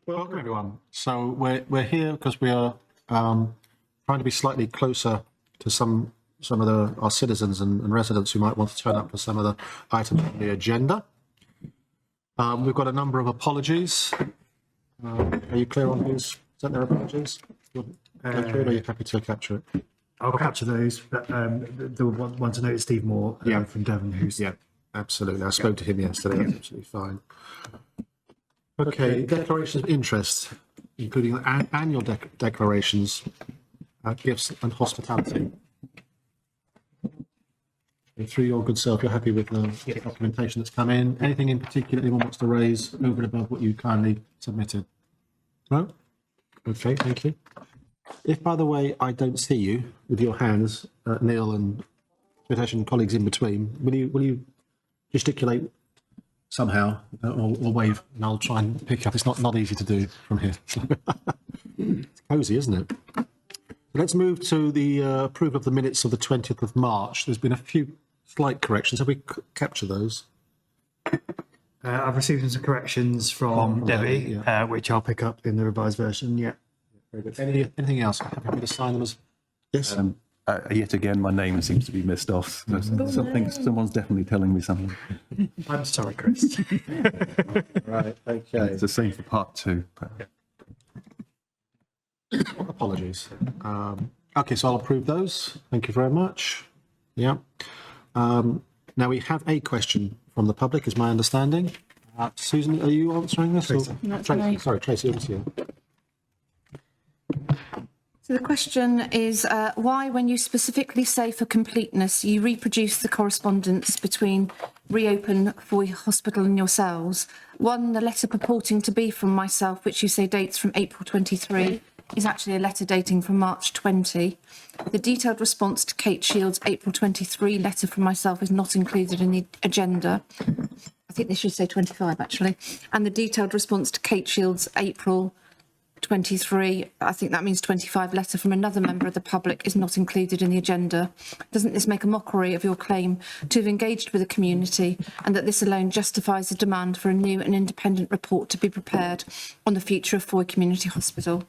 Welcome everyone. So we're here because we are trying to be slightly closer to some of our citizens and residents who might want to turn up for some of the items on the agenda. We've got a number of apologies. Are you clear on who's sent their apologies? Or are you happy to capture it? I'll capture those, but the one to note is Steve Moore from Devon, who's... Yeah, absolutely. I spoke to him yesterday. That's absolutely fine. Okay, declarations of interest, including annual declarations, gifts and hospitality. And through your good self, you're happy with the documentation that's come in. Anything in particular anyone wants to raise over and above what you kindly submitted? No? Okay, thank you. If, by the way, I don't see you with your hands, Neil and Ritesh and colleagues in between, will you gesticulate somehow or wave, and I'll try and pick up. It's not easy to do from here. It's cosy, isn't it? Let's move to the approval of the minutes of the 20th of March. There's been a few slight corrections. Have we captured those? I've received some corrections from Debbie, which I'll pick up in the revised version. Yeah. Very good. Anything else? Happy to sign them as... Yes. Yet again, my name seems to be missed off. Someone's definitely telling me something. I'm sorry, Chris. Right, okay. It's the same for part 2. Apologies. Okay, so I'll approve those. Thank you very much. Yeah. Now we have a question from the public, is my understanding. Susan, are you answering this? Tracy. Tracy. Sorry, Tracy, over to you. So the question is, why, when you specifically say for completeness, you reproduce the correspondence between Reopen Foy Hospital and yourselves? One, the letter purporting to be from myself, which you say dates from April 23, is actually a letter dating from March 20. The detailed response to Kate Shields' April 23 letter from myself is not included in the agenda. I think they should say 25, actually. And the detailed response to Kate Shields' April 23, I think that means 25, letter from another member of the public is not included in the agenda. Doesn't this make a mockery of your claim to have engaged with the community, and that this alone justifies the demand for a new and independent report to be prepared on the future of Foy Community Hospital?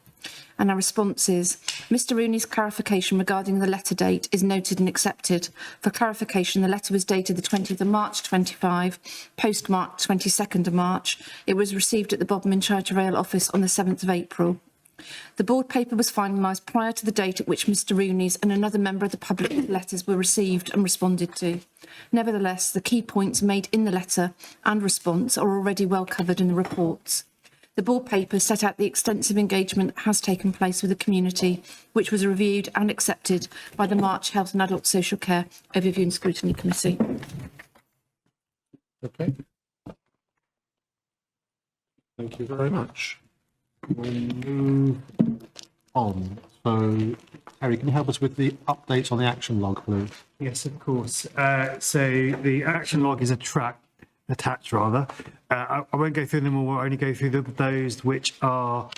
And our response is, Mr Rooney's clarification regarding the letter date is noted and accepted. For clarification, the letter was dated the 20th of March 25, postmarked 22nd of March. It was received at the Bodmin Charter Rail office on the 7th of April. The board paper was finalised prior to the date at which Mr Rooney's and another member of the public letters were received and responded to. Nevertheless, the key points made in the letter and response are already well covered in the reports. The board paper set out the extensive engagement that has taken place with the community, which was reviewed and accepted by the March Health and Adult Social Care Overview and Scrutiny Committee. Okay. Thank you very much. We'll move on. So, Harry, can you help us with the updates on the action log, please? Yes, of course. So the action log is attached rather. I won't go through them all. I'll only go through those which are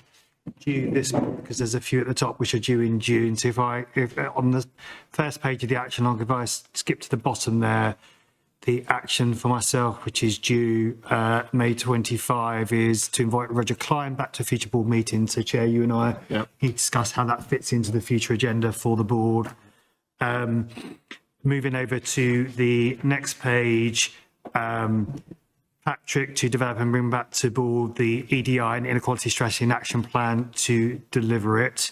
due this month, because there's a few at the top which are due in June. So if on the first page of the action log, if I skip to the bottom there, the action for myself, which is due May 25, is to invite Roger Klein back to a future board meeting. So, Chair, you and I need to discuss how that fits into the future agenda for the board. Moving over to the next page, Patrick to develop and bring back to board the EDI and Inequality Strategy and Action Plan to deliver it.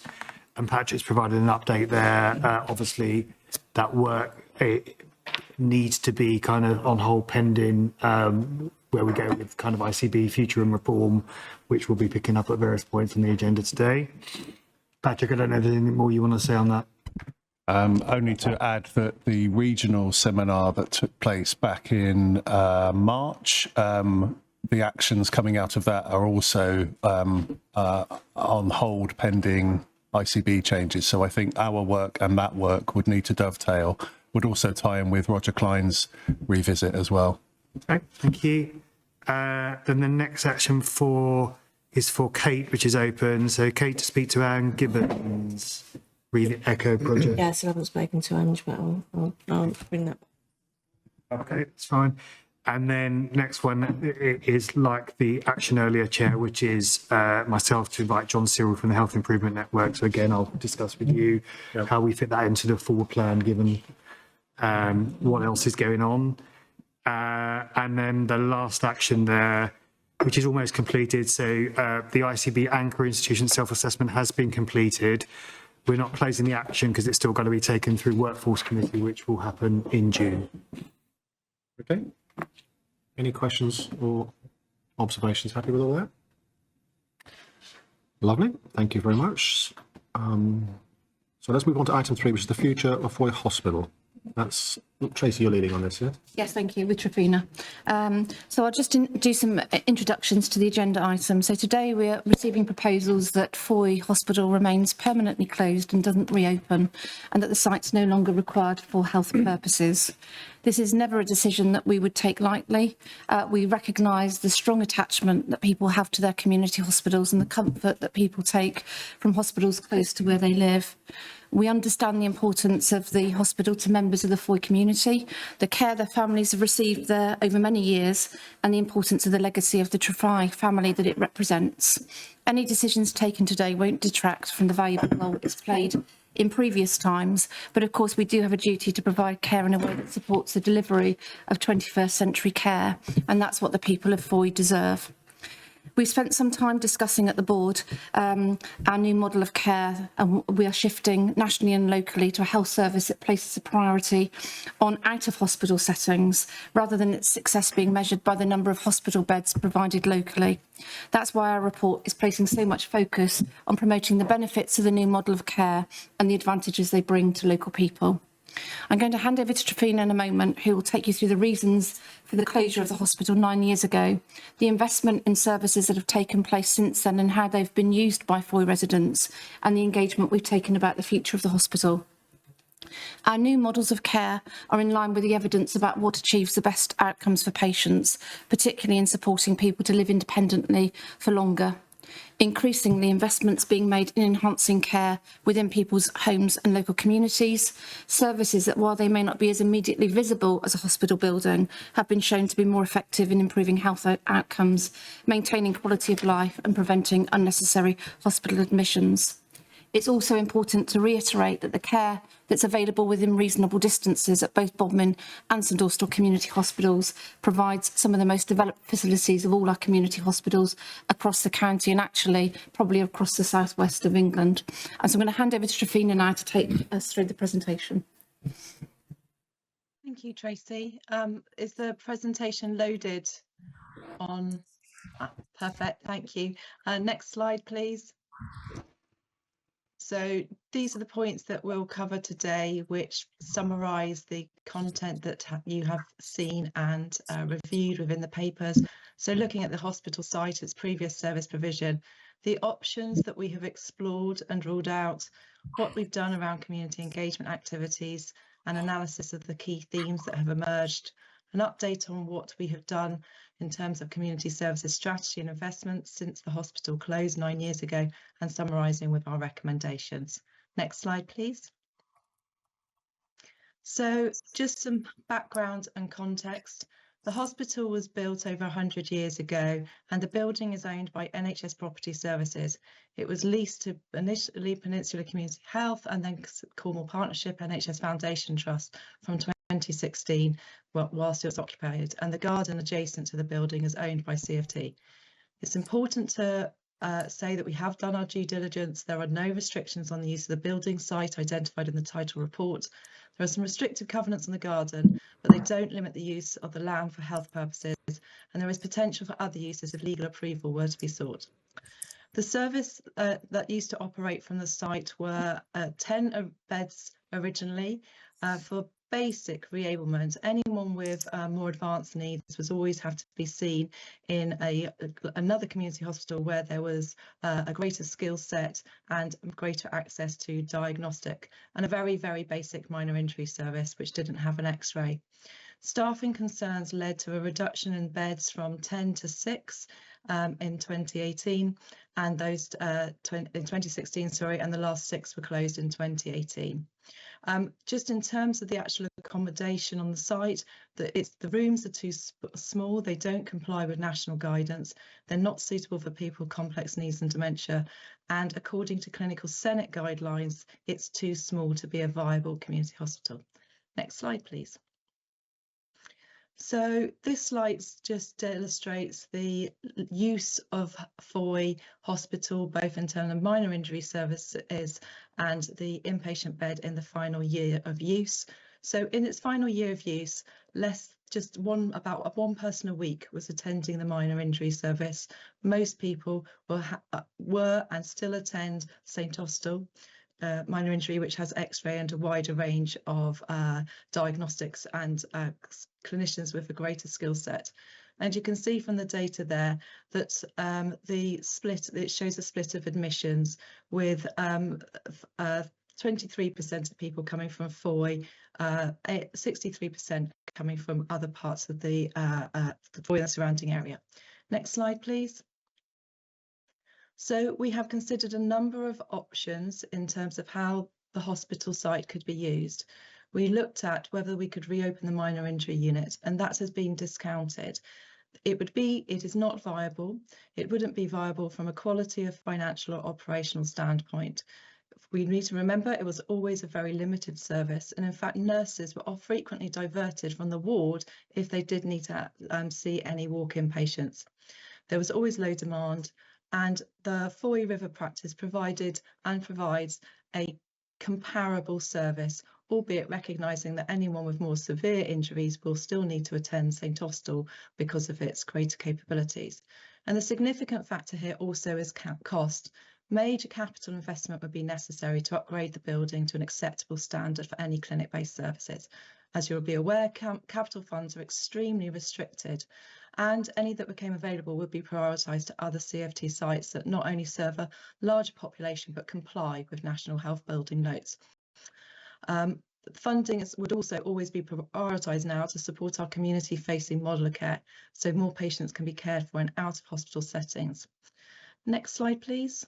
And Patrick's provided an update there. Obviously, that work needs to be kind of on hold pending where we go with kind of ICB future and reform, which we'll be picking up at various points on the agenda today. Patrick, I don't know if there's anything more you want to say on that. Only to add that the regional seminar that took place back in March, the actions coming out of that are also on hold pending ICB changes. So I think our work and that work would need to dovetail, would also tie in with Roger Klein's revisit as well. Okay, thank you. Then the next action is for Kate, which is open. So Kate to speak to Anne Gibbons. Read the Echo project. Yes, I haven't spoken to Ange, but I'll bring that. Okay, that's fine. And then next one is like the action earlier, Chair, which is myself to invite John Cyril from the Health Improvement Network. So again, I'll discuss with you how we fit that into the forward plan, given what else is going on. And then the last action there, which is almost completed. So the ICB anchor institution self-assessment has been completed. We're not closing the action because it's still got to be taken through workforce committee, which will happen in June. Okay. Any questions or observations? Happy with all that? Lovely. Thank you very much. So let's move on to item 3, which is the future of Foy Hospital. That's Tracy, you're leading on this, yeah? Yes, thank you, with Trifina. So I'll just do some introductions to the agenda item. So today we are receiving proposals that Foy Hospital remains permanently closed and doesn't reopen, and that the site's no longer required for health purposes. This is never a decision that we would take lightly. We recognise the strong attachment that people have to their community hospitals and the comfort that people take from hospitals close to where they live. We understand the importance of the hospital to members of the Foy community, the care their families have received there over many years, and the importance of the legacy of the Trafai family that it represents. Any decisions taken today won't detract from the valuable role it's played in previous times, but of course we do have a duty to provide care in a way that supports the delivery of 21st century care, and that's what the people of Foy deserve. We've spent some time discussing at the board our new model of care, and we are shifting nationally and locally to a health service that places a priority on out-of-hospital settings rather than its success being measured by the number of hospital beds provided locally. That's why our report is placing so much focus on promoting the benefits of the new model of care and the advantages they bring to local people. I'm going to hand over to Trifina in a moment, who will take you through the reasons for the closure of the hospital 9 years ago, the investment in services that have taken place since then and how they've been used by Foy residents, and the engagement we've taken about the future of the hospital. Our new models of care are in line with the evidence about what achieves the best outcomes for patients, particularly in supporting people to live independently for longer. Increasingly, investments being made in enhancing care within people's homes and local communities, services that, while they may not be as immediately visible as a hospital building, have been shown to be more effective in improving health outcomes, maintaining quality of life and preventing unnecessary hospital admissions. It's also important to reiterate that the care that's available within reasonable distances at both Bodmin and St Austell community hospitals provides some of the most developed facilities of all our community hospitals across the county, and actually probably across the southwest of England. And so I'm going to hand over to Trifina now to take us through the presentation. Thank you, Tracy. Is the presentation loaded on? Perfect, thank you. Next slide, please. So these are the points that we'll cover today, which summarise the content that you have seen and reviewed within the papers. So looking at the hospital site, its previous service provision, the options that we have explored and ruled out, what we've done around community engagement activities, an analysis of the key themes that have emerged, an update on what we have done in terms of community services strategy and investments since the hospital closed 9 years ago, and summarising with our recommendations. Next slide, please. So just some background and context. The hospital was built over 100 years ago, and the building is owned by NHS Property Services. It was leased to initially Peninsula Community Health and then Cornwall Partnership NHS Foundation Trust from 2016, whilst it was occupied, and the garden adjacent to the building is owned by CFT. It's important to say that we have done our due diligence. There are no restrictions on the use of the building site identified in the title report. There are some restrictive covenants on the garden, but they don't limit the use of the land for health purposes, and there is potential for other uses if legal approval were to be sought. The service that used to operate from the site were 10 beds originally for basic reablement. Anyone with more advanced needs was always have to be seen in another community hospital where there was a greater skill set and greater access to diagnostic, and a very, very basic minor injury service which didn't have an X-ray. Staffing concerns led to a reduction in beds from 10 to 6 in 2018, and those in 2016, sorry, and the last 6 were closed in 2018. Just in terms of the actual accommodation on the site, the rooms are too small. They don't comply with national guidance. They're not suitable for people with complex needs and dementia. And according to Clinical Senate guidelines, it's too small to be a viable community hospital. Next slide, please. So this slide just illustrates the use of Foy Hospital, both in terms of minor injury services and the inpatient bed in the final year of use. So in its final year of use, about one person a week was attending the minor injury service. Most people were and still attend St Austell minor injury, which has X-ray and a wider range of diagnostics and clinicians with a greater skill set. And you can see from the data there that it shows a split of admissions with 23% of people coming from Foy, 63% coming from other parts of the Foy and surrounding area. Next slide, please. So we have considered a number of options in terms of how the hospital site could be used. We looked at whether we could reopen the minor injury unit, and that has been discounted. It is not viable. It wouldn't be viable from a quality of financial or operational standpoint. We need to remember it was always a very limited service, and in fact nurses were frequently diverted from the ward if they did need to see any walk-in patients. There was always low demand, and the Foy River practice provided and provides a comparable service, albeit recognising that anyone with more severe injuries will still need to attend St Austell because of its greater capabilities. And the significant factor here also is cost. Major capital investment would be necessary to upgrade the building to an acceptable standard for any clinic-based services. As you'll be aware, capital funds are extremely restricted, and any that became available would be prioritised to other CFT sites that not only serve a larger population but comply with National Health Building Notes. Funding would also always be prioritised now to support our community-facing model of care, so more patients can be cared for in out-of-hospital settings. Next slide, please.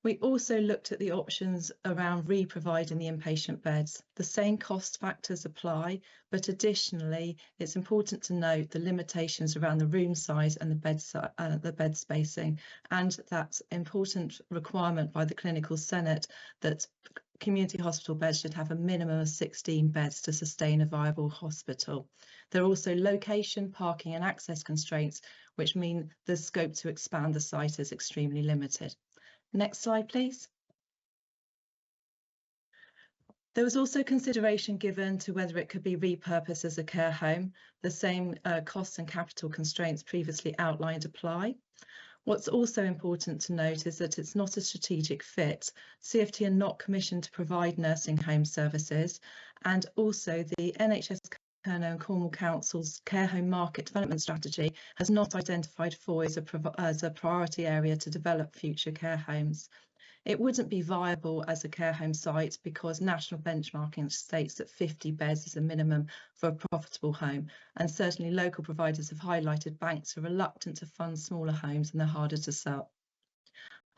We also looked at the options around re-providing the inpatient beds. The same cost factors apply, but additionally, it's important to note the limitations around the room size and the bed spacing, and that important requirement by the Clinical Senate that community hospital beds should have a minimum of 16 beds to sustain a viable hospital. There are also location, parking and access constraints, which mean the scope to expand the site is extremely limited. Next slide, please. There was also consideration given to whether it could be repurposed as a care home. The same costs and capital constraints previously outlined apply. What's also important to note is that it's not a strategic fit. CFT are not commissioned to provide nursing home services, and also the NHS Kernow and Cornwall Council's care home market development strategy has not identified Foy as a priority area to develop future care homes. It wouldn't be viable as a care home site because national benchmarking states that 50 beds is a minimum for a profitable home, and certainly local providers have highlighted banks are reluctant to fund smaller homes and they're harder to sell.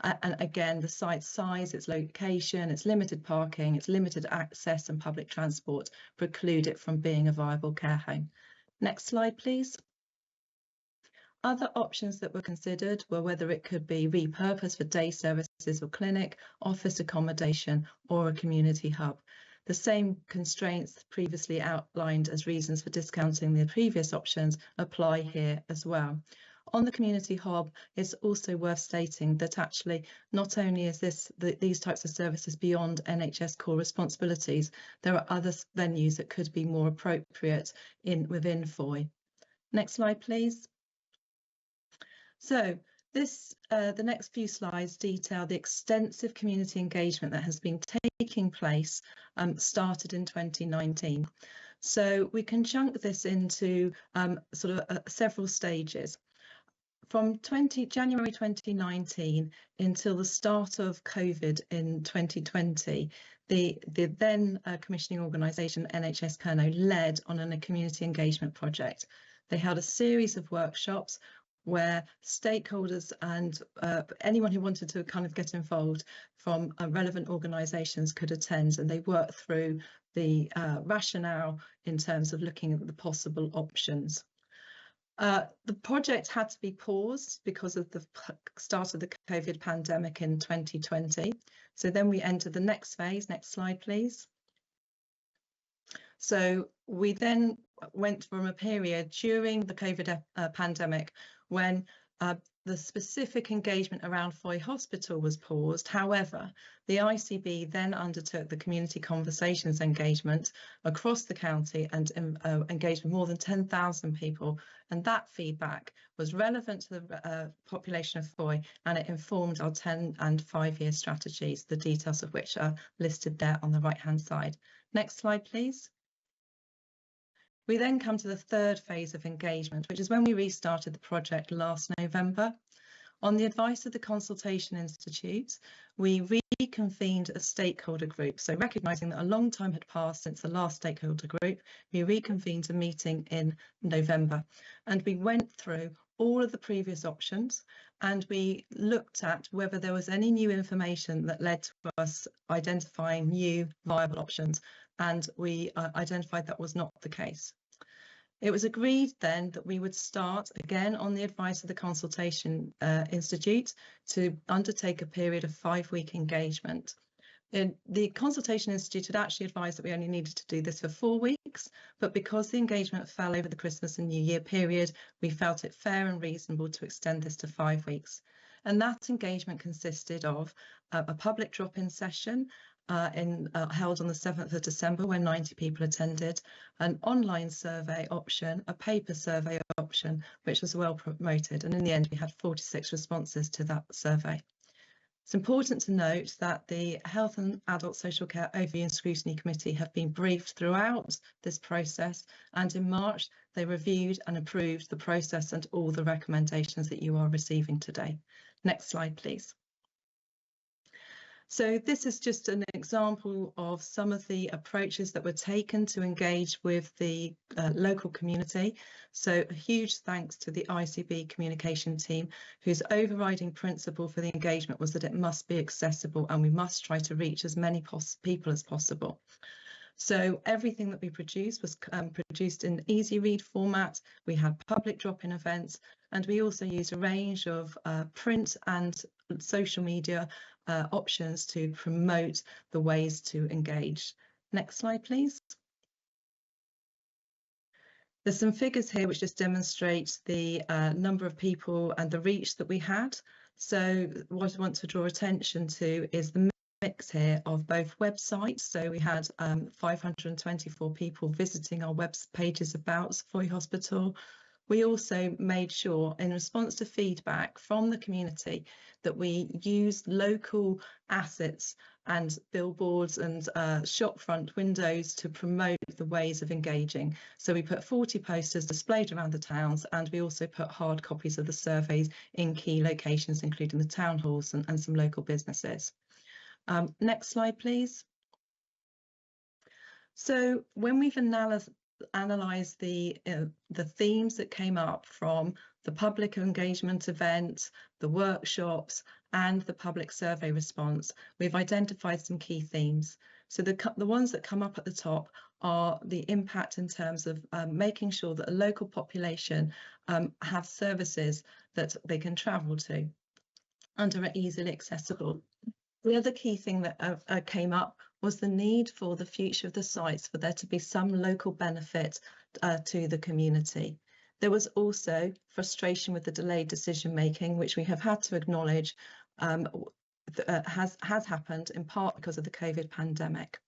And again, the site's size, its location, its limited parking, its limited access and public transport preclude it from being a viable care home. Next slide, please. Other options that were considered were whether it could be repurposed for day services or clinic, office accommodation, or a community hub. The same constraints previously outlined as reasons for discounting the previous options apply here as well. On the community hub, it's also worth stating that actually not only is these types of services beyond NHS core responsibilities, there are other venues that could be more appropriate within Foy. Next slide, please. So the next few slides detail the extensive community engagement that has been taking place, started in 2019. So we can chunk this into several stages. From January 2019 until the start of COVID in 2020, the then commissioning organisation NHS Kernow led on a community engagement project. They held a series of workshops where stakeholders and anyone who wanted to kind of get involved from relevant organisations could attend, and they worked through the rationale in terms of looking at the possible options. The project had to be paused because of the start of the COVID pandemic in 2020. So then we entered the next phase. Next slide, please. So we then went from a period during the COVID pandemic when the specific engagement around Foy Hospital was paused. However, the ICB then undertook the community conversations engagement across the county and engaged with more than 10,000 people. And that feedback was relevant to the population of Foy, and it informed our 10 and 5-year strategies, the details of which are listed there on the right-hand side. Next slide, please. We then come to the third phase of engagement, which is when we restarted the project last November. On the advice of the Consultation Institute, we reconvened a stakeholder group. So recognising that a long time had passed since the last stakeholder group, we reconvened a meeting in November, and we went through all of the previous options, and we looked at whether there was any new information that led to us identifying new viable options, and we identified that was not the case. It was agreed then that we would start, again on the advice of the Consultation Institute, to undertake a period of 5-week engagement. The Consultation Institute had actually advised that we only needed to do this for 4 weeks, but because the engagement fell over the Christmas and New Year period, we felt it fair and reasonable to extend this to 5 weeks. And that engagement consisted of a public drop-in session held on the 7th of December when 90 people attended, an online survey option, a paper survey option, which was well promoted. And in the end, we had 46 responses to that survey. It's important to note that the Health and Adult Social Care Overview and Scrutiny Committee have been briefed throughout this process, and in March they reviewed and approved the process and all the recommendations that you are receiving today. Next slide, please. So this is just an example of some of the approaches that were taken to engage with the local community. So a huge thanks to the ICB communication team, whose overriding principle for the engagement was that it must be accessible and we must try to reach as many people as possible. So everything that we produced was produced in easy read format. We had public drop-in events, and we also used a range of print and social media options to promote the ways to engage. Next slide, please. There's some figures here which just demonstrate the number of people and the reach that we had. So what I want to draw attention to is the mix here of both websites. So we had 524 people visiting our web pages about Foy Hospital. We also made sure, in response to feedback from the community, that we used local assets and billboards and shopfront windows to promote the ways of engaging. So we put 40 posters displayed around the towns, and we also put hard copies of the surveys in key locations, including the town halls and some local businesses. Next slide, please. So when we've analysed the themes that came up from the public engagement event, the workshops, and the public survey response, we've identified some key themes. So the ones that come up at the top are the impact in terms of making sure that a local population have services that they can travel to and are easily accessible. The other key thing that came up was the need for the future of the sites for there to be some local benefit to the community. There was also frustration with the delayed decision making, which we have had to acknowledge has happened in part because of the COVID pandemic.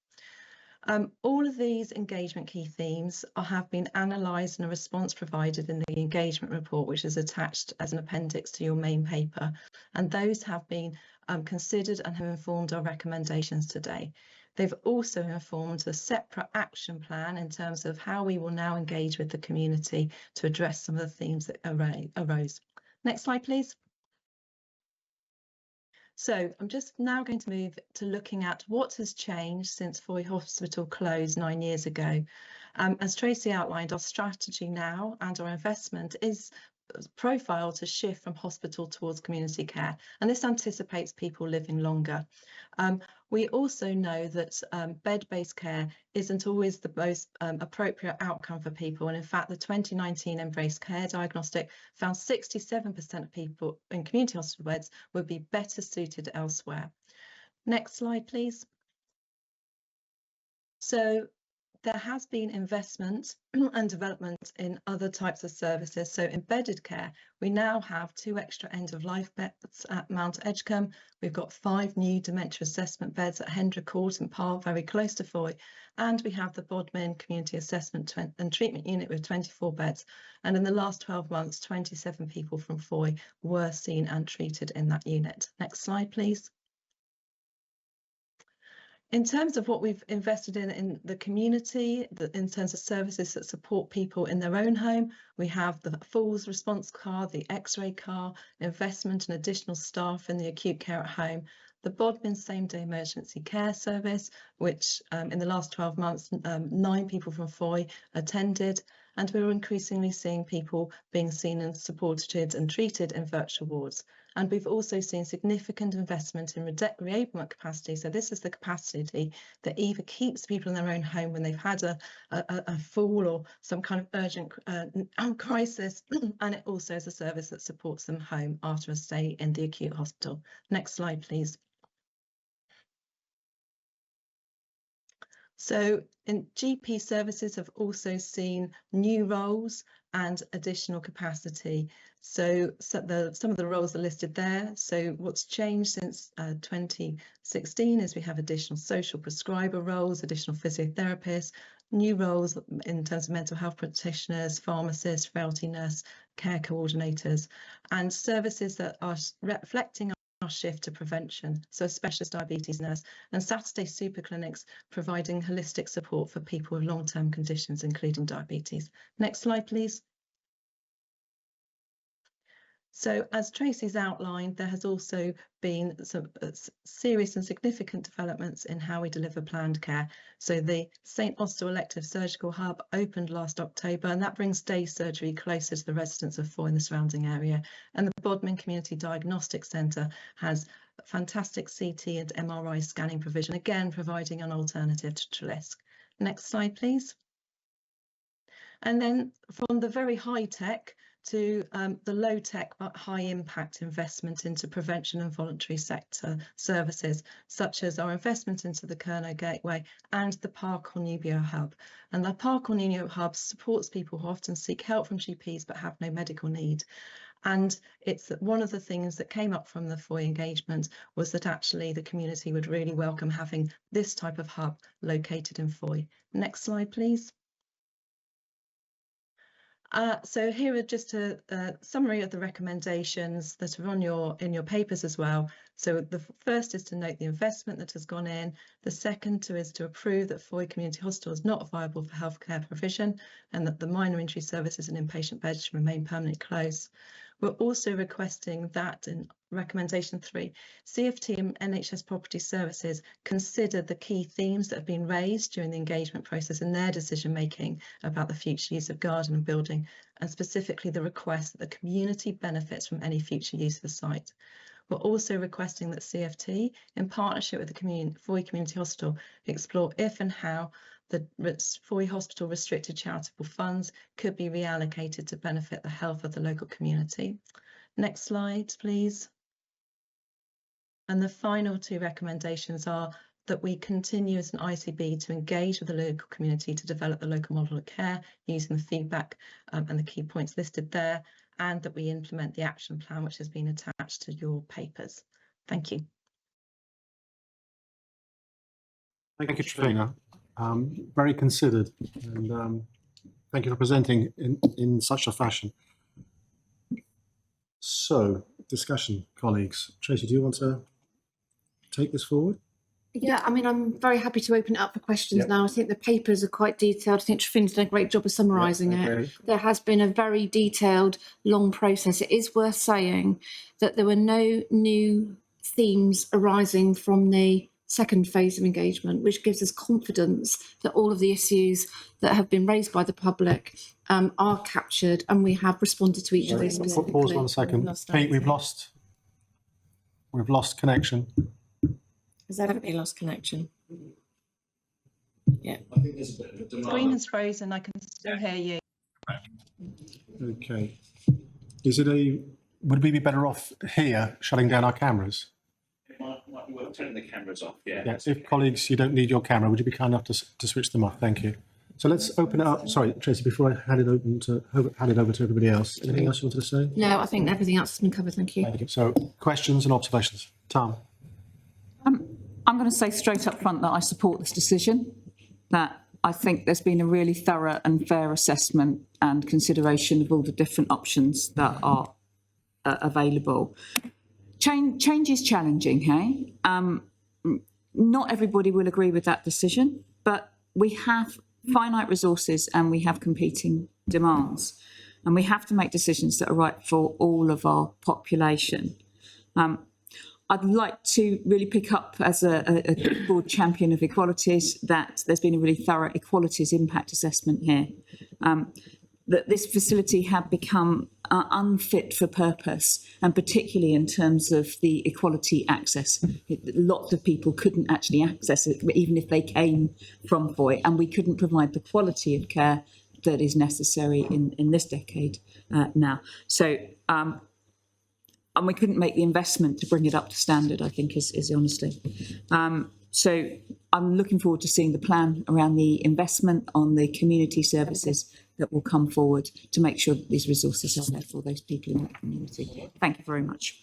All of these engagement key themes have been analysed and a response provided in the engagement report, which is attached as an appendix to your main paper. And those have been considered and have informed our recommendations today. They've also informed a separate action plan in terms of how we will now engage with the community to address some of the themes that arose. Next slide, please. So I'm just now going to move to looking at what has changed since Foy Hospital closed 9 years ago. As Tracy outlined, our strategy now and our investment is profile to shift from hospital towards community care, and this anticipates people living longer. We also know that bed-based care isn't always the most appropriate outcome for people, and in fact the 2019 Embrace Care diagnostic found 67% of people in community hospital beds would be better suited elsewhere. Next slide, please. So there has been investment and development in other types of services. So embedded care, we now have 2 extra end-of-life beds at Mount Edgecombe. We've got 5 new dementia assessment beds at Hendra Court and Parr, very close to Foy. And we have the Bodmin Community Assessment and Treatment Unit with 24 beds. And in the last 12 months, 27 people from Foy were seen and treated in that unit. Next slide, please. In terms of what we've invested in the community, in terms of services that support people in their own home, we have the Falls response car, the X-ray car, investment and additional staff in the acute care at home, the Bodmin same-day emergency care service, which in the last 12 months, 9 people from Foy attended, and we're increasingly seeing people being seen and supported and treated in virtual wards. And we've also seen significant investment in reablement capacity. So this is the capacity that either keeps people in their own home when they've had a fall or some kind of urgent crisis, and it also is a service that supports them home after a stay in the acute hospital. Next slide, please. So in GP services have also seen new roles and additional capacity. So some of the roles are listed there. So what's changed since 2016 is we have additional social prescriber roles, additional physiotherapists, new roles in terms of mental health practitioners, pharmacists, frailty nurse, care coordinators, and services that are reflecting our shift to prevention, so a specialist diabetes nurse, and Saturday super clinics providing holistic support for people with long-term conditions, including diabetes. Next slide, please. So as Tracy's outlined, there has also been some serious and significant developments in how we deliver planned care. So the St Austell Elective Surgical Hub opened last October, and that brings day surgery closer to the residents of Foy in the surrounding area. And the Bodmin Community Diagnostic Centre has fantastic CT and MRI scanning provision, again providing an alternative to Trelisk. Next slide, please. And then from the very high tech to the low tech but high impact investment into prevention and voluntary sector services, such as our investment into the Kerno Gateway and the Parr Cornubio Hub. And the Parr Cornubio Hub supports people who often seek help from GPs but have no medical need. And it's one of the things that came up from the Foy engagement was that actually the community would really welcome having this type of hub located in Foy. Next slide, please. So here are just a summary of the recommendations that are on in your papers as well. So the first is to note the investment that has gone in. The second is to approve that Foy Community Hospital is not viable for healthcare provision and that the minor injury services and inpatient beds should remain permanently closed. We're also requesting that in recommendation 3, CFT and NHS Property Services consider the key themes that have been raised during the engagement process in their decision making about the future use of garden and building, and specifically the request that the community benefits from any future use of the site. We're also requesting that CFT, in partnership with the Foy Community Hospital, explore if and how the Foy Hospital restricted charitable funds could be reallocated to benefit the health of the local community. Next slide, please. And the final 2 recommendations are that we continue as an ICB to engage with the local community to develop the local model of care using the feedback and the key points listed there, and that we implement the action plan which has been attached to your papers. Thank you. Thank you, Trina. Very considered, and thank you for presenting in such a fashion. So, discussion, colleagues. Tracy, do you want to take this forward? Yeah, I mean, I'm very happy to open it up for questions now. I think the papers are quite detailed. I think Trifina's done a great job of summarising it. There has been a very detailed, long process. It is worth saying that there were no new themes arising from the second phase of engagement, which gives us confidence that all of the issues that have been raised by the public are captured, and we have responded to each of these specifically. Pause 1 second. Pete, we've lost connection. Has everybody lost connection? Yeah. I think there's a bit of a The demand. screen is frozen. I can still hear you. Okay. Would we be better off here shutting down our cameras? It might be worth turning the cameras off. Yeah. Yes. If colleagues, you don't need your camera, would you be kind enough to switch them off? Thank you. So let's open it up. Sorry, Tracy, before I hand it over to everybody else. Anything else you wanted to say? No, I think everything else has been covered. Thank you. Thank you. So questions and observations. Tom. I'm going to say straight up front that I support this decision, that I think there's been a really thorough and fair assessment and consideration of all the different options that are available. Change is challenging, hey? Not everybody will agree with that decision, but we have finite resources and we have competing demands, and we have to make decisions that are right for all of our population. I'd like to really pick up as a broad champion of equalities that there's been a really thorough equalities impact assessment here. That this facility had become unfit for purpose, and particularly in terms of the equality access. Lots of people couldn't actually access it, even if they came from Foy, and we couldn't provide the quality of care that is necessary in this decade now. So, and we couldn't make the investment to bring it up to standard, I think, is the honesty. So I'm looking forward to seeing the plan around the investment on the community services that will come forward to make sure that these resources are there for those people in the community. Thank you very much.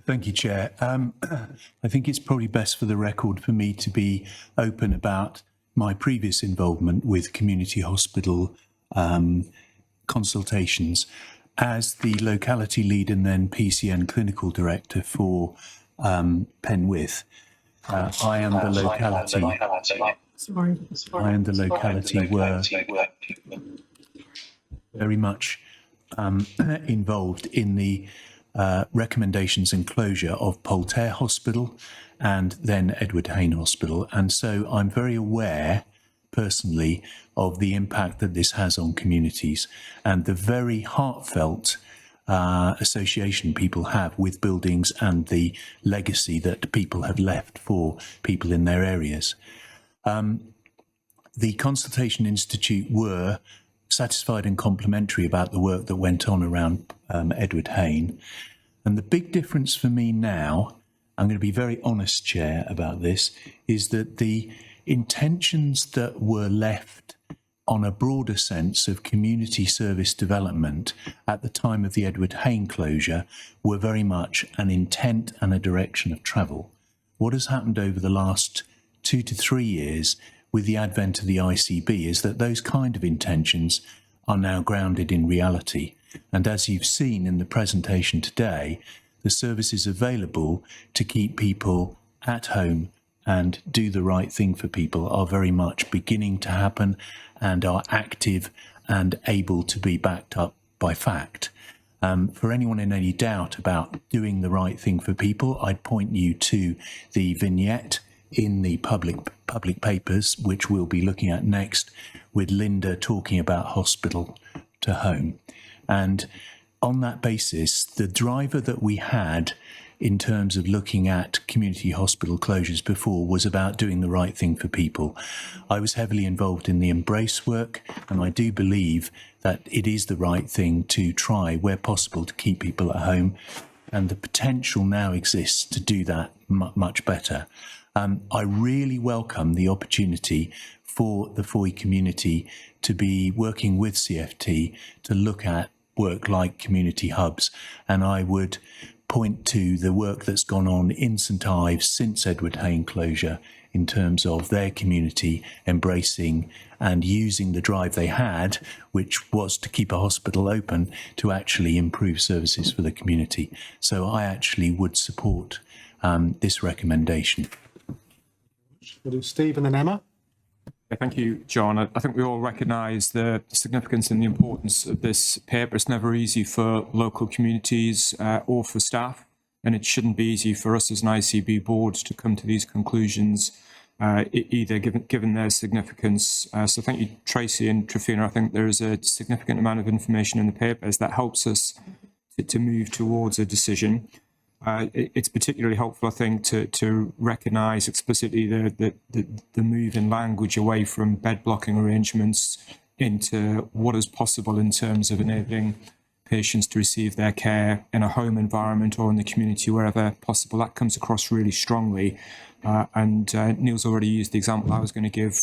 Thank you, Chair. I think it's probably best for the record for me to be open about my previous involvement with community hospital consultations. As the locality lead and then PCN clinical director for Penwith, I am the locality. I and the locality were very much involved in the recommendations and closure of Poltaire Hospital and then Edward Hayne Hospital. And so I'm very aware personally of the impact that this has on communities and the very heartfelt association people have with buildings and the legacy that people have left for people in their areas. The Consultation Institute were satisfied and complimentary about the work that went on around Edward Hayne. And the big difference for me now, I'm going to be very honest, Chair, about this, is that the intentions that were left on a broader sense of community service development at the time of the Edward Hayne closure were very much an intent and a direction of travel. What has happened over the last 2 to 3 years with the advent of the ICB is that those kind of intentions are now grounded in reality. And as you've seen in the presentation today, the services available to keep people at home and do the right thing for people are very much beginning to happen and are active and able to be backed up by fact. For anyone in any doubt about doing the right thing for people, I'd point you to the vignette in the public papers, which we'll be looking at next, with Linda talking about hospital to home. And on that basis, the driver that we had in terms of looking at community hospital closures before was about doing the right thing for people. I was heavily involved in the Embrace work, and I do believe that it is the right thing to try, where possible, to keep people at home, and the potential now exists to do that much better. I really welcome the opportunity for the Foy community to be working with CFT to look at work like community hubs, and I would point to the work that's gone on in St Ives since Edward Hayne closure in terms of their community embracing and using the drive they had, which was to keep a hospital open, to actually improve services for the community. So I actually would support this recommendation. We'll do Steve and then Emma. Thank you, John. I think we all recognise the significance and the importance of this paper. It's never easy for local communities or for staff and it shouldn't be easy for us as an ICB board to come to these conclusions, either given their significance. So thank you, Tracy and Trifina. I think there is a significant amount of information in the papers that helps us to move towards a decision. It's particularly helpful, I think, to recognise explicitly the move in language away from bed blocking arrangements into what is possible in terms of enabling patients to receive their care in a home environment or in the community wherever possible. That comes across really strongly. And Neil's already used the example I was going to give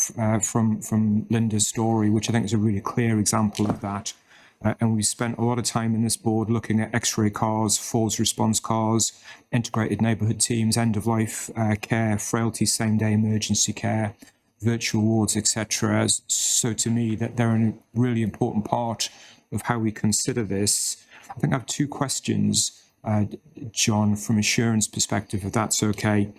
from Linda's story, which I think is a really clear example of that. And we spent a lot of time in this board looking at X-ray cars, falls response cars, integrated neighbourhood teams, end-of-life care, frailty same-day emergency care, virtual wards, etc. So to me, that they're a really important part of how we consider this. I think I have two questions, John, from assurance perspective, if that's okay.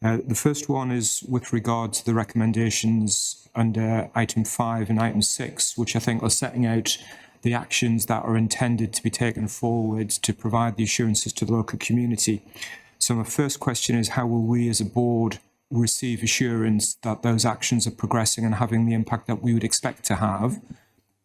The first one is with regard to the recommendations under item 5 and item 6, which I think are setting out the actions that are intended to be taken forward to provide the assurances to the local community. So my first question is, how will we as a board receive assurance that those actions are progressing and having the impact that we would expect to have?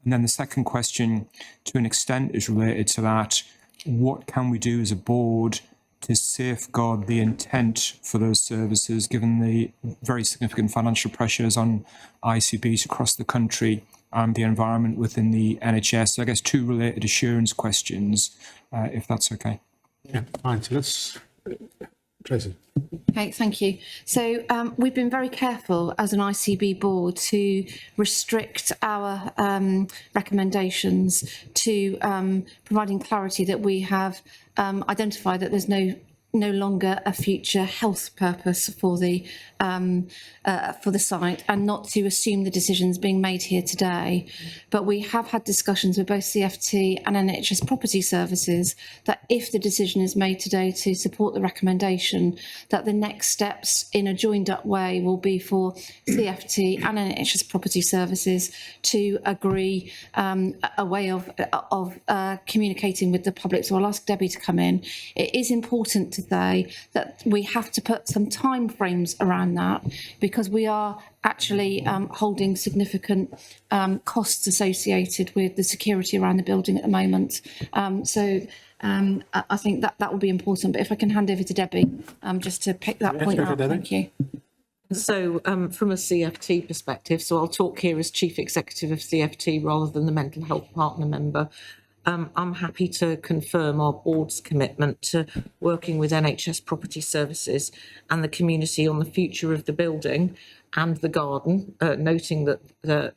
And then the second question, to an extent, is related to that. What can we do as a board to safeguard the intent for those services, given the very significant financial pressures on ICBs across the country and the environment within the NHS? So I guess two related assurance questions, if that's okay. Yeah, fine. So let's, Tracy. Okay, thank you. So we've been very careful as an ICB board to restrict our recommendations to providing clarity that we have identified that there's no longer a future health purpose for the site, and not to assume the decisions being made here today. But we have had discussions with both CFT and NHS Property Services that if the decision is made today to support the recommendation, that the next steps in a joined up way will be for CFT and NHS Property Services to agree a way of communicating with the public. So I'll ask Debbie to come in. It is important to say that we have to put some time frames around that, because we are actually holding significant costs associated with the security around the building at the moment. I think that will be important. But if I can hand over to Debbie, just to pick that point up. Thank you. So from a CFT perspective, so I'll talk here as Chief Executive of CFT rather than the Mental Health Partner member. I'm happy to confirm our board's commitment to working with NHS Property Services and the community on the future of the building and the garden, noting that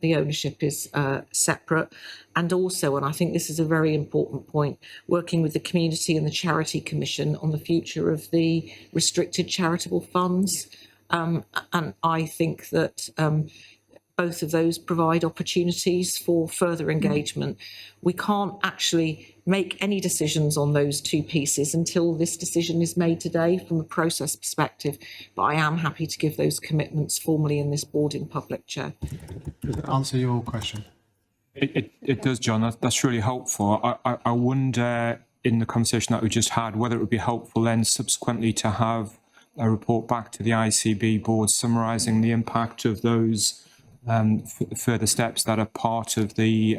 the ownership is separate. And also, and I think this is a very important point, working with the community and the Charity Commission on the future of the restricted charitable funds. And I think that both of those provide opportunities for further engagement. We can't actually make any decisions on those two pieces until this decision is made today from a process perspective, but I am happy to give those commitments formally in this board in public, Chair. Does that answer your question? It does, John. That's really helpful. I wonder, in the conversation that we just had, whether it would be helpful then subsequently to have a report back to the ICB board summarising the impact of those further steps that are part of the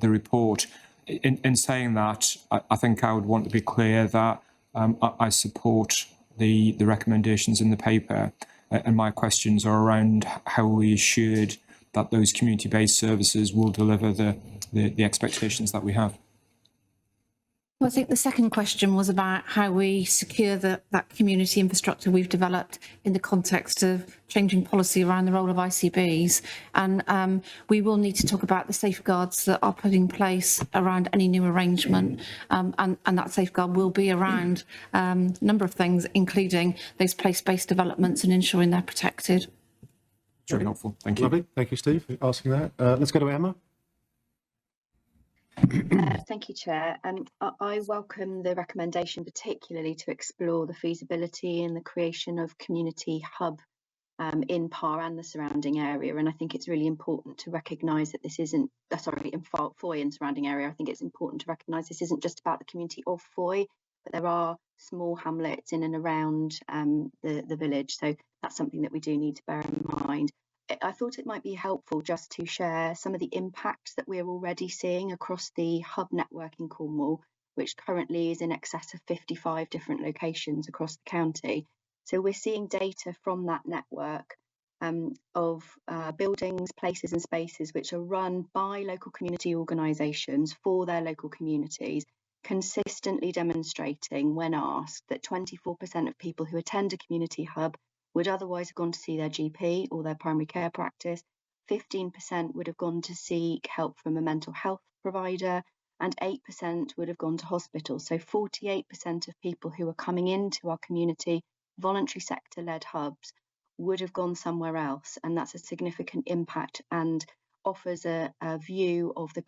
report. In saying that, I think I would want to be clear that I support the recommendations in the paper, and my questions are around how we assured that those community-based services will deliver the expectations that we have. Well, I think the second question was about how we secure that community infrastructure we've developed in the context of changing policy around the role of ICBs. And we will need to talk about the safeguards that are put in place around any new arrangement. And that safeguard will be around a number of things, including those place-based developments and ensuring they're protected. It's really helpful. Thank you. Lovely. Thank you, Steve, for asking that. Let's go to Emma. Thank you, Chair. I welcome the recommendation, particularly to explore the feasibility and the creation of community hub in Par and the surrounding area. And I think it's really important to recognise that this isn't, in Foy and surrounding area, I think it's important to recognise this isn't just about the community of Foy, but there are small hamlets in and around the village. So that's something that we do need to bear in mind. I thought it might be helpful just to share some of the impacts that we're already seeing across the hub network in Cornwall, which currently is in excess of 55 different locations across the county. So we're seeing data from that network of buildings, places and spaces which are run by local community organisations for their local communities, consistently demonstrating when asked that 24% of people who attend a community hub would otherwise have gone to see their GP or their primary care practice, 15% would have gone to seek help from a mental health provider, and 8% would have gone to hospital. So 48% of people who are coming into our community voluntary sector-led hubs would have gone somewhere else, and that's a significant impact and offers a view of the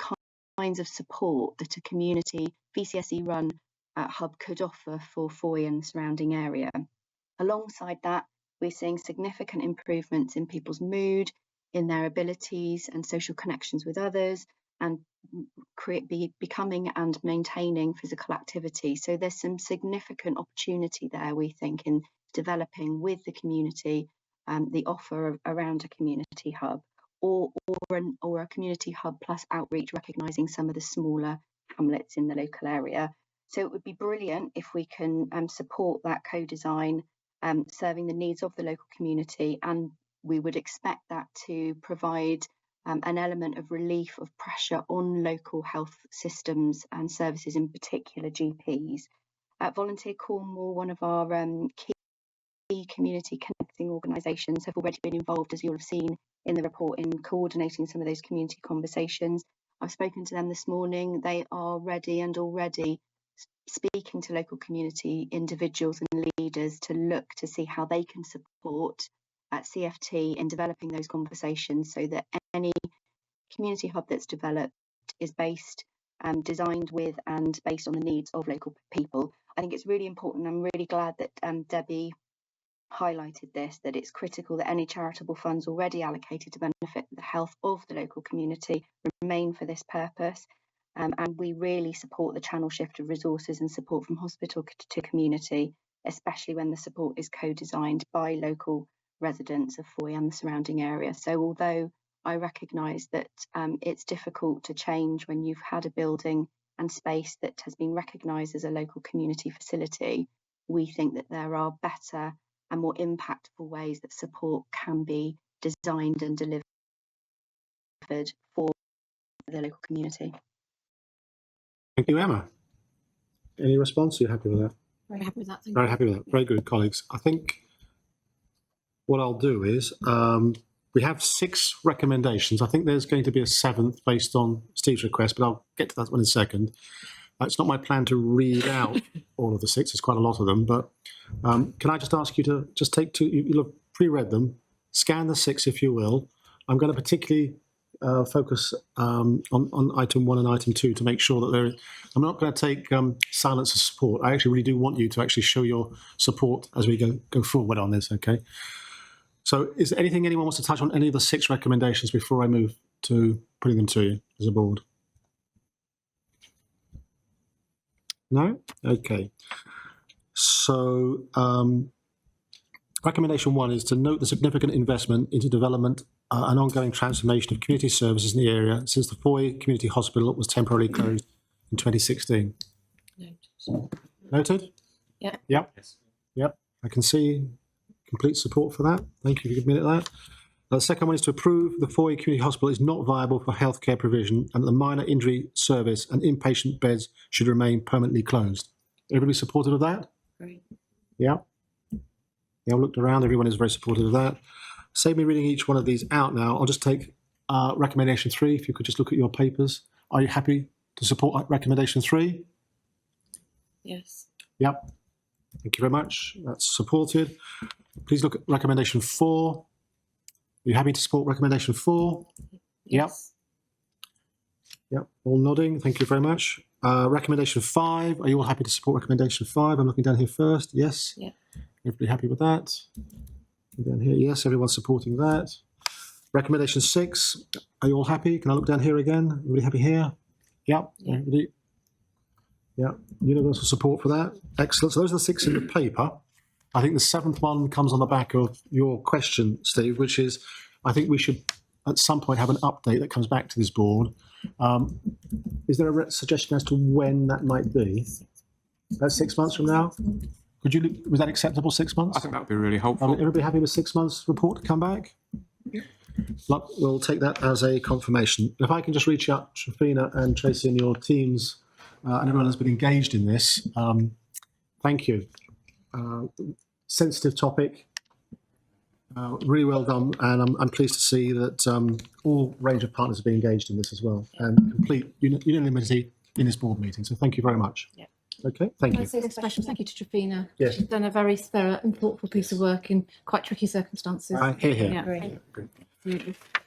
kinds of support that a community VCSE-run hub could offer for Foy and the surrounding area. Alongside that, we're seeing significant improvements in people's mood, in their abilities and social connections with others, and becoming and maintaining physical activity. So there's some significant opportunity there, we think, in developing with the community the offer around a community hub or a community hub plus outreach, recognising some of the smaller hamlets in the local area. So it would be brilliant if we can support that co-design, serving the needs of the local community, and we would expect that to provide an element of relief of pressure on local health systems and services, in particular GPs. At Volunteer Cornwall, one of our key community connecting organisations, have already been involved, as you'll have seen in the report, in coordinating some of those community conversations. I've spoken to them this morning. They are ready and already speaking to local community individuals and leaders to look to see how they can support at CFT in developing those conversations, so that any community hub that's developed is based, designed with and based on the needs of local people. I think it's really important. I'm really glad that Debbie highlighted this, that it's critical that any charitable funds already allocated to benefit the health of the local community remain for this purpose. And we really support the channel shift of resources and support from hospital to community, especially when the support is co-designed by local residents of Foy and the surrounding area. So although I recognise that it's difficult to change when you've had a building and space that has been recognised as a local community facility, we think that there are better and more impactful ways that support can be designed and delivered for the local community. Thank you, Emma. Any response? Are you happy with that? Very happy with that. Thank Very you. happy with that. Very good, colleagues. I think what I'll do is we have 6 recommendations. I think there's going to be a 7th based on Steve's request, but I'll get to that one in a second. It's not my plan to read out all of the 6. There's quite a lot of them, but can I just ask you to just take 2, you'll have pre-read them, scan the 6 if you will. I'm going to particularly focus on item 1 and item 2 to make sure that I'm not going to take silence as support. I actually really do want you to actually show your support as we go forward on this, okay? So is there anything anyone wants to touch on any of the 6 recommendations before I move to putting them to you as a board? No? Okay. So recommendation 1 is to note the significant investment into development and ongoing transformation of community services in the area since the Foy Community Hospital was temporarily closed in 2016. Noted? Yeah. Yep. Yep. I can see complete support for that. Thank you for giving me that. The second one is to approve the Foy Community Hospital is not viable for healthcare provision and that the minor injury service and inpatient beds should remain permanently closed. Everybody supportive of that? Great. Yeah. Yeah, I've looked around. Everyone is very supportive of that. Save me reading each one of these out now. I'll just take recommendation 3. If you could just look at your papers. Are you happy to support recommendation 3? Yes. Yep. Thank you very much. That's supported. Please look at recommendation 4. Are you happy to support recommendation 4? Yes. Yep. All nodding. Thank you very much. Recommendation 5. Are you all happy to support recommendation 5? I'm looking down here first. Yes. Yeah. Everybody happy with that? Down here, yes. Everyone's supporting that. Recommendation 6. Are you all happy? Can I look down here again? Everybody happy here? Yep. Yeah. Everybody. Yeah, universal support for that. Excellent. So those are the 6 in the paper. I think the 7th one comes on the back of your question, Steve, which is, I think we should at some point have an update that comes back to this board. Is there a suggestion as to when that might be? That's 6 months from now? Was that acceptable, 6 months? I think that would be really helpful. Everybody happy with 6 months report to come back? We'll take that as a confirmation. If I can just reach out to Trifina and Tracy and your teams and everyone that's been engaged in this, thank you. Sensitive topic, really well done, and I'm pleased to see that all range of partners have been engaged in this as well, and complete unanimity in this board meeting. So thank you very much. Yeah. Okay, thank Can I you. say a special thank you to Trifina? Yes. She's done a very thorough and thoughtful piece of work in quite tricky circumstances. Hear, hear. Yeah.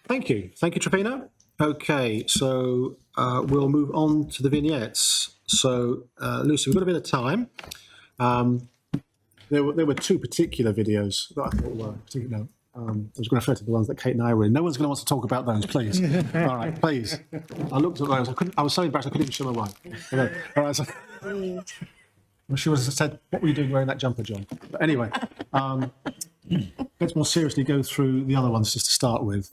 Thank you, Trifina. Okay, so we'll move on to the vignettes. So Lucy, we've got a bit of time. There were 2 particular videos that I thought were particular. I was going to refer to the ones that Kate and I were in. No one's going to want to talk about those, please. All right, please. I looked at those. I was so embarrassed I couldn't even show my wife. All right, so, well, she was said, "What were you doing wearing that jumper, John?" But anyway, let's more seriously go through the other ones just to start with.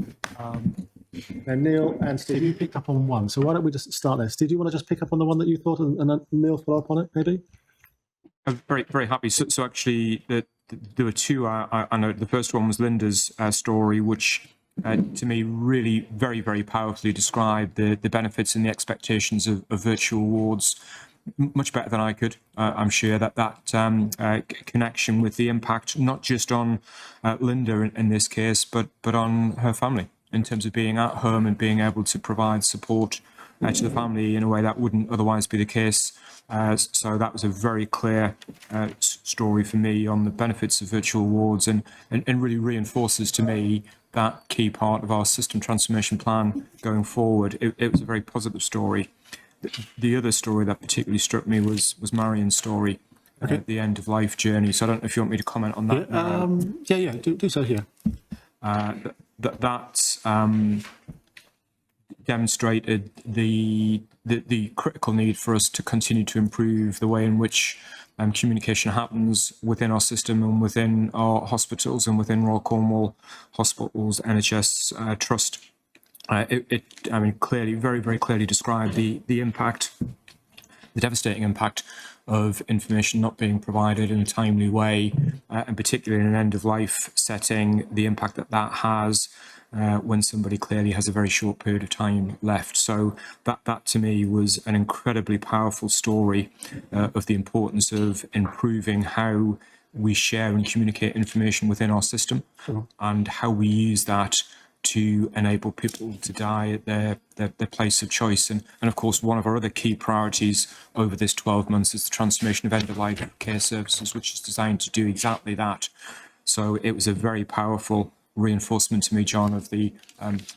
Now, Neil and Steve, you picked up on one, so why don't we just start there? Steve, do you want to just pick up on the one that you thought, and Neil follow up on it, maybe? I'm very happy. So actually, there were 2. I know the first one was Linda's story, which to me really very powerfully described the benefits and the expectations of virtual wards much better than I could. I'm sure that connection with the impact, not just on Linda in this case, but on her family in terms of being at home and being able to provide support to the family in a way that wouldn't otherwise be the case. So that was a very clear story for me on the benefits of virtual wards, and really reinforces to me that key part of our system transformation plan going forward. It was a very positive story. The other story that particularly struck me was Marion's story, the end of life journey. So I don't know if you want me to comment on that. Yeah, do so here. That demonstrated the critical need for us to continue to improve the way in which communication happens within our system and within our hospitals and within Royal Cornwall Hospitals NHS Trust. Clearly, very clearly described the impact, the devastating impact of information not being provided in a timely way, and particularly in an end-of-life setting, the impact that has when somebody clearly has a very short period of time left. So that to me was an incredibly powerful story of the importance of improving how we share and communicate information within our system, and how we use that to enable people to die at their place of choice. And of course, one of our other key priorities over this 12 months is the transformation of end-of-life care services, which is designed to do exactly that. So it was a very powerful reinforcement to me, John, of the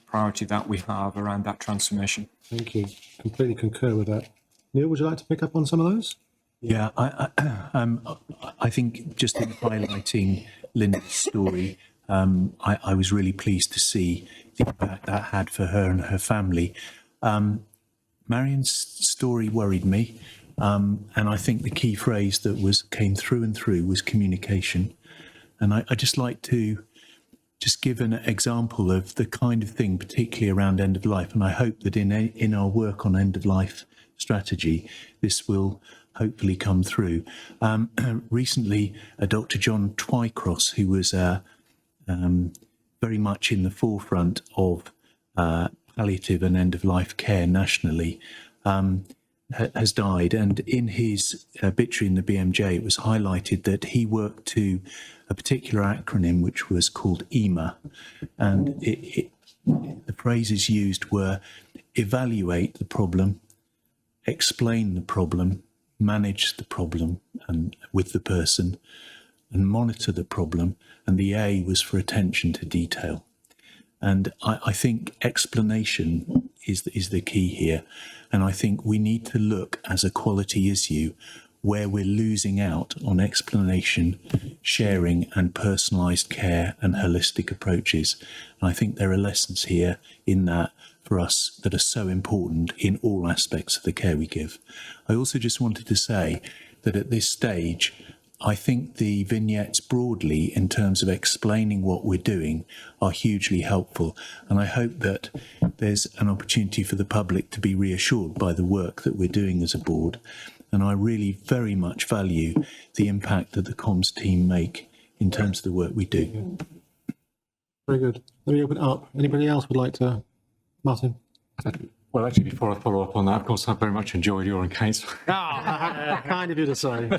priority that we have around that transformation. Thank you. Completely concur with that. Neil, would you like to pick up on some of those? Yeah, I think just in highlighting Linda's story, I was really pleased to see the impact that had for her and her family. Marion's story worried me, and I think the key phrase that came through and through was communication. And I just like to just give an example of the kind of thing, particularly around end of life. And I hope that in our work on end of life strategy, this will hopefully come through. Recently, Dr. John Twycross, who was very much in the forefront of palliative and end-of-life care nationally, has died. And in his obituary in the BMJ, it was highlighted that he worked to a particular acronym which was called EMA. And the phrases used were evaluate the problem, explain the problem, manage the problem and with the person, and monitor the problem. And the A was for attention to detail. And I think explanation is the key here. And I think we need to look as a quality issue where we're losing out on explanation, sharing and personalised care and holistic approaches. And I think there are lessons here in that for us that are so important in all aspects of the care we give. I also just wanted to say that at this stage, I think the vignettes broadly, in terms of explaining what we're doing, are hugely helpful. And I hope that there's an opportunity for the public to be reassured by the work that we're doing as a board. And I really very much value the impact that the comms team make in terms of the work we do. Very good. Let me open it up. Anybody else would like to? Martin? Well, actually, before I follow up on that, of course, I very much enjoyed your and Kate's. Kind of you to say.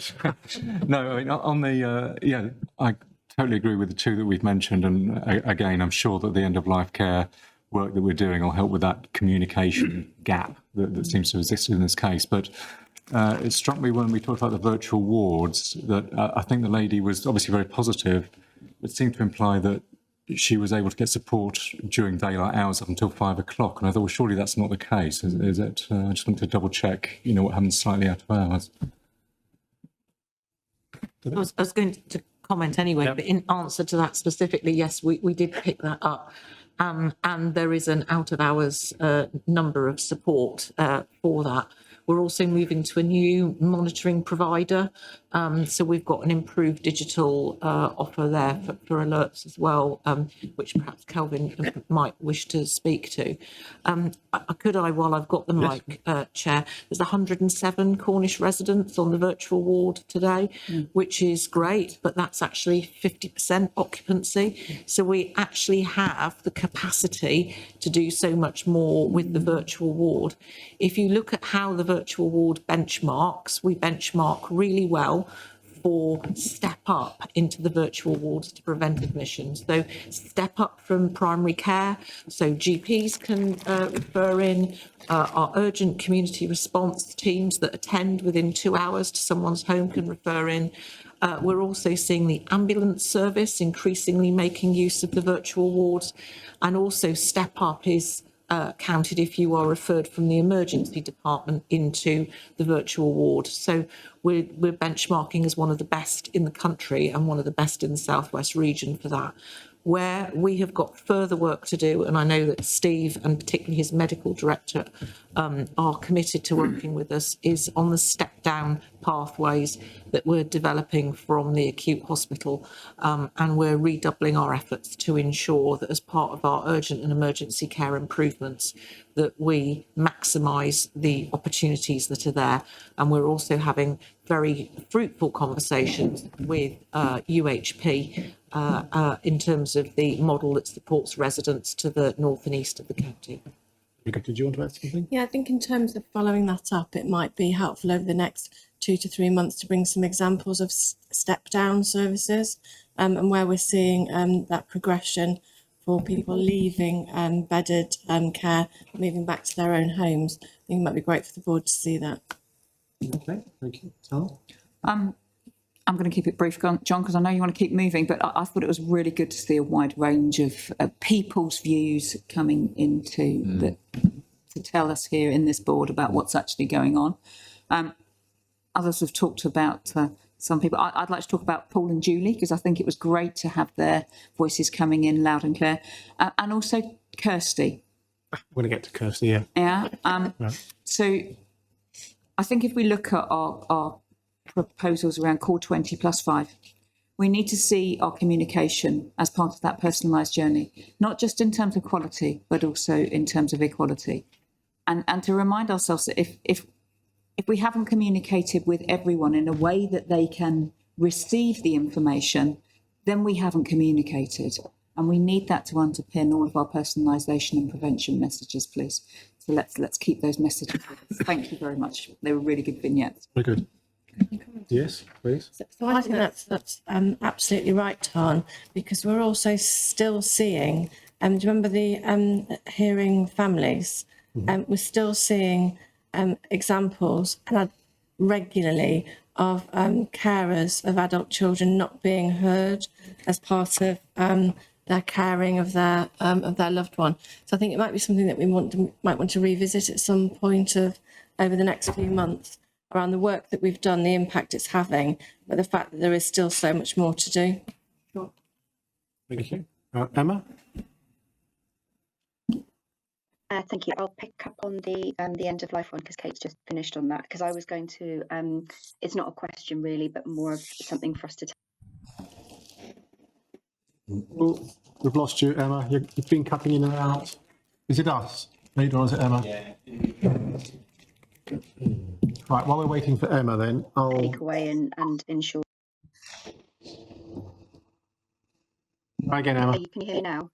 No, I mean, on the, yeah, I totally agree with the two that we've mentioned. And again, I'm sure that the end of life care work that we're doing will help with that communication gap that seems to exist in this case. But it struck me when we talked about the virtual wards that I think the lady was obviously very positive, but seemed to imply that she was able to get support during daylight hours up until 5 o'clock. And I thought, well, surely that's not the case. Is it? I just wanted to double check, you know, what happens slightly out of hours. I was going to comment anyway, but in answer to that specifically, yes, we did pick that up. And there is an out of hours number of support for that. We're also moving to a new monitoring provider. So we've got an improved digital offer there for alerts as well, which perhaps Kelvin might wish to speak to. While I've got the mic, Chair, there's 107 Cornish residents on the virtual ward today, which is great, but that's actually 50% occupancy. So we actually have the capacity to do so much more with the virtual ward. If you look at how the virtual ward benchmarks, we benchmark really well for step up into the virtual wards to prevent admissions. So step up from primary care, so GPs can refer in, our urgent community response teams that attend within 2 hours to someone's home can refer in. We're also seeing the ambulance service increasingly making use of the virtual wards, and also step up is counted if you are referred from the emergency department into the virtual ward. So we're benchmarking as one of the best in the country and one of the best in the Southwest region for that. Where we have got further work to do, and I know that Steve and particularly his medical director are committed to working with us, is on the step down pathways that we're developing from the acute hospital, and we're redoubling our efforts to ensure that as part of our urgent and emergency care improvements that we maximise the opportunities that are there. And we're also having very fruitful conversations with UHP in terms of the model that supports residents to the north and east of the county. Did you want to add something? Yeah, I think in terms of following that up, it might be helpful over the next 2 to 3 months to bring some examples of step down services and where we're seeing that progression for people leaving bedded care, moving back to their own homes. I think it might be great for the board to see that. Okay, thank you. Tal? I'm going to keep it brief, John, because I know you want to keep moving, but I thought it was really good to see a wide range of people's views coming into to tell us here in this board about what's actually going on. Others have talked about some people. I'd like to talk about Paul and Julie, because I think it was great to have their voices coming in loud and clear, and also Kirsty. We're going to get to Kirsty, yeah. Yeah. Right. So I think if we look at our proposals around core 20+5, we need to see our communication as part of that personalised journey, not just in terms of quality, but also in terms of equality. And to remind ourselves that if we haven't communicated with everyone in a way that they can receive the information, then we haven't communicated. And we need that to underpin all of our personalisation and prevention messages, please. So let's keep those messages with us. Thank you very much. They were really good vignettes. Very good. Yes, please. So I think that's absolutely right, Tan, because we're also still seeing, do you remember the hearing families? We're still seeing examples regularly of carers of adult children not being heard as part of their caring of their loved one. So I think it might be something that we might want to revisit at some point over the next few months, around the work that we've done, the impact it's having, but the fact that there is still so much more to do. Sure. Thank you. Emma? Thank you. I'll pick up on the end of life one because Kate's just finished on that. Because I was going to, it's not a question really, but more of something for us to. Oh, we've lost you, Emma. You've been cutting in and out. Is it us, Nate, or is it Emma? Yeah. Right. While we're waiting for Emma, then I'll Take away and ensure. try again, Emma. Can you hear me now?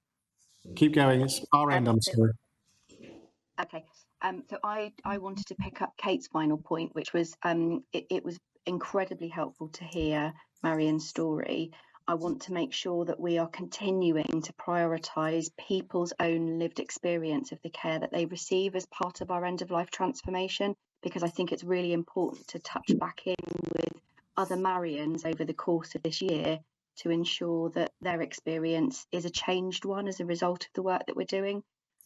Keep going. It's our end. I'm sorry. Okay. So I wanted to pick up Kate's final point, which was it was incredibly helpful to hear Marian's story. I want to make sure that we are continuing to prioritise people's own lived experience of the care that they receive as part of our end of life transformation, because I think it's really important to touch back in with other Marians over the course of this year to ensure that their experience is a changed one as a result of the work that we're doing.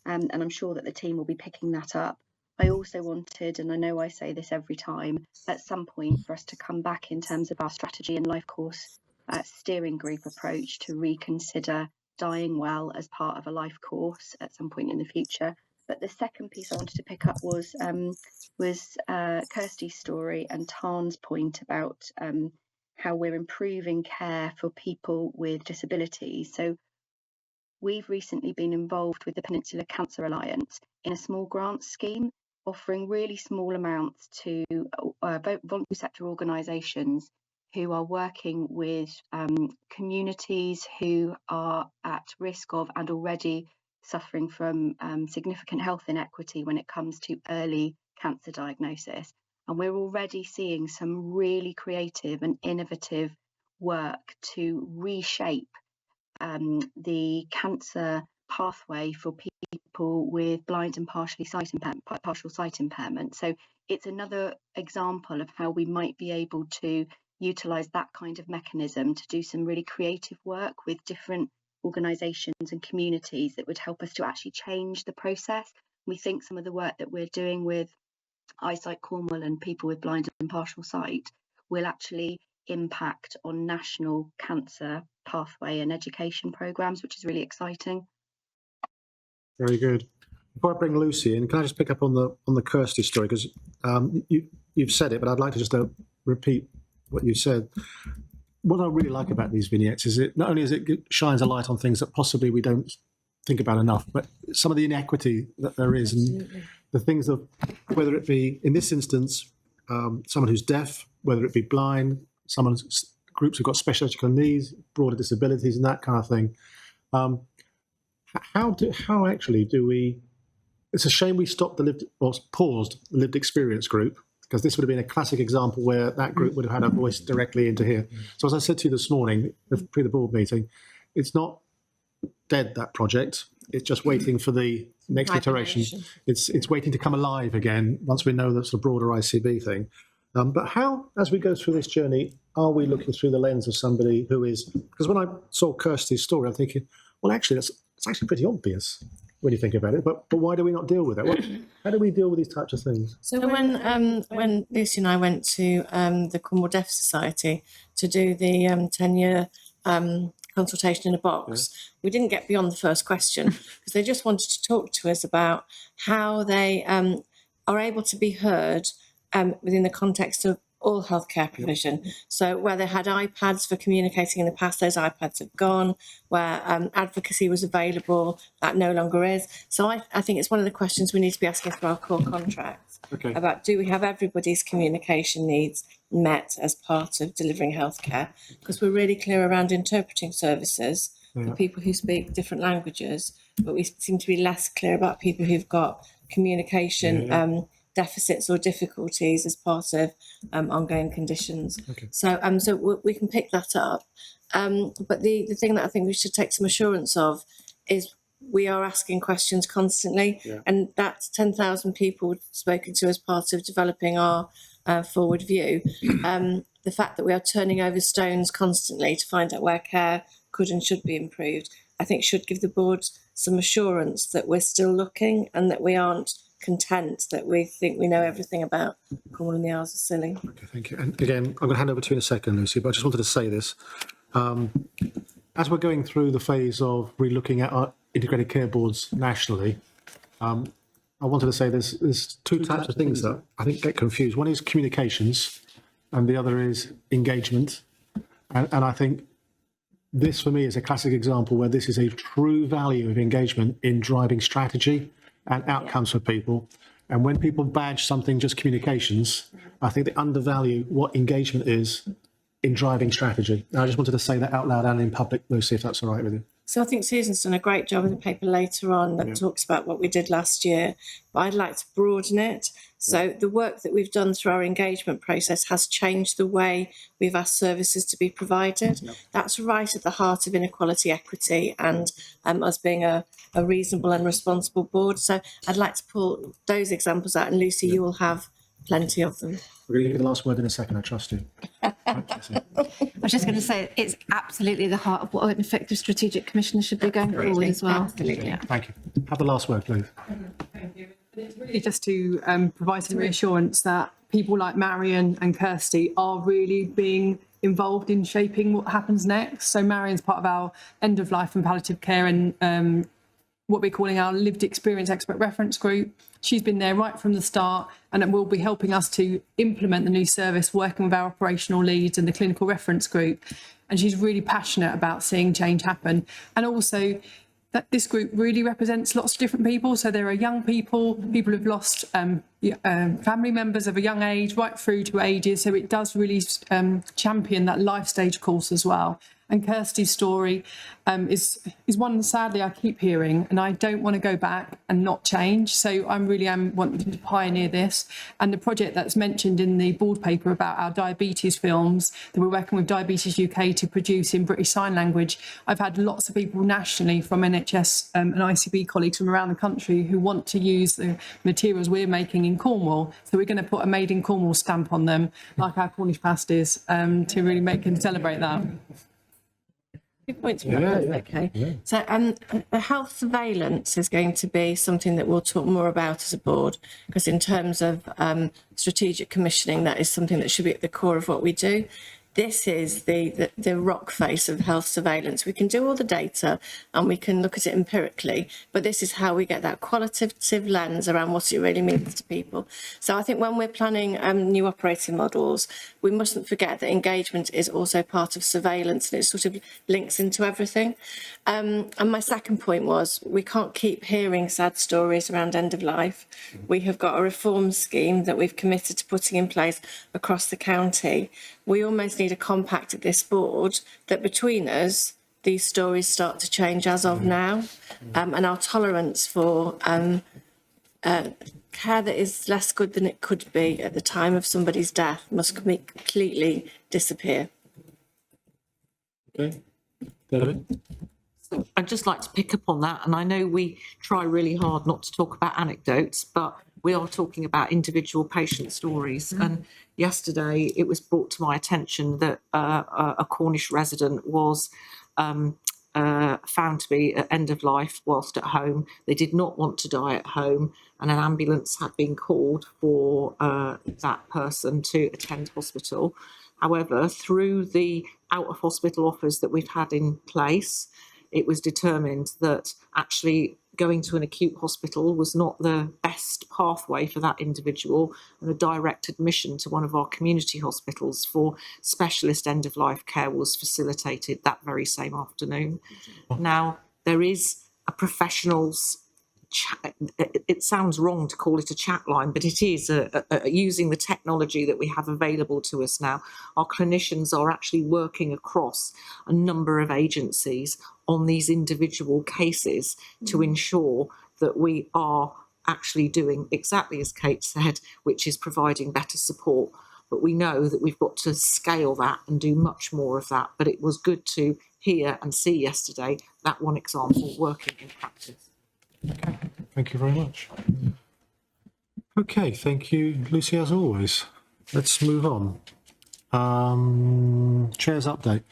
And I'm sure that the team will be picking that up. I also wanted, and I know I say this every time, at some point for us to come back in terms of our strategy and life course steering group approach to reconsider dying well as part of a life course at some point in the future. But the second piece I wanted to pick up was Kirsty's story and Tarn's point about how we're improving care for people with disabilities. So we've recently been involved with the Peninsula Cancer Alliance in a small grant scheme, offering really small amounts to voluntary sector organisations who are working with communities who are at risk of and already suffering from significant health inequity when it comes to early cancer diagnosis. And we're already seeing some really creative and innovative work to reshape the cancer pathway for people with blind and partial sight impairment. So it's another example of how we might be able to utilise that kind of mechanism to do some really creative work with different organisations and communities that would help us to actually change the process. We think some of the work that we're doing with Eyesight Cornwall and people with blind and partial sight will actually impact on national cancer pathway and education programmes, which is really exciting. Very good. Before I bring Lucy in, can I just pick up on the Kirsty story, because you've said it, but I'd like to just repeat what you said. What I really like about these vignettes is it not only is it shines a light on things that possibly we don't think about enough, but some of the inequity that there is. Absolutely. And the things of, whether it be in this instance someone who's deaf, whether it be blind, groups who've got special educational needs, broader disabilities, and that kind of thing. How actually do we? It's a shame we stopped paused the lived experience group, because this would have been a classic example where that group would have had a voice directly into here. So as I said to you this morning, pre the board meeting, it's not dead, that project. It's just waiting for the next iteration. It's waiting to come alive again once we know that's the broader ICB thing. But how, as we go through this journey, are we looking through the lens of somebody who is? Because when I saw Kirsty's story, I'm thinking, well, actually, it's actually pretty obvious when you think about it. But why do we not deal with it? How do we deal with these types of things? So when Lucy and I went to the Cornwall Deaf Society to do the 10-year consultation in a box, we didn't get beyond the first question because they just wanted to talk to us about how they are able to be heard within the context of all healthcare provision. So where they had iPads for communicating in the past, those iPads have gone. Where advocacy was available, that no longer is. So I think it's one of the questions we need to be asking for our core contracts about, do we have everybody's communication needs met as part of delivering healthcare? Because we're really clear around interpreting services for people who speak different languages, but we seem to be less clear about people who've got communication deficits or difficulties as part of ongoing conditions. So we can pick that up. But the thing that I think we should take some assurance of is we are asking questions constantly, and that's 10,000 people spoken to as part of developing our forward view. The fact that we are turning over stones constantly to find out where care could and should be improved, I think should give the board some assurance that we're still looking and that we aren't content that we think we know everything about Cornwall and the Isles of Scilly. Okay, thank you. And again, I'm going to hand over to you in a second, Lucy, but I just wanted to say this. As we're going through the phase of relooking at our integrated care boards nationally, I wanted to say there's two types of things that I think get confused. One is communications and the other is engagement. And I think this for me is a classic example where this is a true value of engagement in driving strategy and outcomes for people. And when people badge something just communications, I think they undervalue what engagement is in driving strategy. And I just wanted to say that out loud and in public, Lucy, if that's all right with you. So I think Susan's done a great job in the paper later on that talks about what we did last year, but I'd like to broaden it. So the work that we've done through our engagement process has changed the way we've asked services to be provided. That's right at the heart of inequality, equity, and us being a reasonable and responsible board. So I'd like to pull those examples out, and Lucy, you will have plenty of them. We're going to give you the last word in a second, I trust you. I was just going to say it's absolutely the heart of what an effective strategic commissioner should be going forward as well. Absolutely. Thank you. Have the last word, please. It's really just to provide some reassurance that people like Marion and Kirsty are really being involved in shaping what happens next. So Marion's part of our end of life and palliative care and what we're calling our lived experience expert reference group. She's been there right from the start and it will be helping us to implement the new service, working with our operational leads and the clinical reference group. And she's really passionate about seeing change happen. And also that this group really represents lots of different people. So there are young people, people who've lost family members of a young age, right through to ages. So it does really champion that life stage course as well. And Kirsty's story is one, sadly, I keep hearing, and I don't want to go back and not change. So I'm really wanting to pioneer this. And the project that's mentioned in the board paper about our diabetes films that we're working with Diabetes UK to produce in British Sign Language, I've had lots of people nationally from NHS and ICB colleagues from around the country who want to use the materials we're making in Cornwall. So we're going to put a Made in Cornwall stamp on them, like our Cornish pasties, to really make and celebrate that. Good points. Okay. Yeah. So the health surveillance is going to be something that we'll talk more about as a board, because in terms of strategic commissioning, that is something that should be at the core of what we do. This is the rock face of health surveillance. We can do all the data and we can look at it empirically, but this is how we get that qualitative lens around what it really means to people. So I think when we're planning new operating models, we mustn't forget that engagement is also part of surveillance and it sort of links into everything. And my second point was we can't keep hearing sad stories around end of life. We have got a reform scheme that we've committed to putting in place across the county. We almost need a compact at this board that between us, these stories start to change as of now, and our tolerance for care that is less good than it could be at the time of somebody's death must completely disappear. Okay. David? I'd just like to pick up on that, and I know we try really hard not to talk about anecdotes, but we are talking about individual patient stories. And yesterday it was brought to my attention that a Cornish resident was found to be at end of life whilst at home. They did not want to die at home, and an ambulance had been called for that person to attend hospital. However, through the out of hospital offers that we've had in place, it was determined that actually going to an acute hospital was not the best pathway for that individual, and a direct admission to one of our community hospitals for specialist end-of-life care was facilitated that very same afternoon. Now, there is a professionals chat. It sounds wrong to call it a chat line, but it is using the technology that we have available to us now. Our clinicians are actually working across a number of agencies on these individual cases to ensure that we are actually doing exactly as Kate said, which is providing better support. But we know that we've got to scale that and do much more of that. But it was good to hear and see yesterday that one example working in practice. Okay, thank you very much. Okay, thank you, Lucy, as always. Let's move on. Chair's update.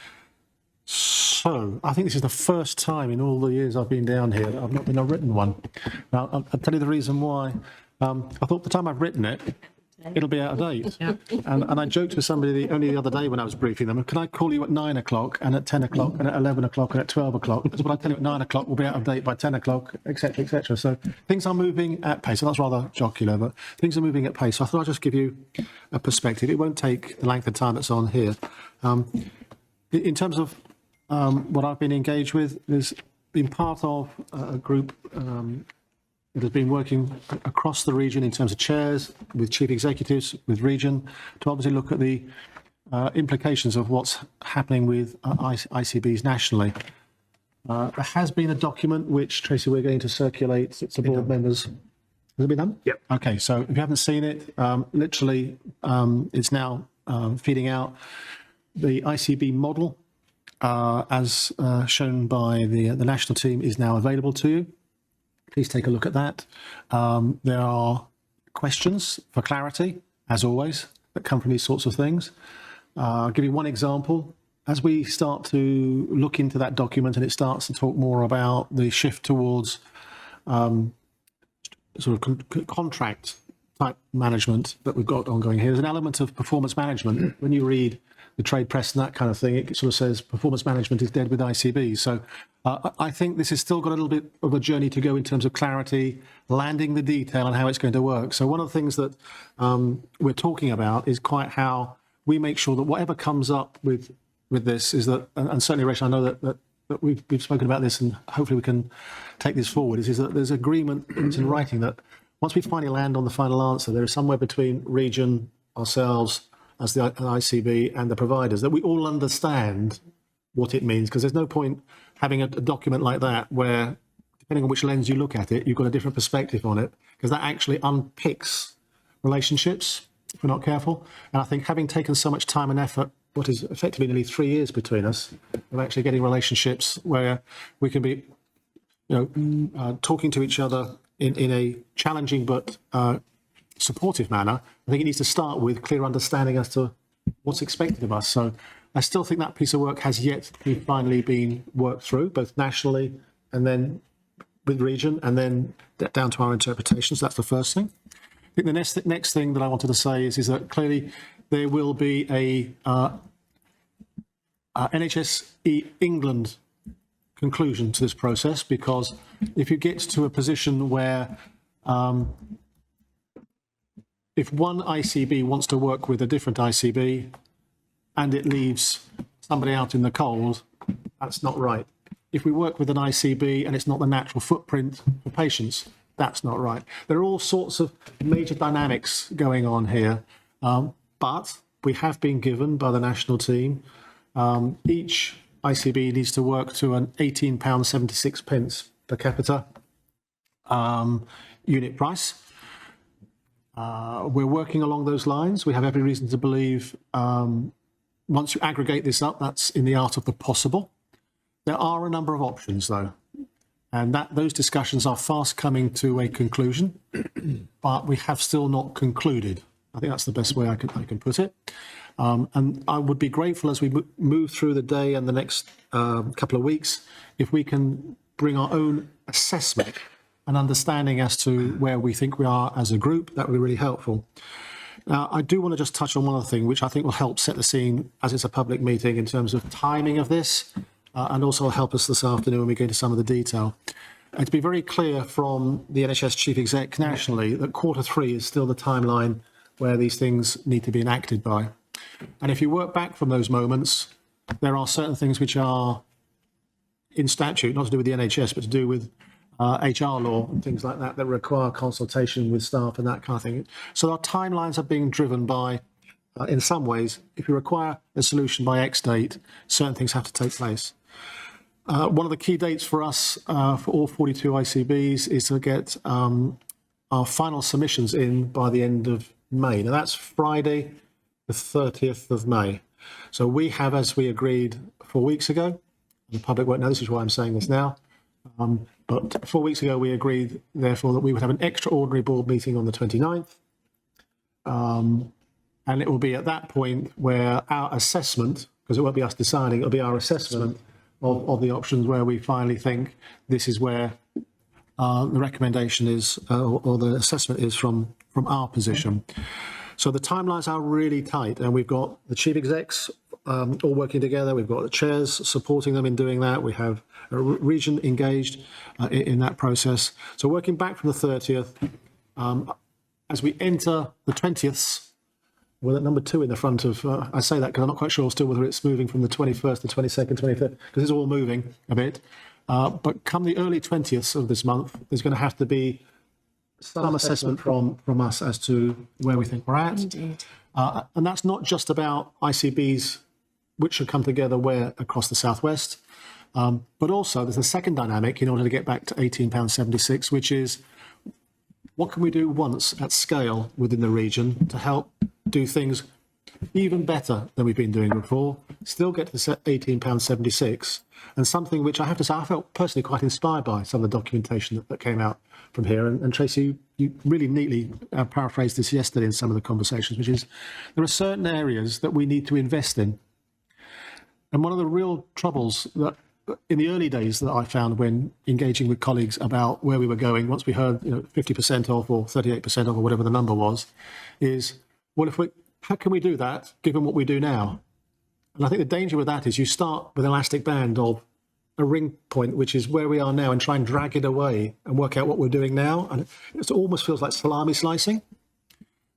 So, I think this is the first time in all the years I've been down here that I've not been a written one. Now, I'll tell you the reason why. I thought the time I've written it, it'll be out of date. And I joked with somebody only the other day when I was briefing them, can I call you at 9 o'clock and at 10 o'clock and at 11 o'clock and at 12 o'clock? Because what I tell you at 9 o'clock will be out of date by 10 o'clock, etc., etc. So things are moving at pace. And that's rather jocular, but things are moving at pace. So I thought I'd just give you a perspective. It won't take the length of time that's on here. In terms of what I've been engaged with, there's been part of a group that has been working across the region in terms of chairs, with chief executives, with region, to obviously look at the implications of what's happening with ICBs nationally. There has been a document which, Tracy, we're going to circulate to board members. Has it been done? Yep. Okay, so if you haven't seen it, literally it's now feeding out the ICB model as shown by the national team is now available to you. Please take a look at that. There are questions for clarity, as always, that come from these sorts of things. I'll give you one example. As we start to look into that document and it starts to talk more about the shift towards sort of contract type management that we've got ongoing here, there's an element of performance management. When you read the trade press and that kind of thing, it sort of says performance management is dead with ICB. So I think this has still got a little bit of a journey to go in terms of clarity, landing the detail and how it's going to work. So one of the things that we're talking about is quite how we make sure that whatever comes up with this is that, and certainly, Rachel, I know that we've spoken about this and hopefully we can take this forward, is that there's agreement in writing that once we finally land on the final answer, there is somewhere between region, ourselves, as the ICB and the providers, that we all understand what it means, because there's no point having a document like that where, depending on which lens you look at it, you've got a different perspective on it, because that actually unpicks relationships if we're not careful. And I think having taken so much time and effort, what is effectively nearly 3 years between us, of actually getting relationships where we can be, talking to each other in a challenging but supportive manner, I think it needs to start with clear understanding as to what's expected of us. So I still think that piece of work has yet to be finally been worked through, both nationally and then with region, and then down to our interpretations. That's the first thing. I think the next thing that I wanted to say is that clearly there will be a NHS England conclusion to this process, because if you get to a position where if one ICB wants to work with a different ICB and it leaves somebody out in the cold, that's not right. If we work with an ICB and it's not the natural footprint for patients, that's not right. There are all sorts of major dynamics going on here, but we have been given by the national team, each ICB needs to work to an £18.76 per capita unit price. We're working along those lines. We have every reason to believe once you aggregate this up, that's in the art of the possible. There are a number of options, though, and those discussions are fast coming to a conclusion, but we have still not concluded. I think that's the best way I can put it. And I would be grateful as we move through the day and the next couple of weeks if we can bring our own assessment and understanding as to where we think we are as a group. That would be really helpful. Now, I do want to just touch on one other thing, which I think will help set the scene as it's a public meeting in terms of timing of this, and also help us this afternoon when we go into some of the detail. And to be very clear from the NHS Chief Exec nationally that Q3 is still the timeline where these things need to be enacted by. And if you work back from those moments, there are certain things which are in statute, not to do with the NHS, but to do with HR law and things like that require consultation with staff and that kind of thing. So our timelines are being driven by, in some ways, if you require a solution by X date, certain things have to take place. One of the key dates for us, for all 42 ICBs, is to get our final submissions in by the end of May. Now that's Friday, the 30th of May. So we have, as we agreed 4 weeks ago, the public won't know, this is why I'm saying this now, but 4 weeks ago we agreed, therefore, that we would have an extraordinary board meeting on the 29th. And it will be at that point where our assessment, because it won't be us deciding, it'll be our assessment of the options where we finally think this is where the recommendation is, or the assessment is from our position. So the timelines are really tight, and we've got the chief execs all working together. We've got the chairs supporting them in doing that. We have a region engaged in that process. So working back from the 30th, as we enter the 20th, well, at number 2 in the front of, I say that because I'm not quite sure still whether it's moving from the 21st to 22nd, 23rd, because it's all moving a bit. But come the early 20th of this month, there's going to have to be some assessment from us as to where we think we're at. Indeed. And that's not just about ICBs, which should come together where across the southwest, but also there's a second dynamic in order to get back to £18.76, which is what can we do once at scale within the region to help do things even better than we've been doing before, still get to the £18.76, and something which I have to say I felt personally quite inspired by some of the documentation that came out from here. And Tracy, you really neatly paraphrased this yesterday in some of the conversations, which is there are certain areas that we need to invest in. And one of the real troubles that in the early days that I found when engaging with colleagues about where we were going, once we heard 50% off or 38% off or whatever the number was, is, well, how can we do that given what we do now? And I think the danger with that is you start with an elastic band of a ring point, which is where we are now, and try and drag it away and work out what we're doing now. And it almost feels like salami slicing.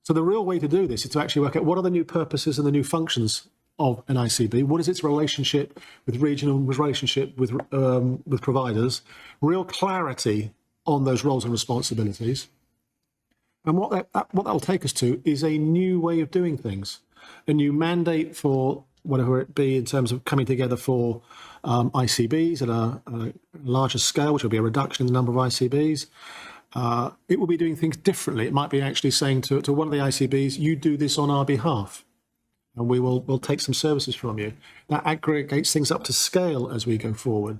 So the real way to do this is to actually work out what are the new purposes and the new functions of an ICB. What is its relationship with regional, relationship with providers? Real clarity on those roles and responsibilities. And what that will take us to is a new way of doing things, a new mandate for whatever it be in terms of coming together for ICBs at a larger scale, which will be a reduction in the number of ICBs. It will be doing things differently. It might be actually saying to one of the ICBs, you do this on our behalf, and we'll take some services from you. That aggregates things up to scale as we go forward.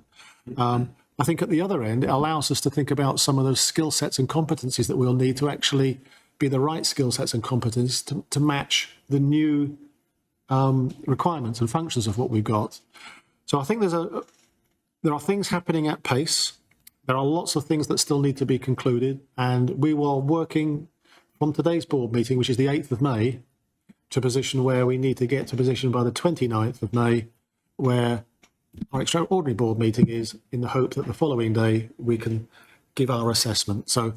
I think at the other end, it allows us to think about some of those skill sets and competencies that we'll need to actually be the right skill sets and competencies to match the new requirements and functions of what we've got. So I think there are things happening at pace. There are lots of things that still need to be concluded, and we were working from today's board meeting, which is the 8th of May, to a position where we need to get to a position by the 29th of May, where our extraordinary board meeting is, in the hope that the following day we can give our assessment. So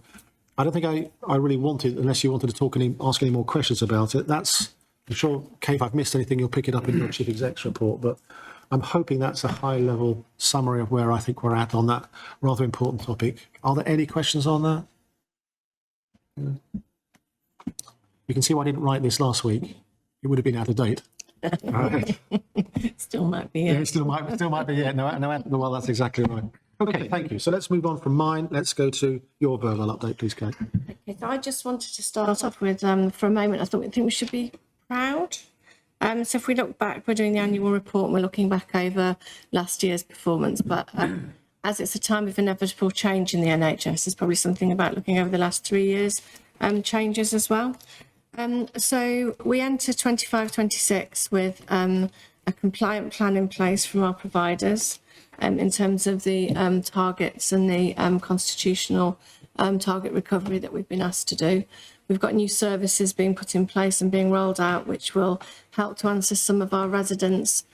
I don't think I really wanted, unless you wanted to talk and ask any more questions about it. I'm sure, Kay, if I've missed anything, you'll pick it up in your chief exec's report, but I'm hoping that's a high-level summary of where I think we're at on that rather important topic. Are there any questions on that? You can see why I didn't write this last week. It would have been out of date. Right. Still might be. Yeah, it still might be. Yeah, no, well, that's exactly right. Okay, thank you. So let's move on from mine. Let's go to your verbal update, please, Kate. Okay, so I just wanted to start off with, for a moment, I think we should be proud. So if we look back, we're doing the annual report and we're looking back over last year's performance, but as it's a time of inevitable change in the NHS, there's probably something about looking over the last 3 years changes as well. So we enter 25-26 with a compliant plan in place from our providers in terms of the targets and the constitutional target recovery that we've been asked to do. We've got new services being put in place and being rolled out, which will help to answer some of our residents'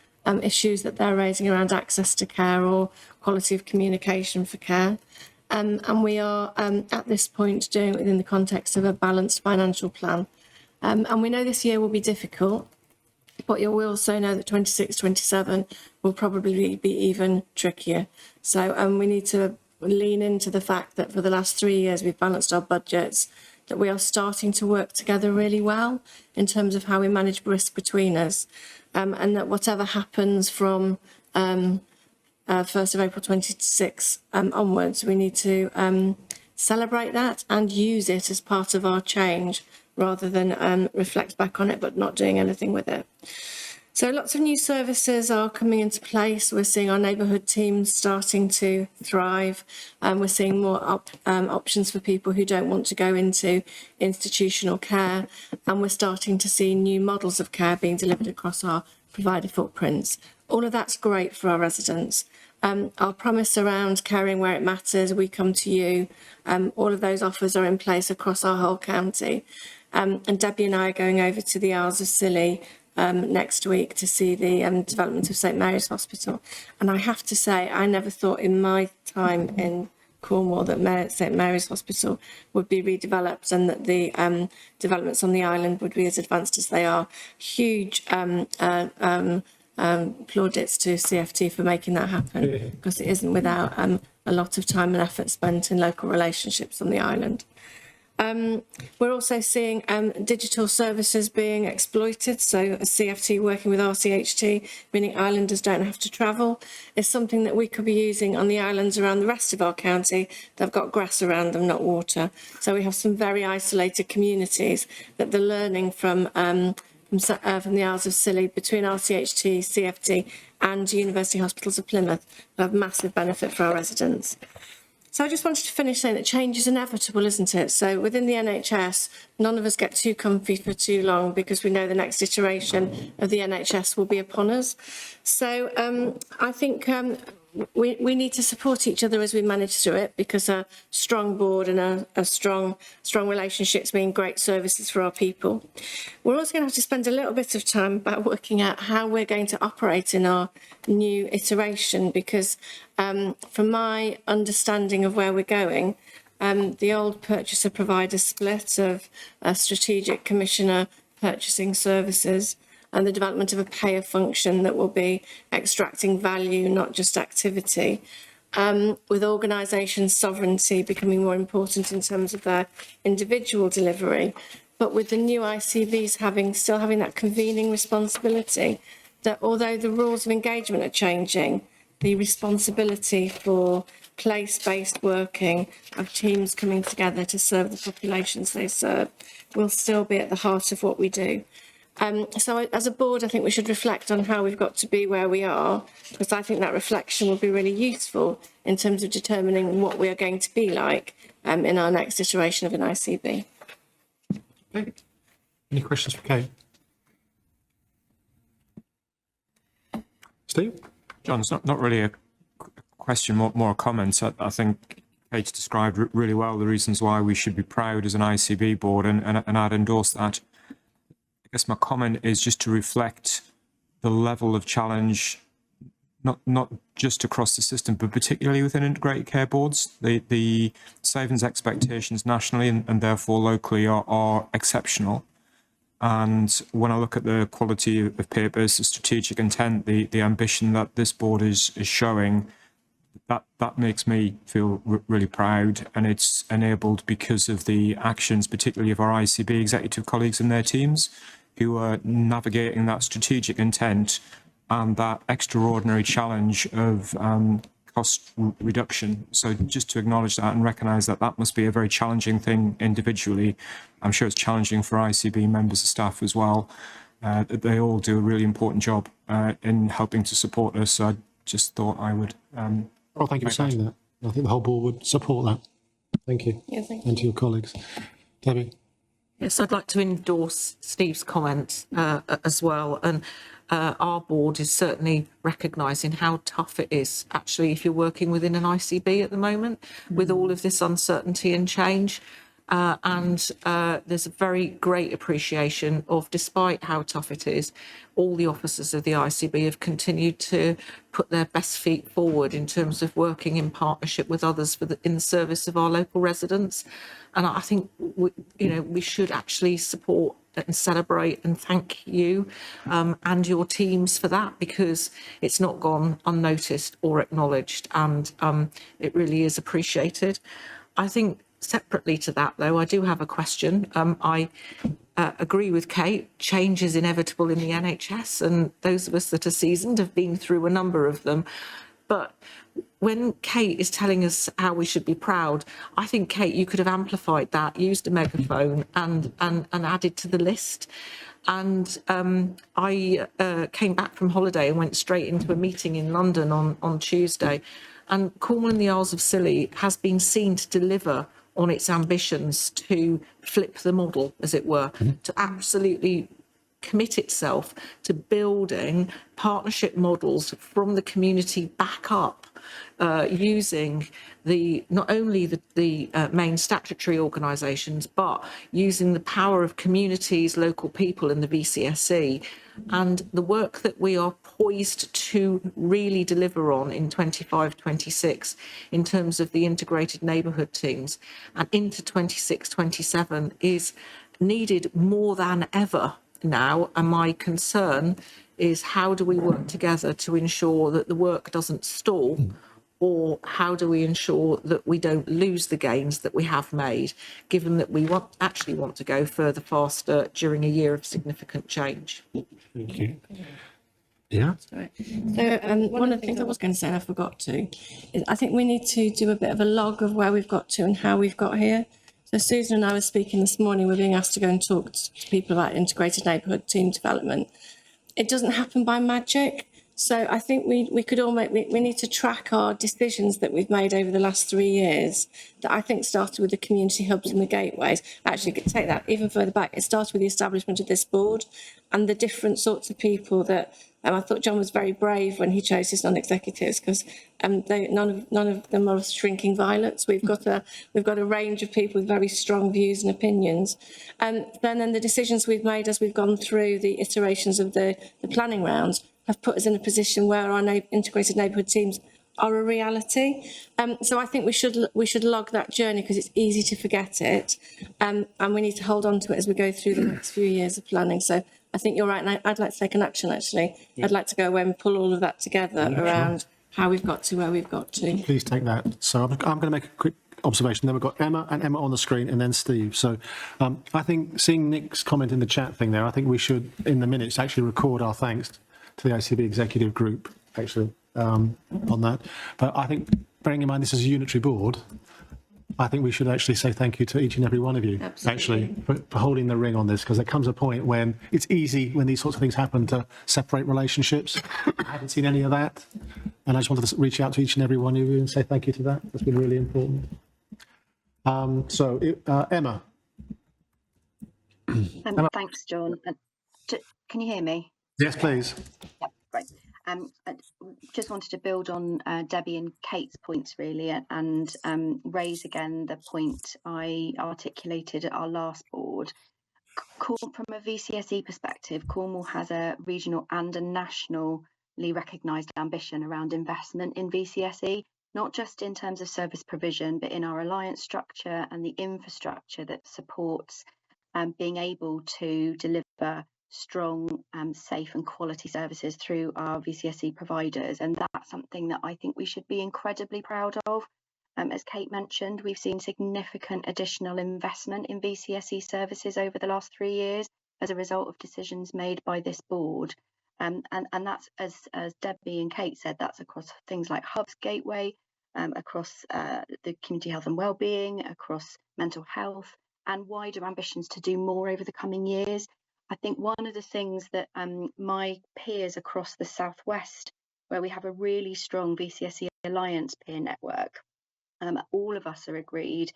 issues that they're raising around access to care or quality of communication for care. And we are at this point doing it within the context of a balanced financial plan. And we know this year will be difficult, but you'll also know that 26-27 will probably be even trickier. So we need to lean into the fact that for the last 3 years we've balanced our budgets, that we are starting to work together really well in terms of how we manage risk between us, and that whatever happens from 1st of April 26 onwards, we need to celebrate that and use it as part of our change rather than reflect back on it but not doing anything with it. So lots of new services are coming into place. We're seeing our neighbourhood teams starting to thrive. We're seeing more options for people who don't want to go into institutional care. And we're starting to see new models of care being delivered across our provider footprints. All of that's great for our residents. Our promise around caring where it matters, we come to you. All of those offers are in place across our whole county. And Debbie and I are going over to the Isles of Scilly next week to see the development of St Mary's Hospital. And I have to say, I never thought in my time in Cornwall that St Mary's Hospital would be redeveloped and that the developments on the island would be as advanced as they are. Huge plaudits to CFT for making that happen, because it isn't without a lot of time and effort spent in local relationships on the island. We're also seeing digital services being exploited. So a CFT working with RCHT, meaning islanders don't have to travel, is something that we could be using on the islands around the rest of our county. They've got grass around them, not water. So we have some very isolated communities that the learning from the Isles of Scilly between RCHT, CFT and University Hospitals of Plymouth will have massive benefit for our residents. So I just wanted to finish saying that change is inevitable, isn't it? So within the NHS, none of us get too comfy for too long because we know the next iteration of the NHS will be upon us. So I think we need to support each other as we manage through it, because a strong board and a strong relationships mean great services for our people. We're also going to have to spend a little bit of time about working out how we're going to operate in our new iteration, because from my understanding of where we're going, the old purchaser provider split of a strategic commissioner purchasing services and the development of a payer function that will be extracting value, not just activity, with organisation sovereignty becoming more important in terms of their individual delivery, but with the new ICBs still having that convening responsibility, that although the rules of engagement are changing, the responsibility for place-based working of teams coming together to serve the populations they serve will still be at the heart of what we do. So as a board, I think we should reflect on how we've got to be where we are, because I think that reflection will be really useful in terms of determining what we are going to be like in our next iteration of an ICB. Okay. Any questions for Kate? Steve? John, it's not really a question, more a comment. I think Kate's described really well the reasons why we should be proud as an ICB board, and I'd endorse that. I guess my comment is just to reflect the level of challenge, not just across the system, but particularly within integrated care boards. The savings expectations nationally and therefore locally are exceptional. And when I look at the quality of papers, the strategic intent, the ambition that this board is showing, that makes me feel really proud, and it's enabled because of the actions, particularly of our ICB executive colleagues and their teams, who are navigating that strategic intent and that extraordinary challenge of cost reduction. So just to acknowledge that and recognise that that must be a very challenging thing individually. I'm sure it's challenging for ICB members of staff as well. They all do a really important job in helping to support us. So I just thought I would... well, thank you for saying that. I think the whole board would support that. Thank you. Yeah, thank you. And to your colleagues. Debbie? Yes, I'd like to endorse Steve's comments as well. And our board is certainly recognising how tough it is, actually, if you're working within an ICB at the moment, with all of this uncertainty and change. And there's a very great appreciation of, despite how tough it is, all the officers of the ICB have continued to put their best feet forward in terms of working in partnership with others in the service of our local residents. And I think we should actually support and celebrate and thank you and your teams for that, because it's not gone unnoticed or acknowledged, and it really is appreciated. I think separately to that, though, I do have a question. I agree with Kate, change is inevitable in the NHS, and those of us that are seasoned have been through a number of them. But when Kate is telling us how we should be proud, I think, Kate, you could have amplified that, used a megaphone and added to the list. And I came back from holiday and went straight into a meeting in London on Tuesday. And Cornwall and the Isles of Scilly has been seen to deliver on its ambitions to flip the model, as it were, to absolutely commit itself to building partnership models from the community back up using not only the main statutory organisations, but using the power of communities, local people in the VCSE, and the work that we are poised to really deliver on in 25-26 in terms of the integrated neighbourhood teams and into 26-27 is needed more than ever now. And my concern is, how do we work together to ensure that the work doesn't stall, or how do we ensure that we don't lose the gains that we have made, given that we actually want to go further faster during a year of significant change. Thank you. Yeah. Right. So one of the things I was going to say and I forgot to, is I think we need to do a bit of a log of where we've got to and how we've got here. So Susan and I were speaking this morning, we're being asked to go and talk to people about integrated neighbourhood team development. It doesn't happen by magic. So I think we could all we need to track our decisions that we've made over the last 3 years, that I think started with the community hubs and the gateways. Actually, take that even further back. It started with the establishment of this board and the different sorts of people that, I thought John was very brave when he chose his non-executives, because none of them are shrinking violets. We've got a range of people with very strong views and opinions. Then the decisions we've made as we've gone through the iterations of the planning rounds have put us in a position where our integrated neighbourhood teams are a reality. So I think we should log that journey, because it's easy to forget it, and we need to hold on to it as we go through the next few years of planning. So I think you're right, and I'd like to take an action, actually. Yeah. I'd like to go away and pull all of that together around how we've got to where we've got to. Please take that. So I'm going to make a quick observation. Then we've got Emma on the screen, and then Steve. So I think, seeing Nick's comment in the chat thing there, I think we should, in the minutes, actually record our thanks to the ICB executive group, actually, on that. But I think, bearing in mind this is a unitary board, I think we should actually say thank you to each and every one of you, actually, for holding the ring on this, because there comes a point when it's easy, when these sorts of things happen, to separate relationships. I haven't seen any of that, and I just wanted to reach out to each and every one of you and say thank you to that. That's been really important. Emma. Emma. Thanks, John. Can you hear me? Yes, please. Yep, right. I just wanted to build on Debbie and Kate's points, really, and raise again the point I articulated at our last board. From a VCSE perspective, Cornwall has a regional and a nationally recognised ambition around investment in VCSE, not just in terms of service provision, but in our alliance structure and the infrastructure that supports being able to deliver strong, safe and quality services through our VCSE providers. And that's something that I think we should be incredibly proud of. As Kate mentioned, we've seen significant additional investment in VCSE services over the last 3 years as a result of decisions made by this board. And that's, as Debbie and Kate said, that's across things like Hubs Gateway, across the community health and wellbeing, across mental health, and wider ambitions to do more over the coming years. I think one of the things that my peers across the Southwest, where we have a really strong VCSE Alliance peer network, all of us are agreed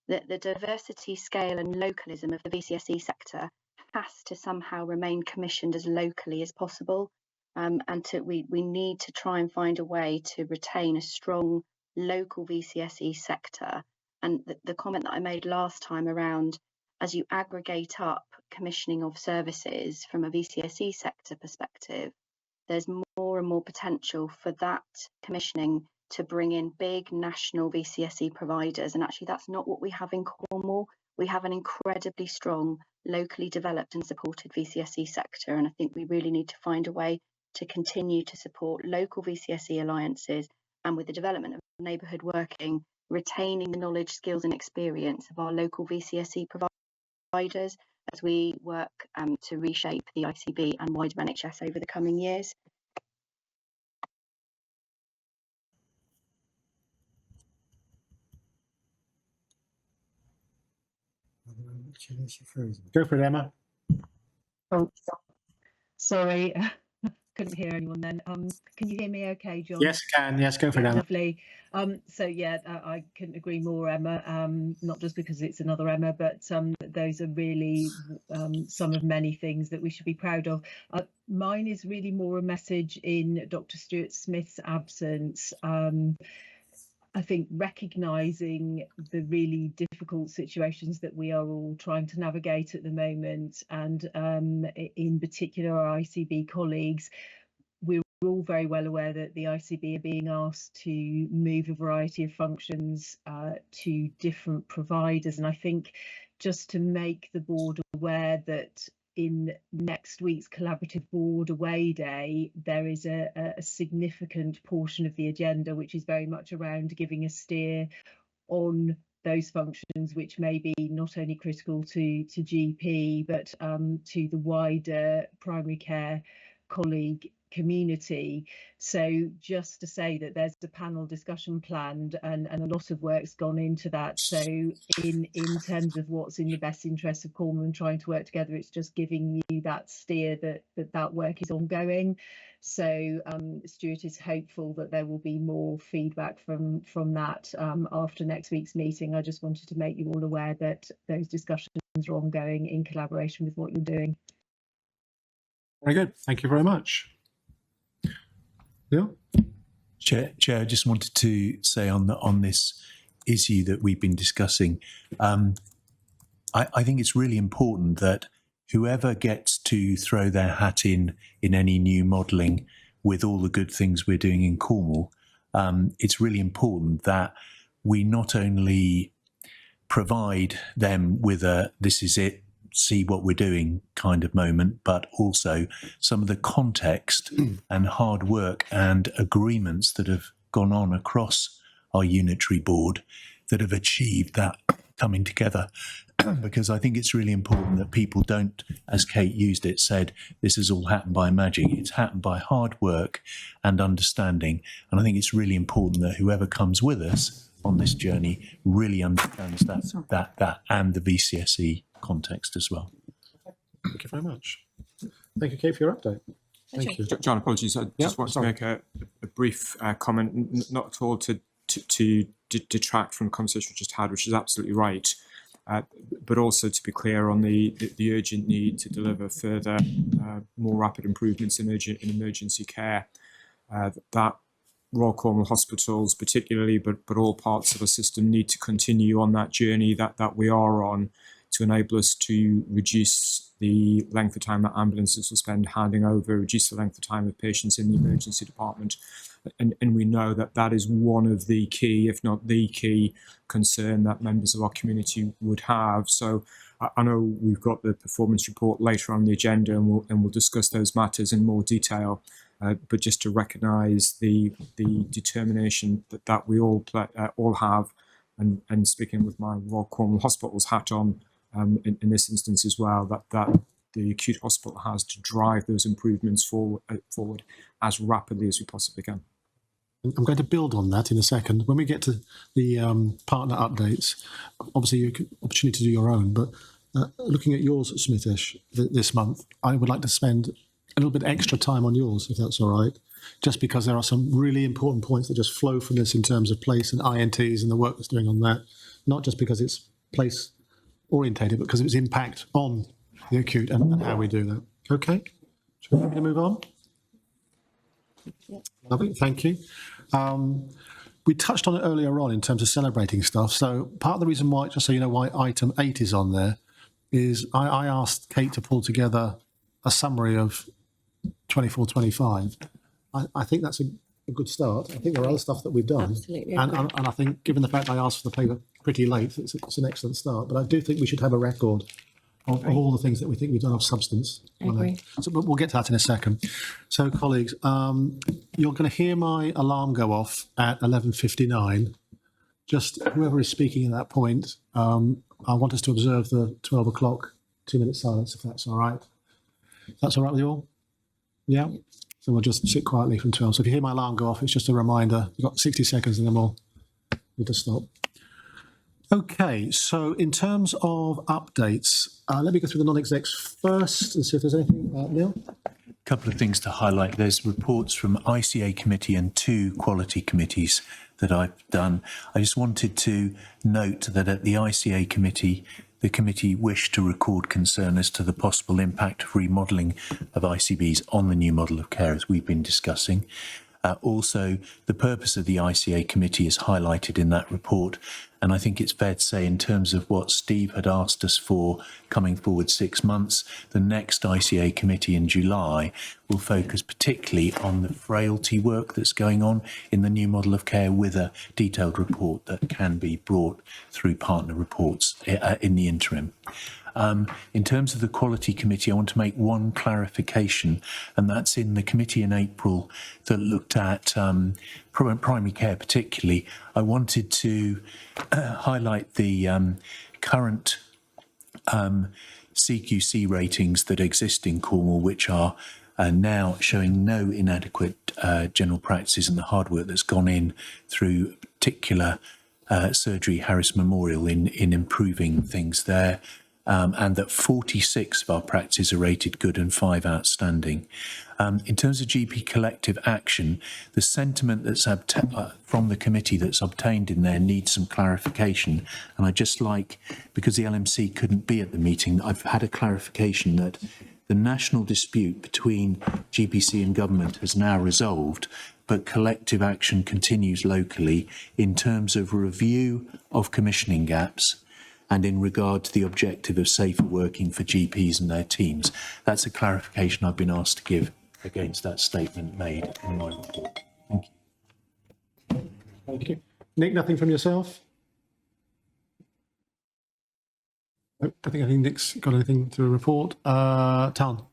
that the diversity, scale and localism of the VCSE sector has to somehow remain commissioned as locally as possible. We need to try and find a way to retain a strong local VCSE sector. And the comment that I made last time around, as you aggregate up commissioning of services from a VCSE sector perspective, there's more and more potential for that commissioning to bring in big national VCSE providers. And actually, that's not what we have in Cornwall. We have an incredibly strong, locally developed and supported VCSE sector. And I think we really need to find a way to continue to support local VCSE alliances, and with the development of neighbourhood working, retaining the knowledge, skills and experience of our local VCSE providers as we work to reshape the ICB and wider NHS over the coming years. Go for it, Emma. Oh, sorry, couldn't hear anyone then. Can you hear me okay, John? Yes, I can. Yes, go for it, Emma. Lovely. So yeah, I couldn't agree more, Emma. Not just because it's another Emma, but those are really some of many things that we should be proud of. Mine is really more a message in Dr. Stuart Smith's absence. I think recognising the really difficult situations that we are all trying to navigate at the moment, and in particular our ICB colleagues, we're all very well aware that the ICB are being asked to move a variety of functions to different providers. And I think just to make the board aware that in next week's collaborative board away day, there is a significant portion of the agenda which is very much around giving a steer on those functions which may be not only critical to GP but to the wider primary care colleague community. So just to say that there's a panel discussion planned and a lot of work's gone into that. So in terms of what's in the best interest of Cornwall and trying to work together, it's just giving you that steer that work is ongoing. So Stuart is hopeful that there will be more feedback from that after next week's meeting. I just wanted to make you all aware that those discussions are ongoing in collaboration with what you're doing. Very good. Thank you very much. Yeah. Chair, I just wanted to say on this issue that we've been discussing, I think it's really important that whoever gets to throw their hat in any new modelling with all the good things we're doing in Cornwall, it's really important that we not only provide them with a "this is it, see what we're doing" kind of moment, but also some of the context and hard work and agreements that have gone on across our unitary board that have achieved that coming together. Because I think it's really important that people don't, as Kate used it, said, this has all happened by magic. It's happened by hard work and understanding. And I think it's really important that whoever comes with us on this journey really understands that and the VCSE context as well. Thank you very much. Thank you, Kate, for your update. Thank you. John, apologies. I just want to make a brief comment, not at all to detract from the conversation we just had, which is absolutely right, but also to be clear on the urgent need to deliver further, more rapid improvements in emergency care. That Royal Cornwall hospitals particularly, but all parts of the system need to continue on that journey that we are on to enable us to reduce the length of time that ambulances will spend handing over, reduce the length of time of patients in the emergency department. And we know that is one of the key, if not the key, concern that members of our community would have. So I know we've got the performance report later on the agenda, and we'll discuss those matters in more detail. But just to recognise the determination that we all have, and speaking with my Royal Cornwall Hospitals hat on in this instance as well, that the acute hospital has to drive those improvements forward as rapidly as we possibly can. I'm going to build on that in a second. When we get to the partner updates, obviously you can opportunity to do your own, but looking at yours, Smithish, this month, I would like to spend a little bit extra time on yours, if that's all right, just because there are some really important points that just flow from this in terms of place and INTs and the work that's doing on that, not just because it's place orientated, but because of its impact on the acute and how we do that. Okay, should we maybe move on? Lovely, thank you. We touched on it earlier on in terms of celebrating stuff. So part of the reason why, just so you know why item 8 is on there, is I asked Kate to pull together a summary of 24-25. I think that's a good start. I think there are other stuff that we've done. Absolutely. And I think given the fact I asked for the paper pretty late, it's an excellent start. But I do think we should have a record of all the things that we think we've done of substance. I agree. So, but we'll get to that in a second. So, colleagues, you're going to hear my alarm go off at 11:59. Just whoever is speaking at that point, I want us to observe the 12 o'clock 2-minute silence, if that's all right. That's all right with you all? Yeah? So we'll just sit quietly from 12. So if you hear my alarm go off, it's just a reminder. You've got 60 seconds and then we'll need to stop. Okay, so in terms of updates, let me go through the non-execs first and see if there's anything. Neil? couple of things to highlight. There's reports from ICA committee and 2 quality committees that I've done. I just wanted to note that at the ICA committee, the committee wished to record concern as to the possible impact of remodelling of ICBs on the new model of care, as we've been discussing. Also, the purpose of the ICA committee is highlighted in that report. And I think it's fair to say, in terms of what Steve had asked us for coming forward 6 months, the next ICA committee in July will focus particularly on the frailty work that's going on in the new model of care, with a detailed report that can be brought through partner reports in the interim. In terms of the quality committee, I want to make one clarification, and that's in the committee in April that looked at primary care particularly. I wanted to highlight the current CQC ratings that exist in Cornwall, which are now showing no inadequate general practices, and the hard work that's gone in through particular surgery Harris Memorial in improving things there. And that 46 of our practices are rated good and 5 outstanding. In terms of GP collective action, the sentiment that's from the committee that's obtained in there needs some clarification. And I'd just like, because the LMC couldn't be at the meeting, I've had a clarification that the national dispute between GPC and government has now resolved, but collective action continues locally in terms of review of commissioning gaps and in regard to the objective of safer working for GPs and their teams. That's a clarification I've been asked to give against that statement made in my report. Thank you. Thank you. Nick, nothing from yourself? I think Nick's got anything to report. Tan?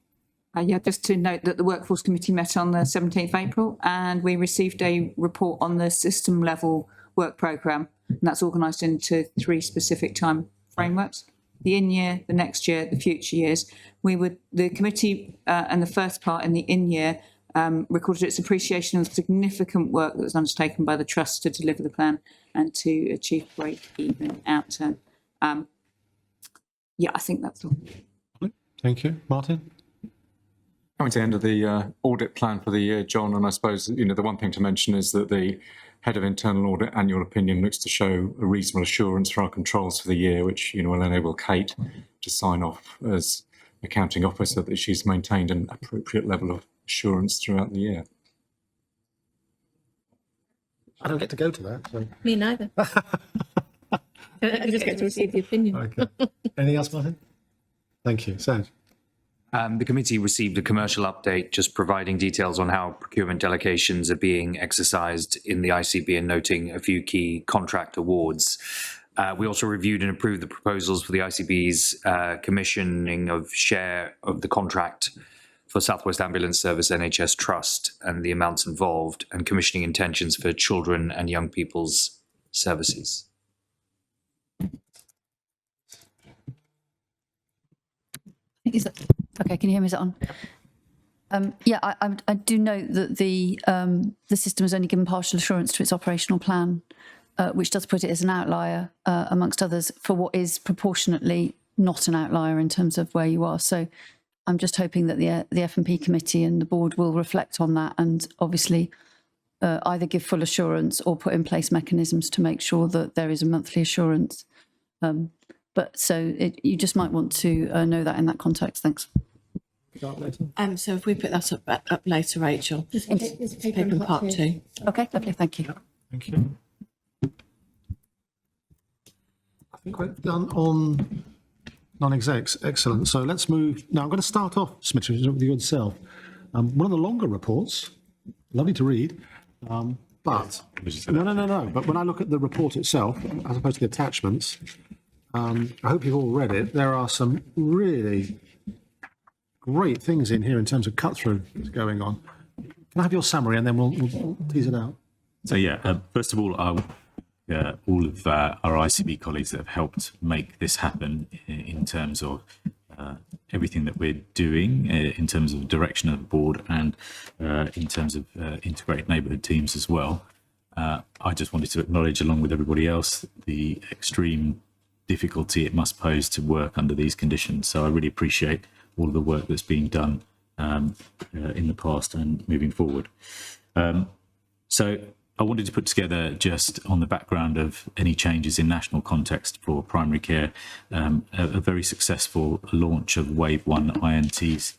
Yeah, just to note that the Workforce Committee met on the 17th of April and we received a report on the system level work programme, and that's organised into 3 specific time frameworks: the in-year, the next year, the future years. The committee and the first part in the in-year recorded its appreciation of the significant work that was undertaken by the Trust to deliver the plan and to achieve break-even outturn. Yeah, I think that's all. Thank you. Martin? Coming to the end of the audit plan for the year, John, and I suppose, the one thing to mention is that the Head of Internal Audit annual opinion looks to show a reasonable assurance for our controls for the year, which, will enable Kate to sign off as accounting officer that she's maintained an appropriate level of assurance throughout the year. I don't get to go to that. So. Me neither. I just get to receive the opinion. Okay. Anything else, Martin? Thank you. Sam? The committee received a commercial update just providing details on how procurement delegations are being exercised in the ICB and noting a few key contract awards. We also reviewed and approved the proposals for the ICB's commissioning of share of the contract for South West Ambulance Service NHS Trust and the amounts involved, and commissioning intentions for children and young people's services. Okay, can you hear me? Is it on? Yeah, I do note that the system has only given partial assurance to its operational plan, which does put it as an outlier amongst others for what is proportionately not an outlier in terms of where you are. So I'm just hoping that the F&P committee and the board will reflect on that and obviously either give full assurance or put in place mechanisms to make sure that there is a monthly assurance. But so you just might want to know that in that context. Thanks. So if we put that up later, Rachel, it's paper in part 2. Okay, lovely. Thank you. Thank you. I think we're done on non-execs. Excellent. So let's move. Now I'm going to start off, Smith, with your self. One of the longer reports, lovely to read, but no. But when I look at the report itself, as opposed to the attachments, I hope you've all read it. There are some really great things in here in terms of cut through going on. Can I have your summary and then we'll tease it out? So yeah, first of all, all of our ICB colleagues that have helped make this happen in terms of everything that we're doing, in terms of direction of the board and in terms of integrated neighbourhood teams as well. I just wanted to acknowledge, along with everybody else, the extreme difficulty it must pose to work under these conditions. So I really appreciate all of the work that's being done in the past and moving forward. So I wanted to put together, just on the background of any changes in national context for primary care, a very successful launch of Wave 1 INTs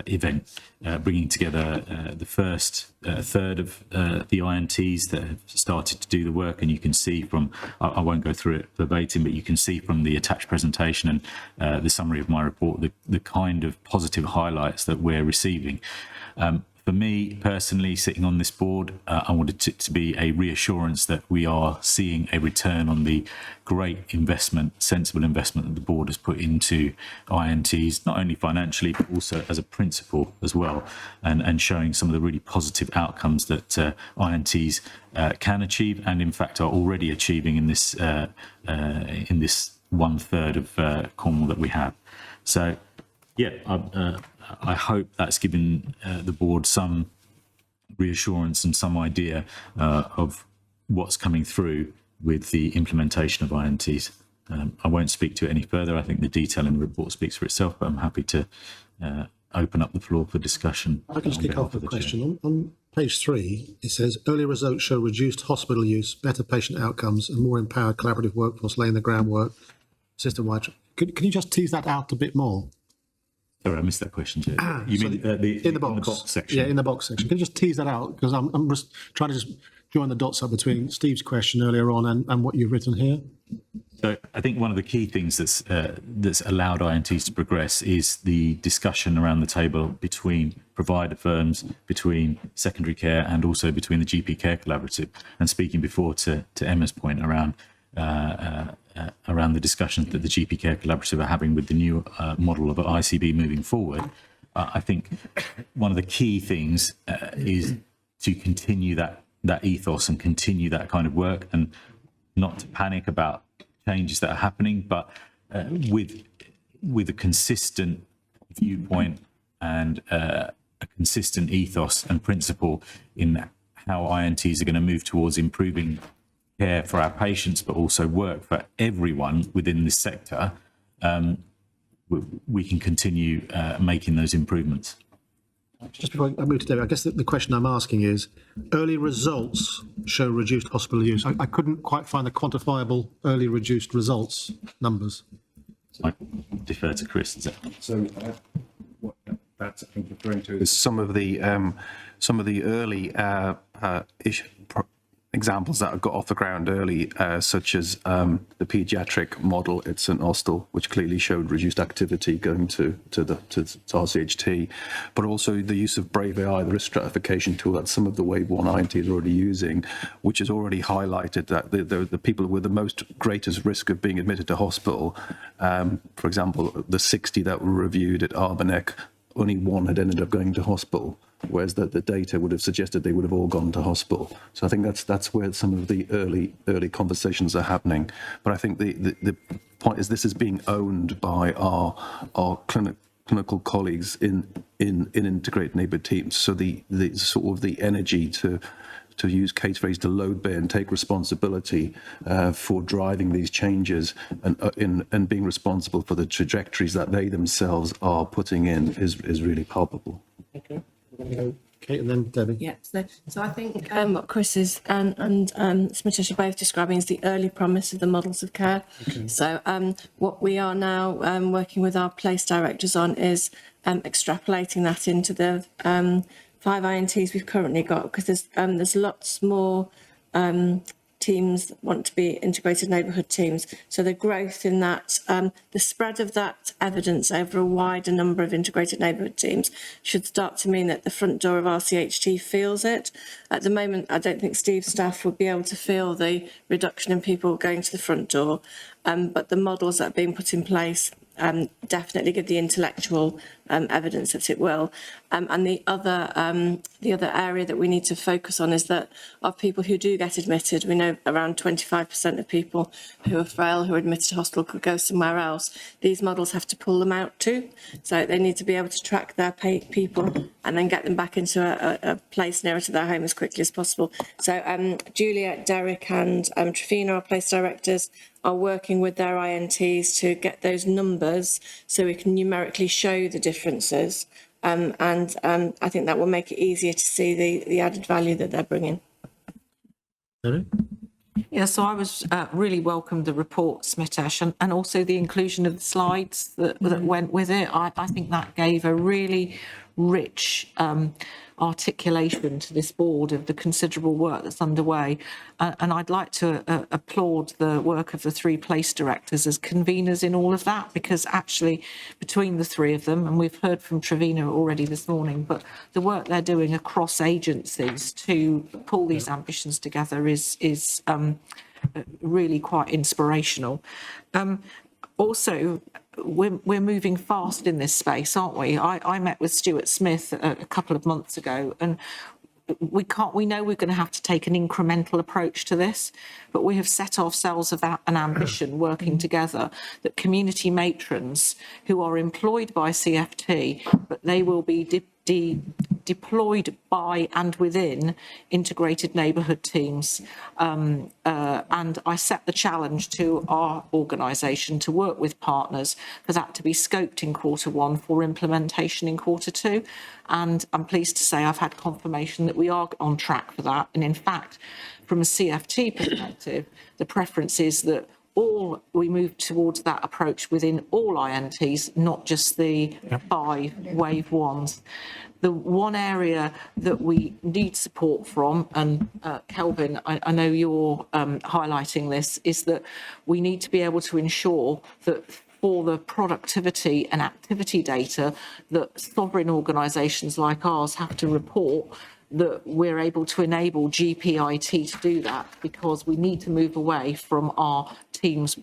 event, bringing together the first third of the INTs that have started to do the work. And you can see from, I won't go through it verbatim, but you can see from the attached presentation and the summary of my report, the kind of positive highlights that we're receiving. For me personally, sitting on this board, I wanted it to be a reassurance that we are seeing a return on the great investment, sensible investment that the board has put into INTs, not only financially, but also as a principle as well, and showing some of the really positive outcomes that INTs can achieve, and in fact are already achieving in this 1/3 of Cornwall that we have. So, yeah, I hope that's given the board some reassurance and some idea of what's coming through with the implementation of INTs. I won't speak to it any further. I think the detail in the report speaks for itself, but I'm happy to open up the floor for discussion. I can just kick off with a question. On page 3, it says, early results show reduced hospital use, better patient outcomes, and more empowered collaborative workforce laying the groundwork system-wide. Can you just tease that out a bit more? Sorry, I missed that question, Jay. You mean in the box section? Yeah, in the box section. Can you just tease that out? Because I'm just trying to just join the dots up between Steve's question earlier on and what you've written here. So I think one of the key things that's allowed INTs to progress is the discussion around the table between provider firms, between secondary care, and also between the GP Care Collaborative. And speaking before to Emma's point around the discussions that the GP Care Collaborative are having with the new model of ICB moving forward, I think one of the key things is to continue that ethos and continue that kind of work, and not to panic about changes that are happening, but with a consistent viewpoint and a consistent ethos and principle in how INTs are going to move towards improving care for our patients, but also work for everyone within this sector. We can continue making those improvements. Just before I move to David, I guess the question I'm asking is, early results show reduced hospital use. I couldn't quite find the quantifiable early reduced results numbers. I defer to Chris. Is that? So what that's referring to is some of the early examples that have got off the ground early, such as the paediatric model at St Austell, which clearly showed reduced activity going to RCHT, but also the use of Brave AI, the risk stratification tool that some of the Wave 1 INTs are already using, which has already highlighted that the people with the most greatest risk of being admitted to hospital, for example, the 60 that were reviewed at Arbenec, only one had ended up going to hospital, whereas the data would have suggested they would have all gone to hospital. So I think that's where some of the early conversations are happening. But I think the point is this is being owned by our clinical colleagues in integrated neighbourhood teams. So the sort of the energy to use Kate's phrase, to load bear and take responsibility for driving these changes and being responsible for the trajectories that they themselves are putting in is really palpable. Okay. Kate and then Debbie. Yeah, so I think what Chris is and Smitesh are both describing is the early promise of the models of care. Okay. So what we are now working with our place directors on is extrapolating that into the 5 INTs we've currently got, because there's lots more teams that want to be integrated neighbourhood teams. So the growth in that, the spread of that evidence over a wider number of integrated neighbourhood teams should start to mean that the front door of RCHT feels it. At the moment, I don't think Steve's staff would be able to feel the reduction in people going to the front door, but the models that are being put in place definitely give the intellectual evidence that it will. And the other area that we need to focus on is that of people who do get admitted, we know around 25% of people who are frail, who are admitted to hospital, could go somewhere else. These models have to pull them out too. So they need to be able to track their people and then get them back into a place nearer to their home as quickly as possible. So Julia, Derek and Trifina, our place directors, are working with their INTs to get those numbers so we can numerically show the differences and I think that will make it easier to see the added value that they're bringing. Yeah, so I was really welcomed the report, Smitesh, and also the inclusion of the slides that went with it. I think that gave a really rich articulation to this board of the considerable work that's underway. And I'd like to applaud the work of the three place directors as conveners in all of that, because actually between the three of them, and we've heard from Trevina already this morning, but the work they're doing across agencies to pull these ambitions together is really quite inspirational. Also, we're moving fast in this space, aren't we? I met with Stuart Smith a couple of months ago, and we know we're going to have to take an incremental approach to this, but we have set ourselves an ambition working together that community matrons who are employed by CFT, but they will be deployed by and within integrated neighbourhood teams. And I set the challenge to our organisation to work with partners for that to be scoped in Q1 for implementation in Q2. And I'm pleased to say I've had confirmation that we are on track for that. And in fact, from a CFT perspective, the preference is that we move towards that approach within all INTs, not just the 5 wave ones. The one area that we need support from, and Kelvin, I know you're highlighting this, is that we need to be able to ensure that for the productivity and activity data that sovereign organisations like ours have to report, that we're able to enable GPIT to do that, because we need to move away from our teams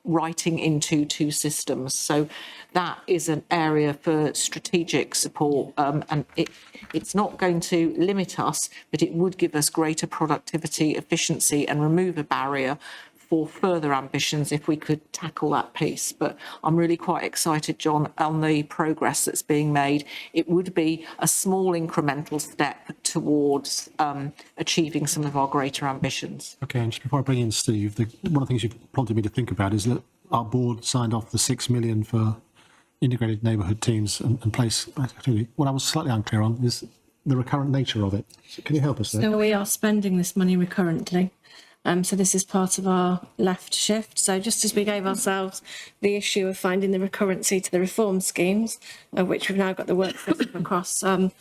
writing into 2 systems. So that is an area for strategic support, and it's not going to limit us, but it would give us greater productivity, efficiency, and remove a barrier for further ambitions if we could tackle that piece. But I'm really quite excited, John, on the progress that's being made. It would be a small incremental step towards achieving some of our greater ambitions. Okay, and just before I bring in Steve, one of the things you've prompted me to think about is that our board signed off the 6 million for integrated neighbourhood teams and place. What I was slightly unclear on is the recurrent nature of it. So can you help us there? So we are spending this money recurrently. So this is part of our left shift. So just as we gave ourselves the issue of finding the recurrency to the reform schemes, of which we've now got the work set up across our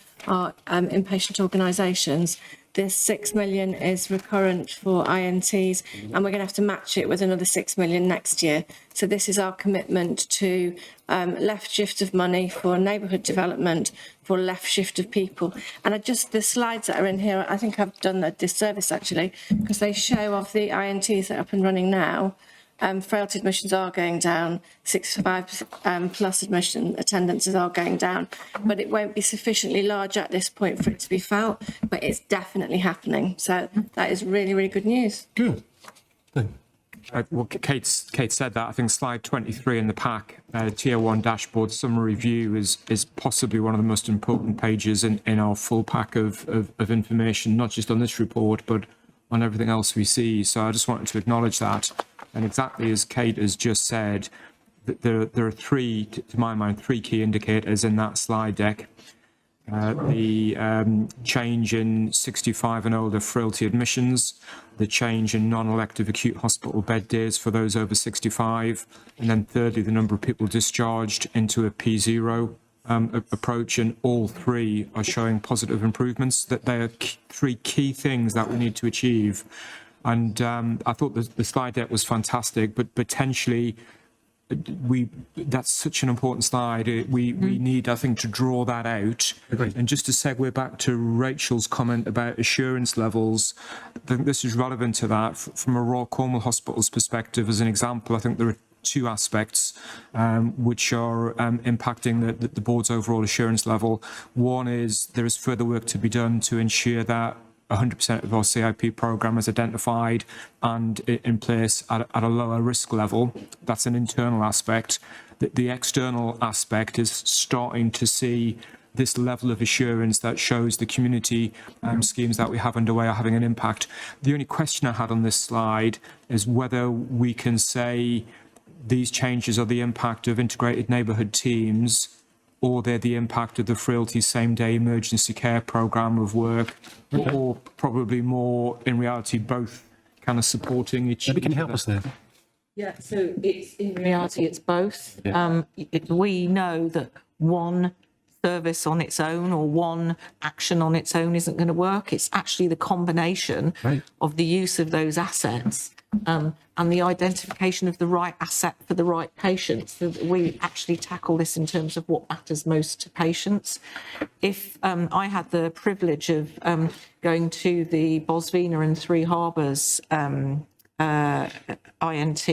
inpatient organisations, this 6 million is recurrent for INTs, and we're going to have to match it with another 6 million next year. So this is our commitment to left shift of money for neighbourhood development, for left shift of people. And the slides that are in here, I think I've done a disservice actually, because they show off the INTs that are up and running now. Frailty admissions are going down, 65 plus admission attendances are going down, but it won't be sufficiently large at this point for it to be felt, but it's definitely happening. So that is really, really good news. Good. Well, Kate said that. I think slide 23 in the pack, Tier 1 dashboard summary view is possibly one of the most important pages in our full pack of information, not just on this report, but on everything else we see. So I just wanted to acknowledge that. And exactly as Kate has just said, there are to my mind, three key indicators in that slide deck. The change in 65 and older frailty admissions, the change in non-elective acute hospital bed days for those over 65, and then thirdly, the number of people discharged into a P0 approach, and all three are showing positive improvements. That they are three key things that we need to achieve. And I thought the slide deck was fantastic, but potentially that's such an important slide. We need, I think, to draw that out. And just to segue back to Rachel's comment about assurance levels, I think this is relevant to that. From a Royal Cornwall Hospital's perspective, as an example, I think there are 2 aspects which are impacting the board's overall assurance level. One is there is further work to be done to ensure that 100% of our CIP programme is identified and in place at a lower risk level. That's an internal aspect. The external aspect is starting to see this level of assurance that shows the community schemes that we have underway are having an impact. The only question I had on this slide is whether we can say these changes are the impact of integrated neighbourhood teams, or they're the impact of the Frailty Same Day Emergency Care Programme of work, or probably more, in reality, both kind of supporting each other. Maybe can you help us there? Yeah, so it's in reality, it's both. We know that one service on its own or one action on its own isn't going to work. It's actually the combination of the use of those assets and the identification of the right asset for the right patient, so that we actually tackle this in terms of what matters most to patients. If I had the privilege of going to the Bosvina and Three Harbours INT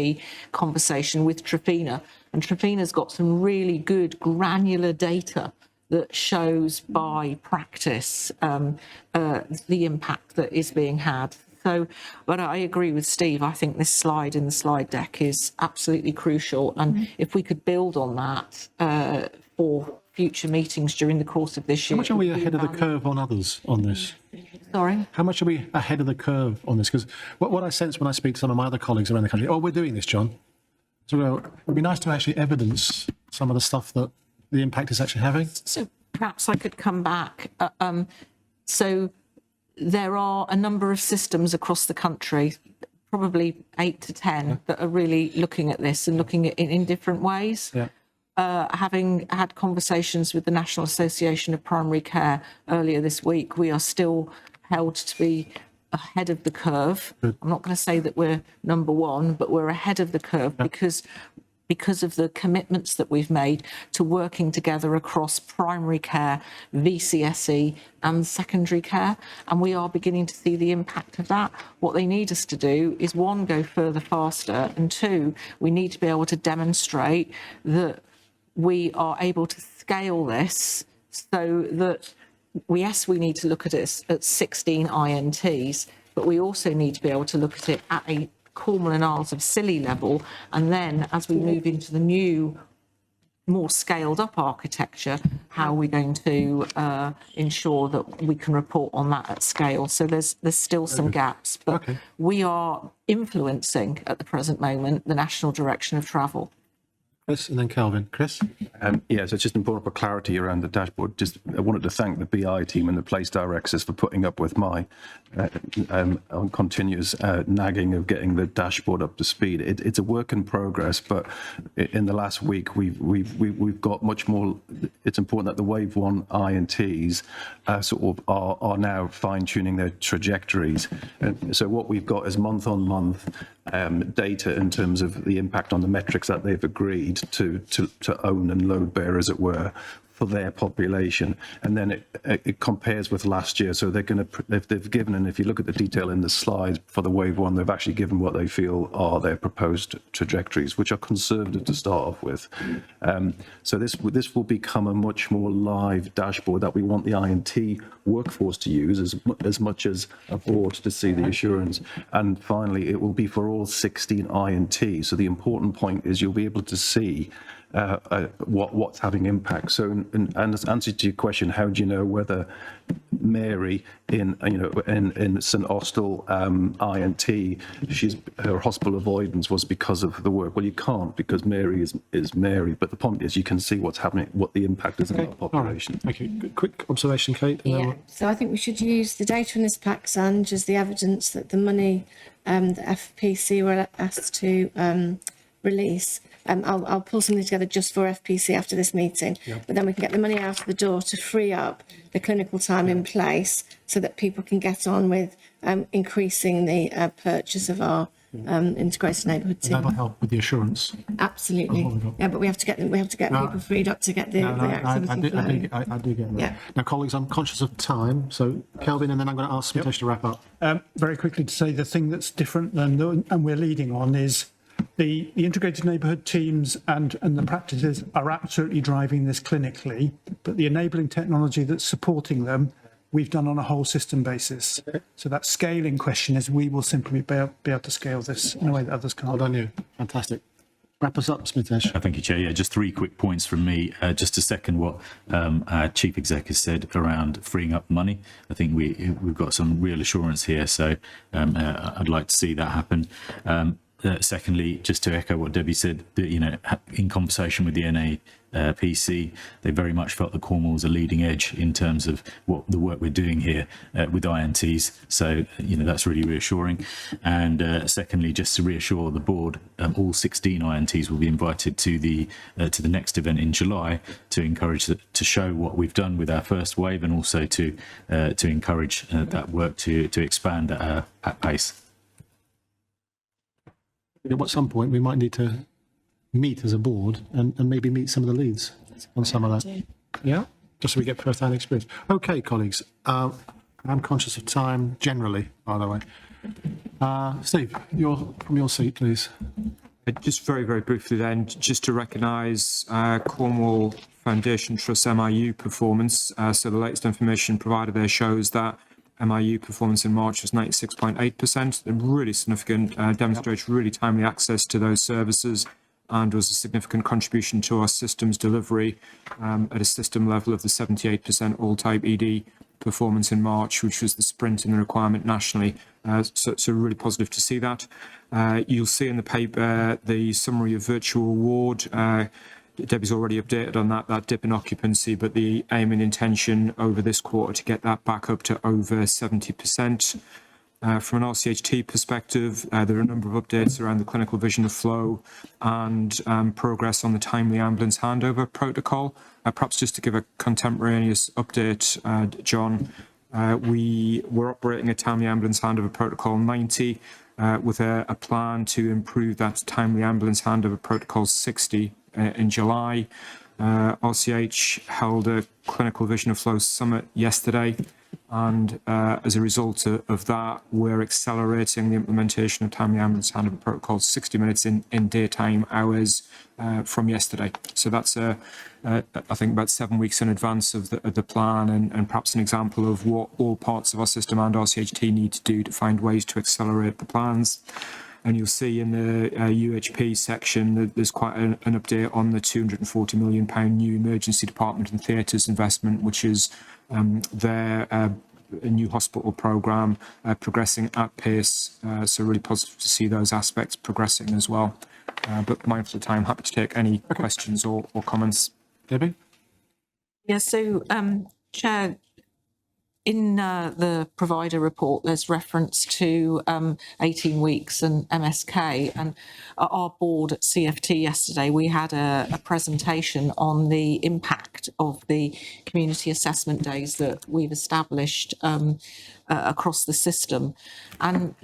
conversation with Trafina, and Trafina's got some really good granular data that shows by practice the impact that is being had. So, but I agree with Steve. I think this slide in the slide deck is absolutely crucial, and if we could build on that for future meetings during the course of this year. How much are we ahead of the curve on others on this? Sorry? How much are we ahead of the curve on this? Because what I sense when I speak to some of my other colleagues around the country, oh, we're doing this, John. So it would be nice to actually evidence some of the stuff that the impact is actually having. So perhaps I could come back. So there are a number of systems across the country, probably 8 to 10, that are really looking at this and looking at it in different ways. Yeah. Having had conversations with the National Association of Primary Care earlier this week, we are still held to be ahead of the curve. I'm not going to say that we're number one, but we're ahead of the curve because of the commitments that we've made to working together across primary care, VCSE and secondary care. And we are beginning to see the impact of that. What they need us to do is, one, go further faster, and two, we need to be able to demonstrate that we are able to scale this so that we need to look at it at 16 INTs, but we also need to be able to look at it at a Cornwall and Isles of Scilly level. And then as we move into the new, more scaled up architecture, how are we going to ensure that we can report on that at scale? So there's still some gaps, but we are influencing at the present moment the national direction of travel. Chris, and then Kelvin. Chris? Yeah, so it's just important for clarity around the dashboard. Just I wanted to thank the BI team and the place directors for putting up with my continuous nagging of getting the dashboard up to speed. It's a work in progress, but in the last week we've got much more. It's important that the Wave 1 INTs sort of are now fine-tuning their trajectories. And so what we've got is month-on-month data in terms of the impact on the metrics that they've agreed to own and load bear, as it were, for their population, and then it compares with last year. So they're going to, they've given, and if you look at the detail in the slide for the Wave 1, they've actually given what they feel are their proposed trajectories, which are conservative to start off with. So this will become a much more live dashboard that we want the INT workforce to use as much as a board to see the assurance. And finally, it will be for all 16 INT. So the important point is you'll be able to see what's having impact. So, in answer to your question, how do you know whether Mary in St Austell INT, her hospital avoidance was because of the work? Well, you can't, because Mary is Mary. But the point is, you can see what's happening, what the impact is on our population. All right. Thank you. Quick observation, Kate. Yeah. So I think we should use the data in this pack, Sanj, as the evidence that the money that FPC were asked to release. I'll pull something together just for FPC after this meeting, but then we can get the money out of the door to free up the clinical time in place so that people can get on with increasing the purchase of our integrated neighbourhood team. That'll help with the assurance. Absolutely. Yeah, but we have to get people freed up to get the activity flowing. I do get that. Yeah. Now, colleagues, I'm conscious of time, so Kelvin, and then I'm going to ask Smitesh to wrap up. Very quickly to say the thing that's different and we're leading on is the integrated neighbourhood teams and the practices are absolutely driving this clinically, but the enabling technology that's supporting them, we've done on a whole system basis. So that scaling question is we will simply be able to scale this in a way that others can't. Well done, you. Fantastic. Wrap us up, Smitesh. Thank you, Chair. Yeah, just 3 quick points from me. Just to second what our Chief Exec has said around freeing up money. I think we've got some real assurance here, so I'd like to see that happen. secondly, just to echo what Debbie said, that, you know, in conversation with the NAPC, they very much felt that Cornwall was a leading edge in terms of what the work we're doing here with INTs. So, you know, that's really reassuring. And secondly, just to reassure the board, all 16 INTs will be invited to the next event in July to encourage to show what we've done with our first wave, and also to encourage that work to expand at pace. At some point, we might need to meet as a board and maybe meet some of the leads on some of that. Yeah, just so we get first-hand experience. Okay, colleagues, I'm conscious of time generally, by the way. Steve, from your seat, please. Just very, very briefly then, just to recognise Cornwall Foundation Trust MIU performance. So the latest information provided there shows that MIU performance in March was 96.8%, really significant, demonstrates really timely access to those services, and was a significant contribution to our systems delivery at a system level of the 78% all-type ED performance in March, which was the sprint in the requirement nationally. So really positive to see that. You'll see in the paper the summary of virtual award. Debbie's already updated on that dip in occupancy, but the aim and intention over this quarter to get that back up to over 70%. From an RCHT perspective, there are a number of updates around the clinical vision of flow and progress on the timely ambulance handover protocol. Perhaps just to give a contemporaneous update, John, we were operating a timely ambulance handover protocol 90 with a plan to improve that timely ambulance handover protocol 60 in July. RCH held a clinical vision of flow summit yesterday, and as a result of that, we're accelerating the implementation of timely ambulance handover protocol 60 minutes in daytime hours from yesterday. So that's I think about 7 weeks in advance of the plan, and perhaps an example of what all parts of our system and RCHT need to do to find ways to accelerate the plans. And you'll see in the UHP section that there's quite an update on the £240 million new emergency department and theatres investment, which is their a new hospital programme progressing at pace. So really positive to see those aspects progressing as well. But mindful of time, happy to take any questions or comments. Debbie? Yeah, so Chair, in the provider report, there's reference to 18 weeks and MSK, and at our board at CFT yesterday, we had a presentation on the impact of the community assessment days that we've established across the system, and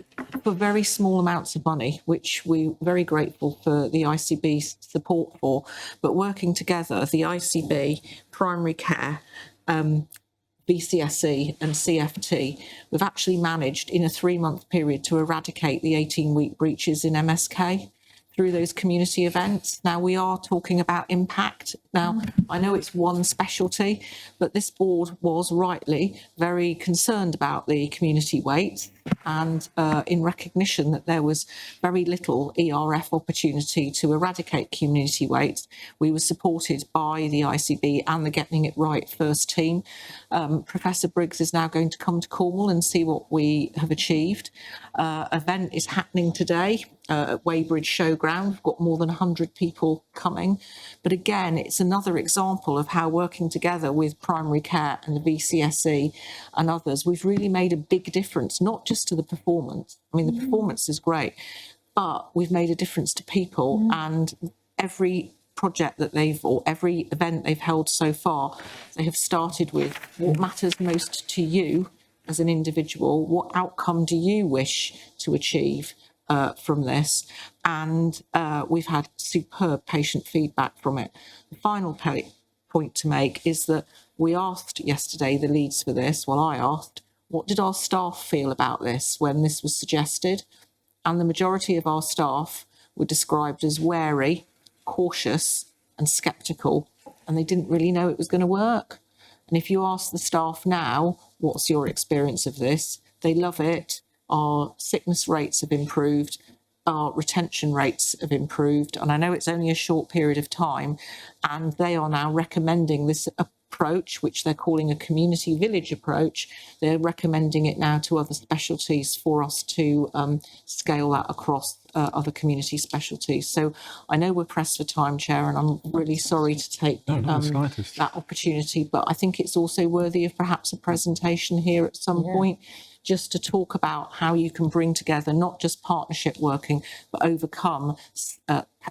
for very small amounts of money, which we're very grateful for the ICB support for, but working together, the ICB, primary care, BCSE and CFT, we've actually managed in a 3-month period to eradicate the 18-week breaches in MSK through those community events. Now, we are talking about impact. Now, I know it's one specialty, but this board was rightly very concerned about the community wait, and in recognition that there was very little ERF opportunity to eradicate community waits, we were supported by the ICB and the Getting It Right First team. Professor Briggs is now going to come to Cornwall and see what we have achieved. Event is happening today at Weybridge Showground. We've got more than 100 people coming. But again, it's another example of how working together with primary care and the BCSE and others, we've really made a big difference, not just to the performance. I mean, the performance is great, but we've made a difference to people, and every project that or every event they've held so far, they have started with what matters most to you as an individual, what outcome do you wish to achieve from this, and we've had superb patient feedback from it. The final point to make is that we asked yesterday the leads for this, well, I asked, what did our staff feel about this when this was suggested? And the majority of our staff were described as wary, cautious and sceptical, and they didn't really know it was going to work. And if you ask the staff now, what's your experience of this? They love it. Our sickness rates have improved, our retention rates have improved, and I know it's only a short period of time, and they are now recommending this approach, which they're calling a community village approach, they're recommending it now to other specialties for us to scale that across other community specialties. So I know we're pressed for time, Chair, and I'm really sorry to take that opportunity, but I think it's also worthy of perhaps a presentation here at some point, just to talk about how you can bring together not just partnership working, but overcome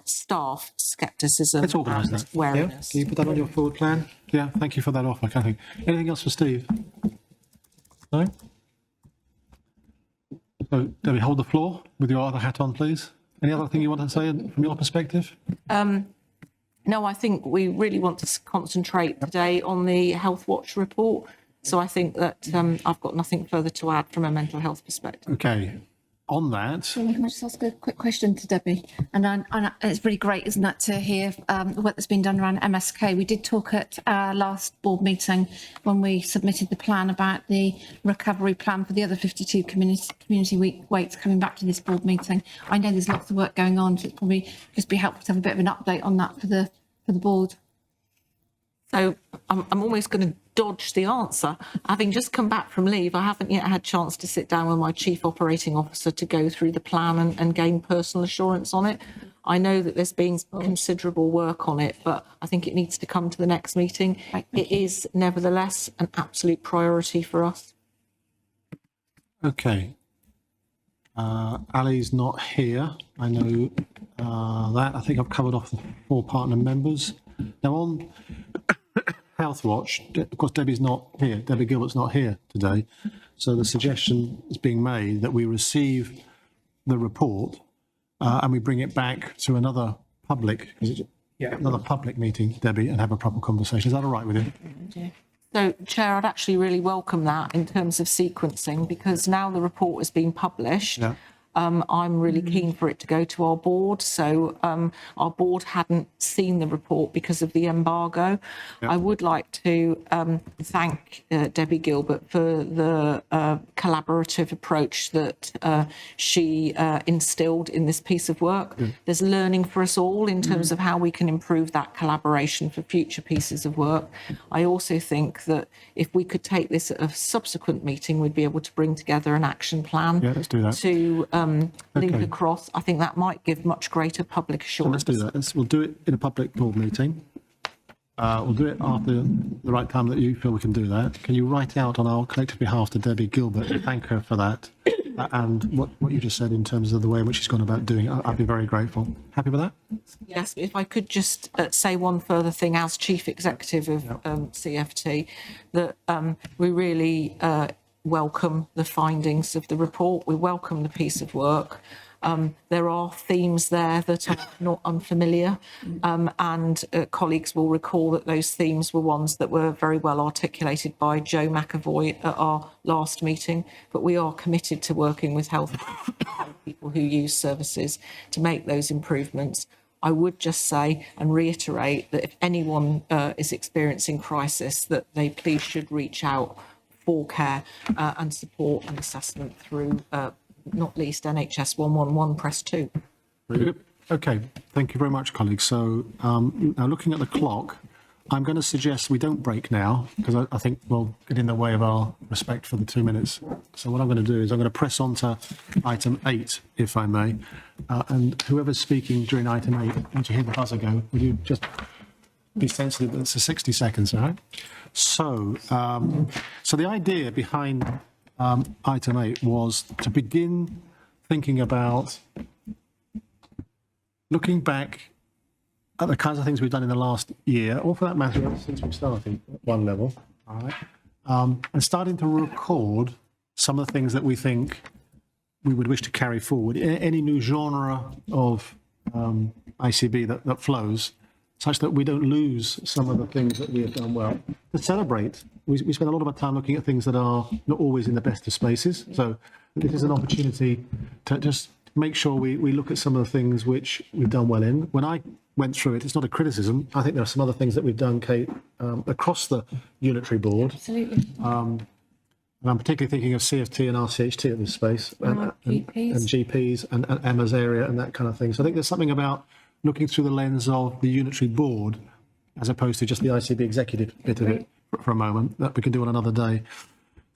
staff scepticism Let's organise and that. wariness. Can you put that on your forward plan? Yeah, thank you for that offer, Cathy. Anything else for Steve? No? So, Debbie, hold the floor with your other hat on, please. Any other thing you want to say from your perspective? No, I think we really want to concentrate today on the Health Watch report. So I think that I've got nothing further to add from a mental health perspective. Okay. On that, Can I just ask a quick question to Debbie? And it's really great, isn't it, to hear the work that's been done around MSK. We did talk at our last board meeting when we submitted the plan about the recovery plan for the other 52 community weights coming back to this board meeting. I know there's lots of work going on, so it's probably just be helpful to have a bit of an update on that for the board. So I'm almost going to dodge the answer. Having just come back from leave, I haven't yet had a chance to sit down with my Chief Operating Officer to go through the plan and gain personal assurance on it. I know that there's been considerable work on it, but I think it needs to come to the next meeting. It is nevertheless an absolute priority for us. okay. Ali's not here. I know that. I think I've covered off the 4 partner members. Now on Health Watch, of course, Debbie's not here. Debbie Gilbert's not here today. So the suggestion is being made that we receive the report and we bring it back to another public meeting, Debbie, and have a proper conversation. Is that all right with you? So, Chair, I'd actually really welcome that in terms of sequencing, because now the report has been published. Yeah. I'm really keen for it to go to our board. So our board hadn't seen the report because of the embargo. Yeah. I would like to thank Debbie Gilbert for the collaborative approach that she instilled in this piece of work. Good. There's learning for us all in terms of how we can improve that collaboration for future pieces of work. I also think that if we could take this at a subsequent meeting, we'd be able to bring together an action plan. Yeah, let's do that. To link Okay. across. I think that might give much greater public So assurance. let's do that. We'll do it in a public board meeting. We'll do it after the right time that you feel we can do that. Can you write out on our collective behalf to Debbie Gilbert and thank her for that and what you just said in terms of the way in which she's gone about doing it? I'd be very grateful. Happy with that? Yes, if I could just say one further thing as Chief Executive of CFT, that we really welcome the findings of the report. We welcome the piece of work. There are themes there that are not unfamiliar, and colleagues will recall that those themes were ones that were very well articulated by Joe McAvoy at our last meeting. But we are committed to working with health people who use services to make those improvements. I would just say and reiterate that if anyone is experiencing crisis, that they please should reach out for care and support and assessment through not least NHS 111 Press 2. Very good. Okay, thank you very much, colleagues. So now looking at the clock, I'm going to suggest we don't break now because I think we'll get in the way of our respect for the 2 minutes. So what I'm going to do is I'm going to press on to item 8, if I may. And whoever's speaking during item 8, once you hear the buzzer go, would you just be sensitive that it's a 60 seconds, all right? So, so the idea behind item 8 was to begin thinking about looking back at the kinds of things we've done in the last year, or for that matter, since we've started at one level, all right, and starting to record some of the things that we think we would wish to carry forward, any new genre of ICB that flows, such that we don't lose some of the things that we have done well. To celebrate, we spend a lot of our time looking at things that are not always in the best of spaces. So this is an opportunity to just make sure we look at some of the things which we've done well in. When I went through it, it's not a criticism. I think there are some other things that we've done, Kate, across the unitary board. Absolutely. And I'm particularly thinking of CFT and RCHT at this space, and GPs and Emma's area and that kind of thing. So I think there's something about looking through the lens of the unitary board as opposed to just the ICB executive bit of it for a moment. That we can do on another day.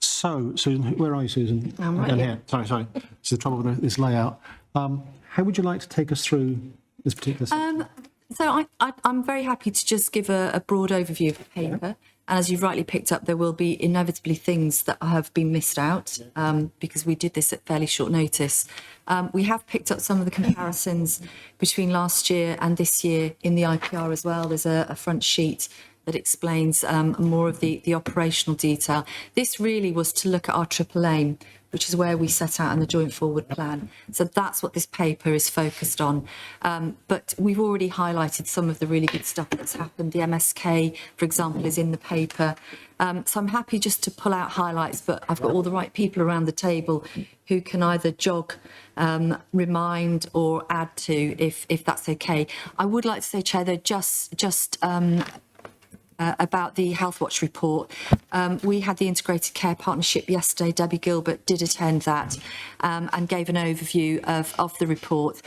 So, Susan, where are you, Susan? I'm right Down here. here. Sorry. This is the trouble with this layout. How would you like to take us through this particular section? So I'm very happy to just give a broad overview of the paper. And as you've rightly picked up, there will be inevitably things that have been missed out because we did this at fairly short notice. We have picked up some of the comparisons between last year and this year in the IPR as well. There's a front sheet that explains more of the operational detail. This really was to look at our triple aim, which is where we set out in the joint forward plan. So that's what this paper is focused on. But we've already highlighted some of the really good stuff that's happened. The MSK, for example, is in the paper. So I'm happy just to pull out highlights, but I've got all the right people around the table who can either jog, remind or add to if that's okay. I would like to say, Chair, though, just about the Health Watch report. We had the Integrated Care Partnership yesterday. Debbie Gilbert did attend that and gave an overview of the report.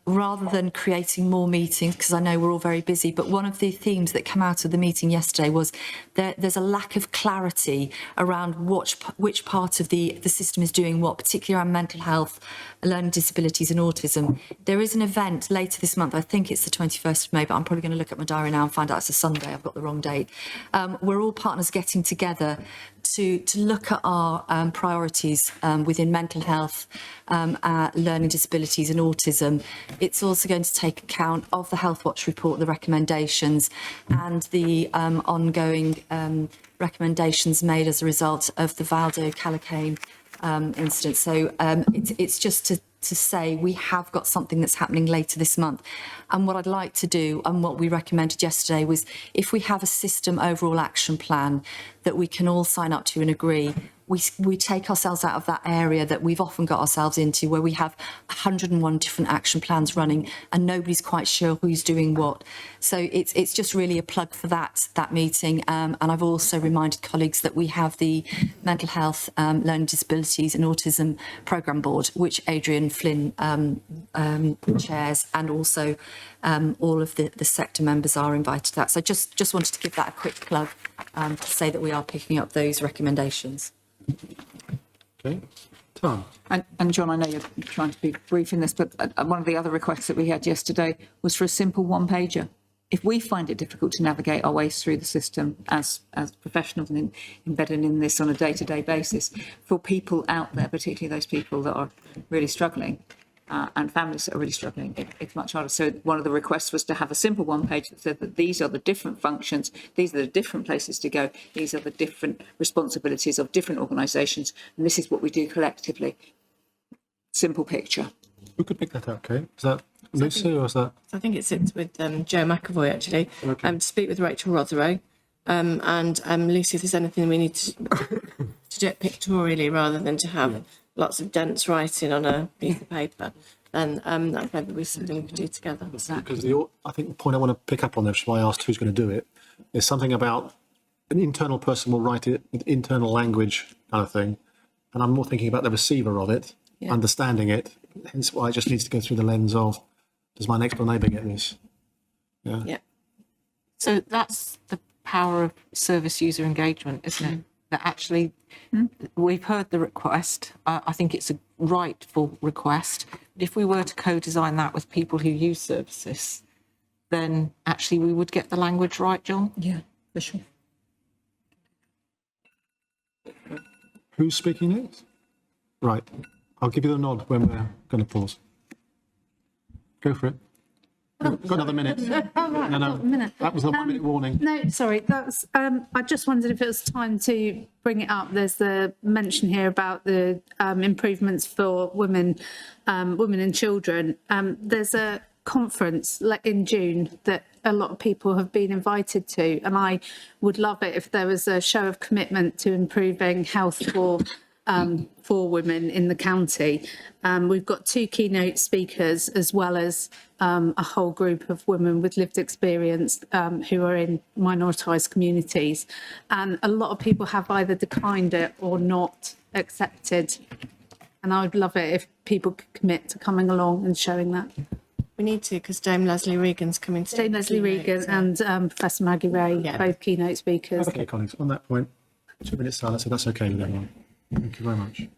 Rather than creating more meetings, because I know we're all very busy, but one of the themes that came out of the meeting yesterday was there's a lack of clarity around which part of the system is doing what, particularly around mental health, learning disabilities and autism. There is an event later this month, I think it's the 21st of May, but I'm probably going to look at my diary now and find out it's a Sunday, I've got the wrong date. We're all partners getting together to look at our priorities within mental health, learning disabilities and autism. It's also going to take account of the Health Watch report, the recommendations and the ongoing recommendations made as a result of the Valdo Calacane incident. So it's just to say we have got something that's happening later this month. And what I'd like to do, and what we recommended yesterday, was if we have a system overall action plan that we can all sign up to and agree, we take ourselves out of that area that we've often got ourselves into, where we have 101 different action plans running and nobody's quite sure who's doing what. So it's just really a plug for that meeting. And I've also reminded colleagues that we have the Mental Health, Learning Disabilities and Autism Programme Board, which Adrian Flynn chairs, and also all of the sector members are invited to that. So just wanted to give that a quick plug to say that we are picking up those recommendations. Okay. Tom. And John, I know you're trying to be brief in this, but one of the other requests that we had yesterday was for a simple one-pager. If we find it difficult to navigate our ways through the system as professionals and embedded in this on a day-to-day basis, for people out there, particularly those people that are really struggling, and families that are really struggling, it's much harder. So one of the requests was to have a simple one page that said that these are the different functions, these are the different places to go, these are the different responsibilities of different organisations, and this is what we do collectively. Simple picture. Who could pick that up, Kate? Is that Lucy or is that? I think it sits with Joe McAvoy, actually, to speak with Rachel Rotherow. And Lucy, if there's anything we need to do it pictorially rather than to have lots of dense writing on a piece of paper, then that's maybe something we could do together. Because I think the point I want to pick up on there, which is why I asked who's going to do it, is something about an internal person will write it with internal language kind of thing. And I'm more thinking about the receiver of it, understanding it. Hence why it just needs to go through the lens of, does my next door neighbour get this? Yeah. So that's the power of service user engagement, isn't it? That actually, we've heard the request. I think it's a rightful request. But if we were to co-design that with people who use services, then actually we would get the language right, John? Yeah, for sure. Who's speaking next? Right. I'll give you the nod when we're going to pause. Go for it. Got another minute. Oh, right, No. I've got a minute. That was a 1 minute warning. No, sorry, that's. I just wondered if it was time to bring it up. There's the mention here about the improvements for women and children. There's a conference in June that a lot of people have been invited to, and I would love it if there was a show of commitment to improving health for women in the county. We've got 2 keynote speakers, as well as a whole group of women with lived experience who are in minoritised communities. And a lot of people have either declined it or not accepted. And I would love it if people could commit to coming along and showing that. We need to, because Dame Leslie Regan's coming to. Dame Leslie Regan and Professor Maggie Ray, both keynote speakers. Okay, colleagues, on that point, 2 minutes silence, so that's okay with everyone. Thank you very much.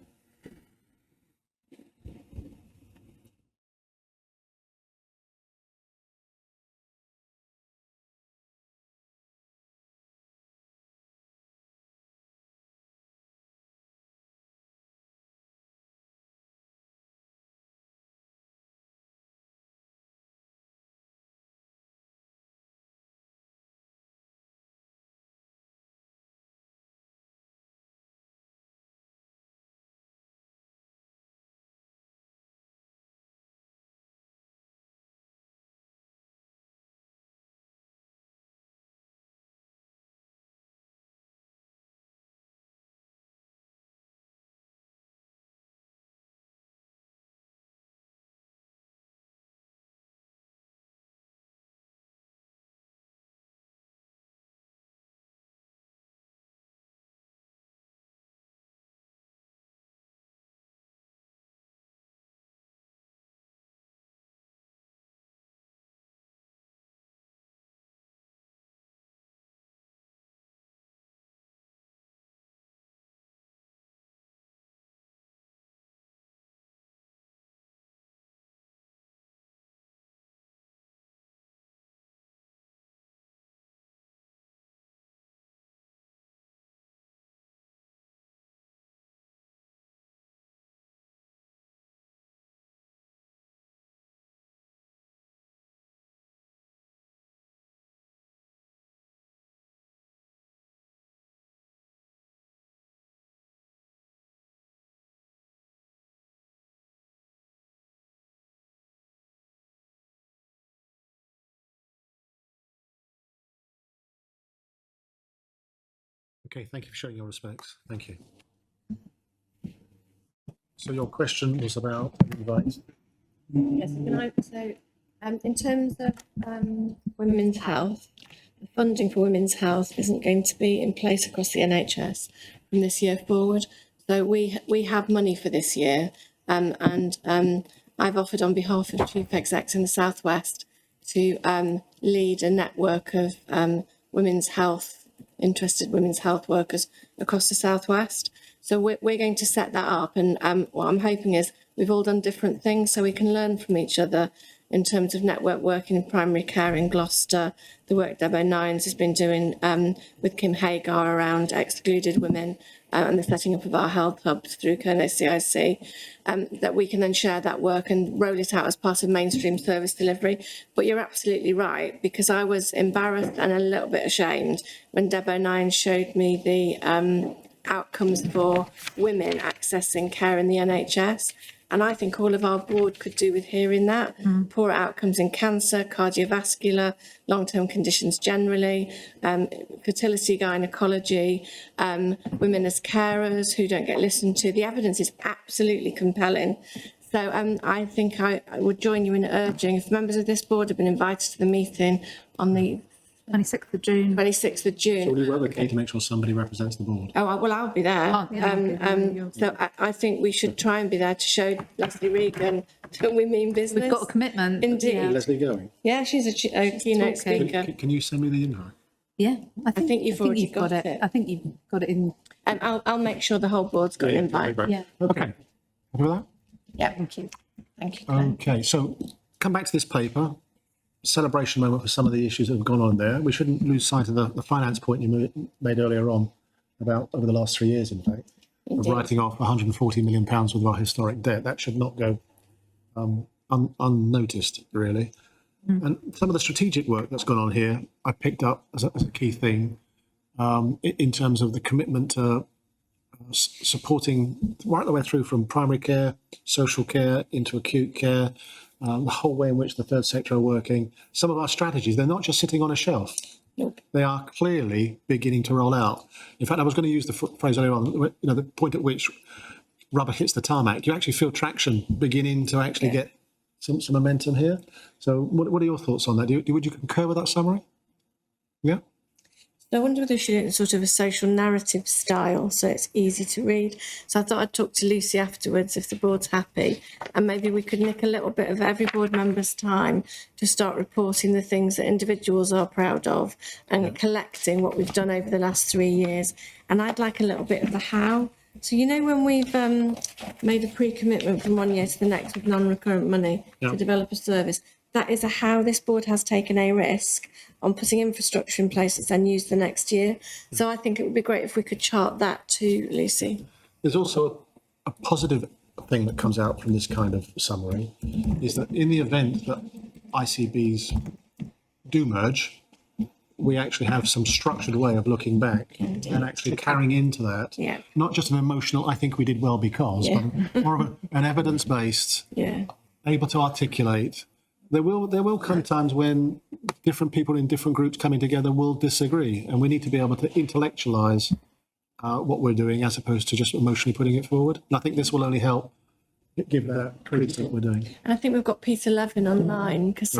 Okay, thank you for showing your respects. Thank you. So your question was about invite. Yes, can I, so in terms of women's health, the funding for women's health isn't going to be in place across the NHS from this year forward. So we have money for this year, and I've offered on behalf of Chief Execs in the South West to lead a network of interested women's health workers across the South West. So we're going to set that up, and what I'm hoping is we've all done different things so we can learn from each other in terms of network working in primary care in Gloucester, the work Debo Nines has been doing with Kim Hagar around excluded women, and the setting up of our health hubs through Kerno CIC, that we can then share that work and roll it out as part of mainstream service delivery. But you're absolutely right, because I was embarrassed and a little bit ashamed when Debo Nines showed me the outcomes for women accessing care in the NHS. And I think all of our board could do with hearing that. Poor outcomes in cancer, cardiovascular, long-term conditions generally, fertility, gynecology, women as carers who don't get listened to. The evidence is absolutely compelling. So I think I would join you in urging, if members of this board have been invited to the meeting on the 26th of June. 26th of June. So we work with Kate to make sure somebody represents the board. Oh, well, I'll be there. Oh, yeah, So I think we should try and be there to show Leslie Regan that we mean business. We've got a commitment. Indeed. Is Leslie going? Yeah, she's a keynote speaker. Can you send me the invite? Yeah, I think you've already got it. I think you've got it in. And I'll make sure the whole board's got an invite. Yeah. Okay. Happy with that? Yeah, thank you. Thank you. Okay, so come back to this paper. Celebration moment for some of the issues that have gone on there. We shouldn't lose sight of the finance point you made earlier on about over the last 3 years, in fact, of writing off £140 million worth of our historic debt. That should not go unnoticed, really. And some of the strategic work that's gone on here, I picked up as a key thing in terms of the commitment to supporting right the way through from primary care, social care, into acute care, the whole way in which the third sector are working. Some of our strategies, they're not just sitting on a shelf. Nope. They are clearly beginning to roll out. In fact, I was going to use the phrase earlier on, the point at which rubber hits the tarmac. You actually feel traction beginning to actually get some momentum here. So what are your thoughts on that? Would you concur with that summary? Yeah? I wonder whether we should do it in sort of a social narrative style so it's easy to read. So I thought I'd talk to Lucy afterwards if the board's happy, and maybe we could nick a little bit of every board member's time to start reporting the things that individuals are proud of and collecting what we've done over the last 3 years. And I'd like a little bit of the how. So, you know, when we've made a pre-commitment from 1 year to the next with non-recurrent money to develop a service, that is a how this board has taken a risk on putting infrastructure in place that's then used the next year. So I think it would be great if we could chart that too, Lucy. There's also a positive thing that comes out from this kind of summary, is that in the event that ICBs do merge, we actually have some structured way of looking back and actually carrying into that, not just an emotional, I think we did well because, but more of an evidence-based, able to articulate. There will come times when different people in different groups coming together will disagree, and we need to be able to intellectualize what we're doing as opposed to just emotionally putting it forward. And I think this will only help give that credit to what we're doing. And I think we've got Peter Levin online because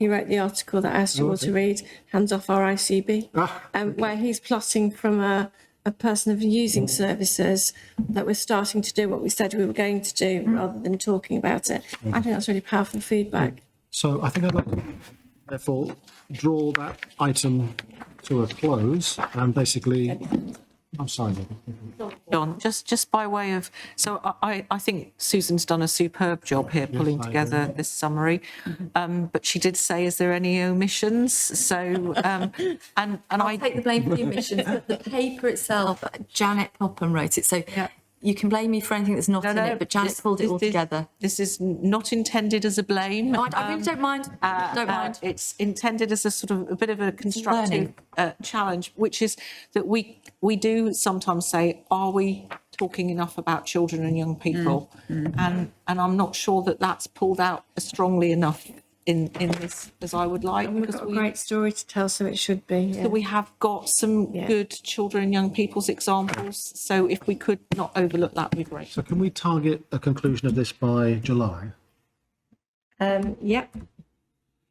he wrote the article that I asked you all to read, Hands Off Our ICB, where he's plotting from a person of using services that we're starting to do what we said we were going to do rather than talking about it. I think that's really powerful feedback. So I think I'd like to therefore draw that item to a close and basically, I'm sorry, John, just by way of, so I think Susan's done a superb job here pulling together this summary, but she did say, is there any omissions? So, and I'll take the blame for the omissions, but the paper itself, Janet Popham wrote it, so you can blame me for anything that's not in it, but Janet pulled it all together. This is not intended as a blame. No, I really don't mind. Don't mind. It's intended as a sort of a bit of a constructive challenge, which is that we do sometimes say, are we talking enough about children and young people? And I'm not sure that that's pulled out as strongly enough in this as I would like. And we've got a great story to tell, so it should be. So we have got some good children and young people's examples. So if we could not overlook that, would be great. So can we target a conclusion of this by July? Yep. Yeah.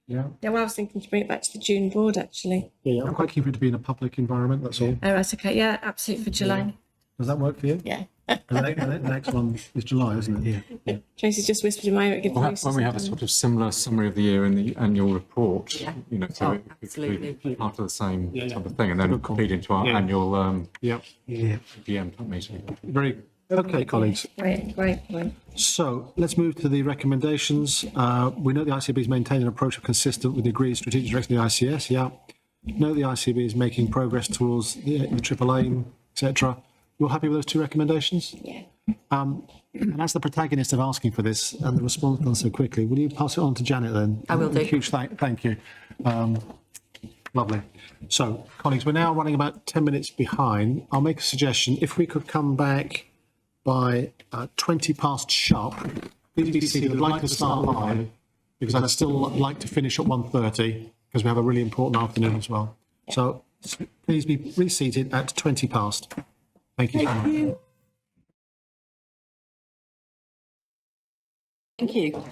Yeah, well, I was thinking to bring it back to the June board, actually. Yeah, I'm quite keen for it to be in a public environment, that's all. Oh, right, okay. Yeah, absolutely, for July. Does that work for you? Yeah. And the next one is July, isn't it? Yeah. Tracy's just whispered in my ear. When we have a sort of similar summary of the year in the annual report, you know, so absolutely. it's part of the same type of thing, and then feed into our annual PM meeting. Very okay, colleagues. Great. So let's move to the recommendations. We know the ICB is maintaining an approach consistent with the agreed strategic direction of the ICS. Yeah. Know the ICB is making progress towards the triple aim, etc. You're happy with those two recommendations? Yeah. And as the protagonist of asking for this and the response done so quickly, will you pass it on to Janet then? I will do. Huge thank you. Lovely. So, colleagues, we're now running about 10 minutes behind. I'll make a suggestion. If we could come back by 20 past sharp, BBC would like to start live because I'd still like to finish at 1:30 because we have a really important afternoon as well. So please be reseated at 20 past. Thank you so much. Thank you.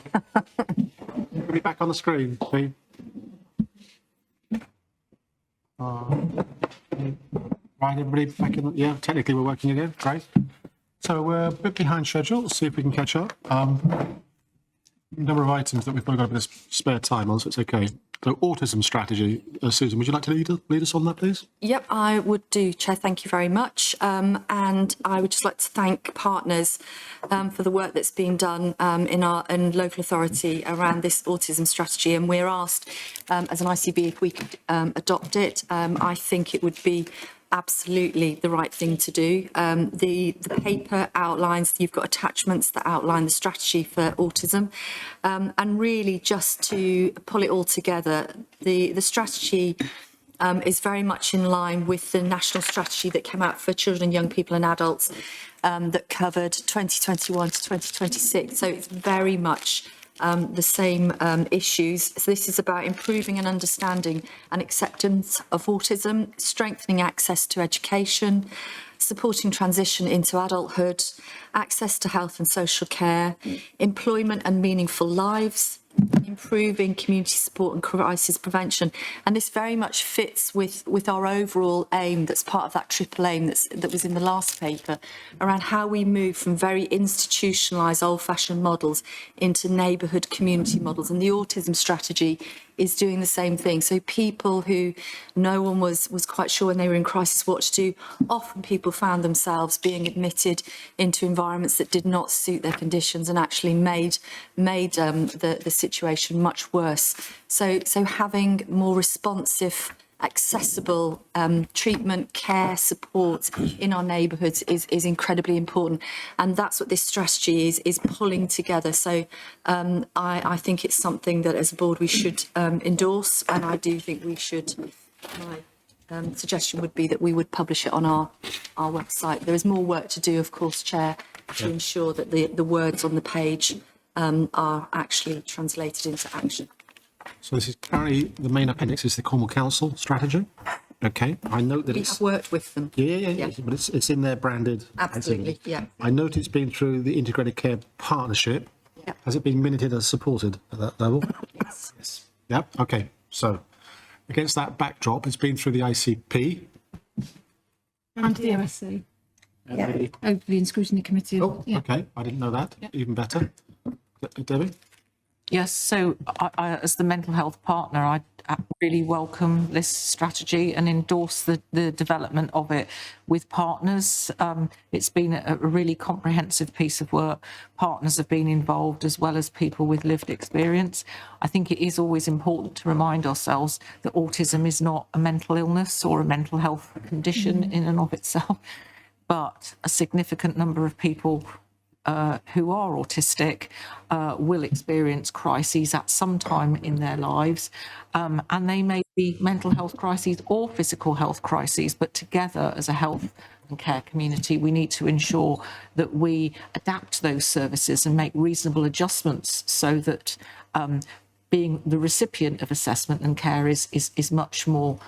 We'll be back on the screen, please. Right, everybody back in. Yeah, technically we're working again. Great. So we're a bit behind schedule. Let's see if we can catch up. Number of items that we've got a bit of spare time on, so it's okay. So autism strategy, Susan, would you like to lead us on that, please? Yep, I would do, Chair. Thank you very much. And I would just like to thank partners for the work that's been done in local authority around this autism strategy. And we're asked as an ICB if we could adopt it. I think it would be absolutely the right thing to do. The paper outlines, you've got attachments that outline the strategy for autism, and really just to pull it all together, the strategy is very much in line with the national strategy that came out for children, young people and adults that covered 2021 to 2026. So it's very much the same issues. So this is about improving an understanding and acceptance of autism, strengthening access to education, supporting transition into adulthood, access to health and social care, employment and meaningful lives, improving community support and crisis prevention. And this very much fits with our overall aim that's part of that triple aim that was in the last paper, around how we move from very institutionalised old-fashioned models into neighbourhood community models. And the autism strategy is doing the same thing. So people who no one was quite sure when they were in crisis what to do, often people found themselves being admitted into environments that did not suit their conditions and actually made the situation much worse. So having more responsive, accessible treatment, care, support in our neighbourhoods is incredibly important, and that's what this strategy is pulling together. So I think it's something that as a board we should endorse, and I do think we should. My suggestion would be that we would publish it on our website. There is more work to do, of course, Chair, to ensure that the words on the page are actually translated into action. So this is currently, the main appendix is the Cornwall Council strategy. Okay, I note that We have worked with them. Yeah. But it's in there branded. Absolutely, yeah. I note it's been through the Integrated Care Partnership. Yep. Has it been minuted as supported at that level? Yes. Yep. Okay. So against that backdrop, it's been through the ICP. And the MSC. Yeah. Overview and Scrutiny Committee. Oh, okay. I didn't know that. Even better. Debbie? Yes, so I, as the mental health partner, I really welcome this strategy and endorse the development of it with partners. It's been a really comprehensive piece of work. Partners have been involved as well as people with lived experience. I think it is always important to remind ourselves that autism is not a mental illness or a mental health condition in and of itself, but a significant number of people who are autistic will experience crises at some time in their lives, and they may be mental health crises or physical health crises, but together as a health and care community we need to ensure that we adapt those services and make reasonable adjustments so that being the recipient of assessment and care is much more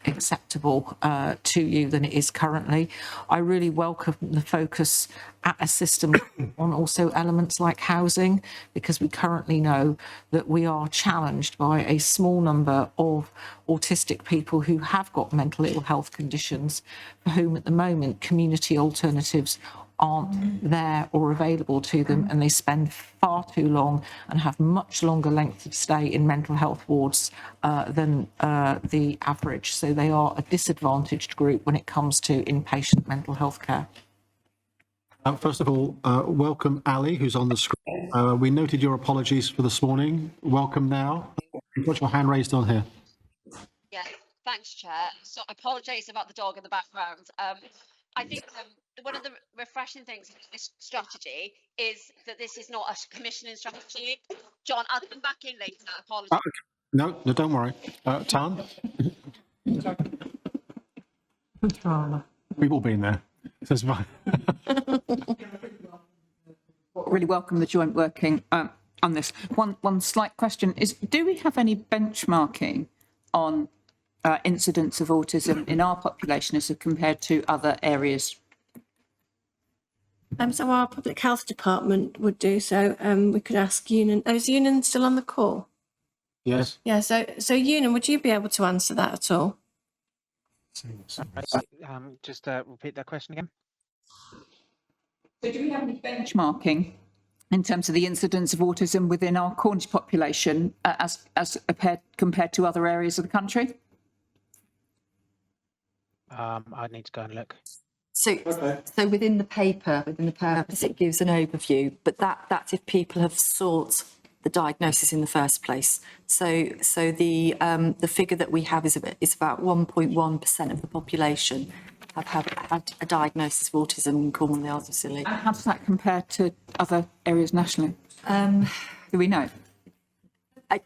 acceptable to you than it is currently. I really welcome the focus at a system on also elements like housing, because we currently know that we are challenged by a small number of autistic people who have got mental ill health conditions, for whom at the moment community alternatives aren't there or available to them, and they spend far too long and have much longer length of stay in mental health wards than the average. So they are a disadvantaged group when it comes to inpatient mental health care. First of all, welcome Ali, who's on the screen. We noted your apologies for this morning. Welcome now. You've got your hand raised on here. Yeah, thanks, Chair. So I apologise about the dog in the background. I think one of the refreshing things in this strategy is that this is not a commissioning strategy. John, I'll come back in later. Apologies. No, don't worry. Tan? We've all been there. That's fine. Really welcome the joint working on this. One slight question is, do we have any benchmarking on incidence of autism in our population as compared to other areas? So our public health department would do so. We could ask Ewan. Is Ewan still on the call? Yes. Yeah. So Ewan, would you be able to answer that at all? Just repeat that question again. So do we have any benchmarking in terms of the incidence of autism within our Cornish population as compared to other areas of the country? I need to go and look. So within the paper, within the purpose, it gives an overview, but that's if people have sought the diagnosis in the first place. So the figure that we have is about 1.1% of the population have had a diagnosis of autism in Cornwall and the Isles of Scilly. And how does that compare to other areas nationally? Do we know? I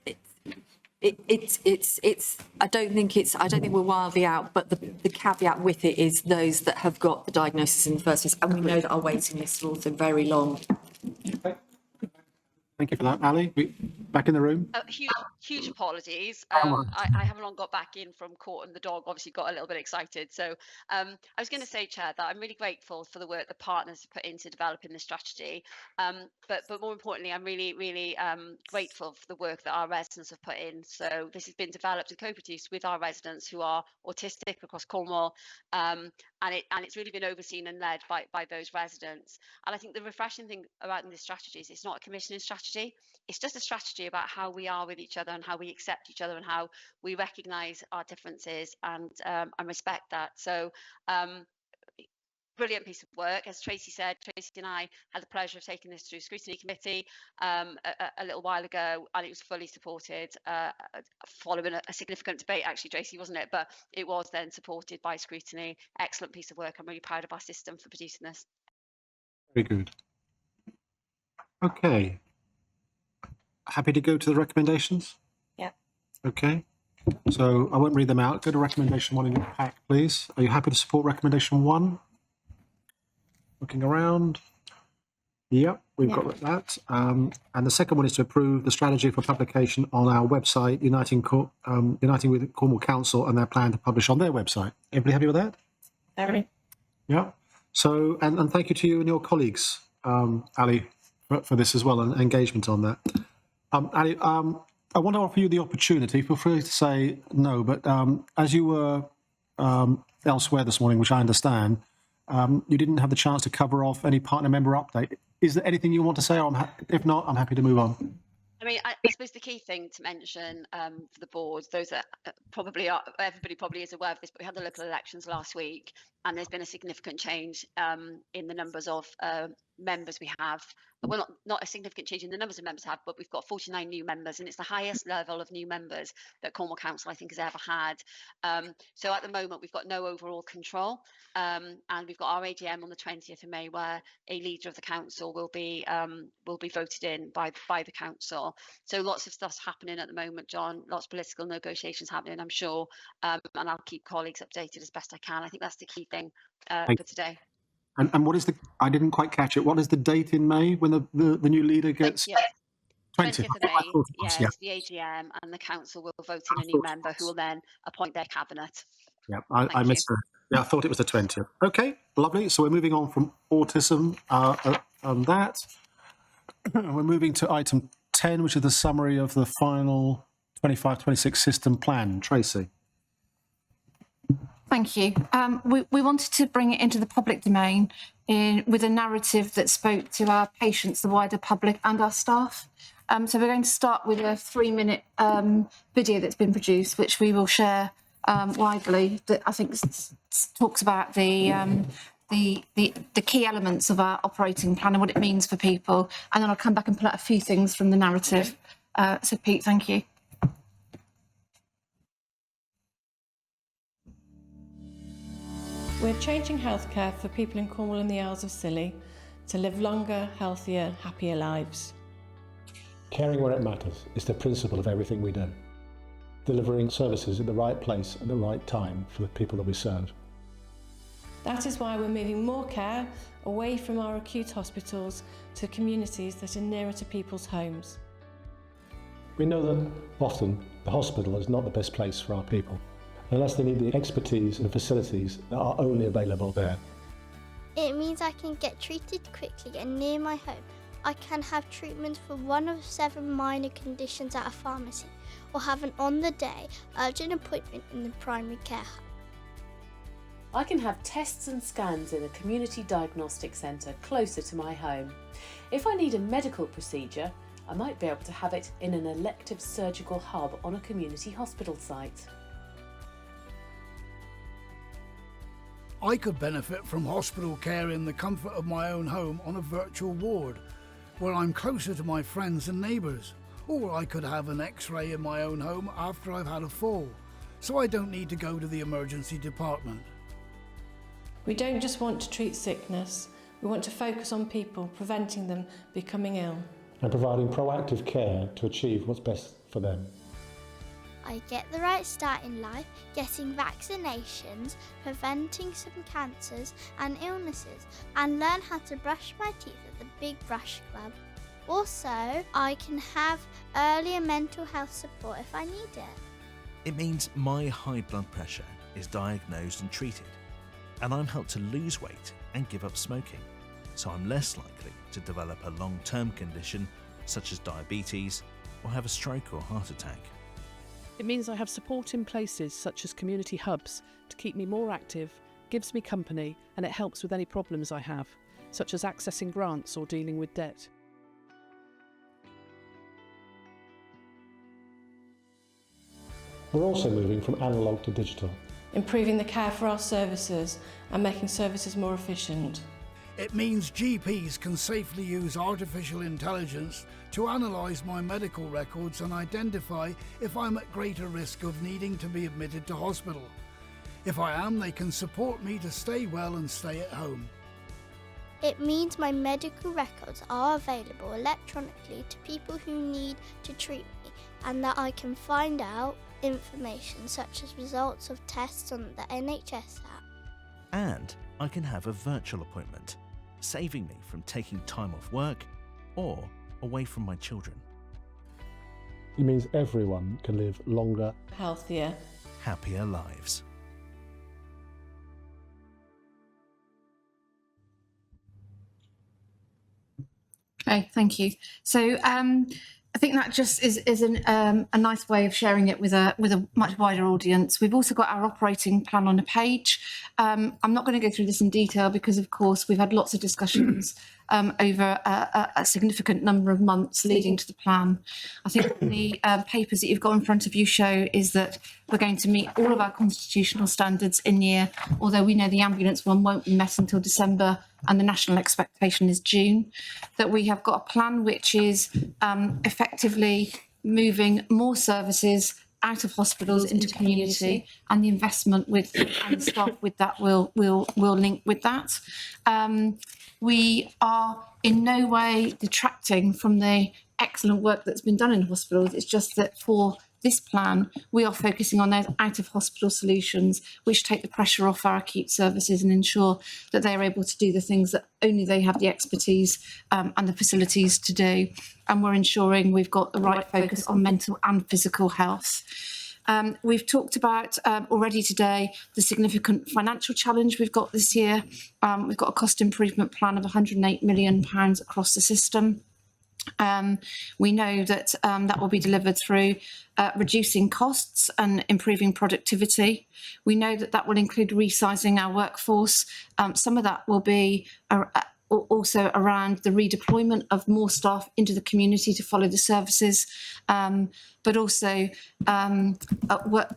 don't think we're wildly out, but the caveat with it is those that have got the diagnosis in the first place, and we know that our waiting lists are also very long. Thank you for that, Ali. Back in the room. huge apologies. Come on. I haven't long got back in from court, and the dog obviously got a little bit excited. So I was going to say, Chair, that I'm really grateful for the work the partners have put into developing this strategy. But more importantly, I'm really grateful for the work that our residents have put in. So this has been developed and co-produced with our residents who are autistic across Cornwall, and it's really been overseen and led by those residents. And I think the refreshing thing about this strategy is it's not a commissioning strategy. It's just a strategy about how we are with each other and how we accept each other and how we recognise our differences and respect that. So brilliant piece of work. As Tracy said, Tracy and I had the pleasure of taking this through scrutiny committee a little while ago, and it was fully supported following a significant debate, actually, Tracy, wasn't it? But it was then supported by scrutiny. Excellent piece of work. I'm really proud of our system for producing this. Very good. Okay. Happy to go to the recommendations? Yeah. Okay. So I won't read them out. Go to recommendation 1 in your pack, please. Are you happy to support recommendation 1? Looking around. Yep, we've got that. And the second one is to approve the strategy for publication on our website, uniting with Cornwall Council and their plan to publish on their website. Everybody happy with that? Very. Yeah. So, and thank you to you and your colleagues, Ali, for this as well, and engagement on that. Ali, I want to offer you the opportunity, feel free to say no, but as you were elsewhere this morning, which I understand, you didn't have the chance to cover off any partner member update. Is there anything you want to say? Or if not, I'm happy to move on. I mean, I suppose the key thing to mention for the board, those that everybody probably is aware of this, but we had the local elections last week, and there's been a significant change in the numbers of members we have. Well, not a significant change in the numbers of members have, but we've got 49 new members, and it's the highest level of new members that Cornwall Council, I think, has ever had. So at the moment, we've got no overall control, and we've got our AGM on the 20th of May, where a leader of the council will be voted in by the council. So lots of stuff's happening at the moment, John. Lots of political negotiations happening, I'm sure, and I'll keep colleagues updated as best I can. I think that's the key thing for today. And what is I didn't quite catch it. What is the date in May when the new leader gets? 20th of May, yes, the AGM, and the council will vote in a new member who will then appoint their cabinet. Yeah, I missed that. Yeah, I thought it was the 20th. Okay, lovely. So we're moving on from autism on that. We're moving to item 10, which is the summary of the final 25-26 system plan. Tracy. Thank you. We wanted to bring it into the public domain with a narrative that spoke to our patients, the wider public and our staff. So we're going to start with a 3-minute video that's been produced, which we will share widely, that I think talks about the key elements of our operating plan and what it means for people. And then I'll come back and pull out a few things from the narrative. So Pete, thank you. We're changing healthcare for people in Cornwall and the Isles of Scilly to live longer, healthier, happier lives. Caring where it matters is the principle of everything we do. Delivering services at the right place at the right time for the people that we serve. That is why we're moving more care away from our acute hospitals to communities that are nearer to people's homes. We know that often the hospital is not the best place for our people, unless they need the expertise and facilities that are only available there. It means I can get treated quickly and near my home. I can have treatment for 1 of 7 minor conditions at a pharmacy, or have an on-the-day urgent appointment in the primary care hub. I can have tests and scans in a community diagnostic centre closer to my home. If I need a medical procedure, I might be able to have it in an elective surgical hub on a community hospital site. I could benefit from hospital care in the comfort of my own home on a virtual ward, where I'm closer to my friends and neighbours. Or I could have an X-ray in my own home after I've had a fall, so I don't need to go to the emergency department. We don't just want to treat sickness, we want to focus on people, preventing them becoming ill. And providing proactive care to achieve what's best for them. I get the right start in life, getting vaccinations, preventing some cancers and illnesses, and learn how to brush my teeth at the Big Brush Club. Also, I can have earlier mental health support if I need it. It means my high blood pressure is diagnosed and treated, and I'm helped to lose weight and give up smoking, so I'm less likely to develop a long-term condition such as diabetes or have a stroke or heart attack. It means I have support in places such as community hubs to keep me more active, gives me company, and it helps with any problems I have, such as accessing grants or dealing with debt. We're also moving from analogue to digital. Improving the care for our services and making services more efficient. It means GPs can safely use artificial intelligence to analyse my medical records and identify if I'm at greater risk of needing to be admitted to hospital. If I am, they can support me to stay well and stay at home. It means my medical records are available electronically to people who need to treat me, and that I can find out information such as results of tests on the NHS app. And I can have a virtual appointment, saving me from taking time off work or away from my children. It means everyone can live longer, healthier, happier lives. Okay, thank you. So I think that just is a nice way of sharing it with a much wider audience. We've also got our operating plan on a page. I'm not going to go through this in detail because, of course, we've had lots of discussions over a significant number of months leading to the plan. I think the papers that you've got in front of you show is that we're going to meet all of our constitutional standards in year, although we know the ambulance one won't be met until December and the national expectation is June, that we have got a plan which is effectively moving more services out of hospitals into community, and the investment with and the staff with that will link with that. We are in no way detracting from the excellent work that's been done in hospitals. It's just that for this plan, we are focusing on those out-of-hospital solutions which take the pressure off our acute services and ensure that they are able to do the things that only they have the expertise and the facilities to do. And we're ensuring we've got the right focus on mental and physical health. We've talked about already today the significant financial challenge we've got this year. We've got a cost improvement plan of £108 million across the system. We know that that will be delivered through reducing costs and improving productivity. We know that that will include resizing our workforce. Some of that will be also around the redeployment of more staff into the community to follow the services, but also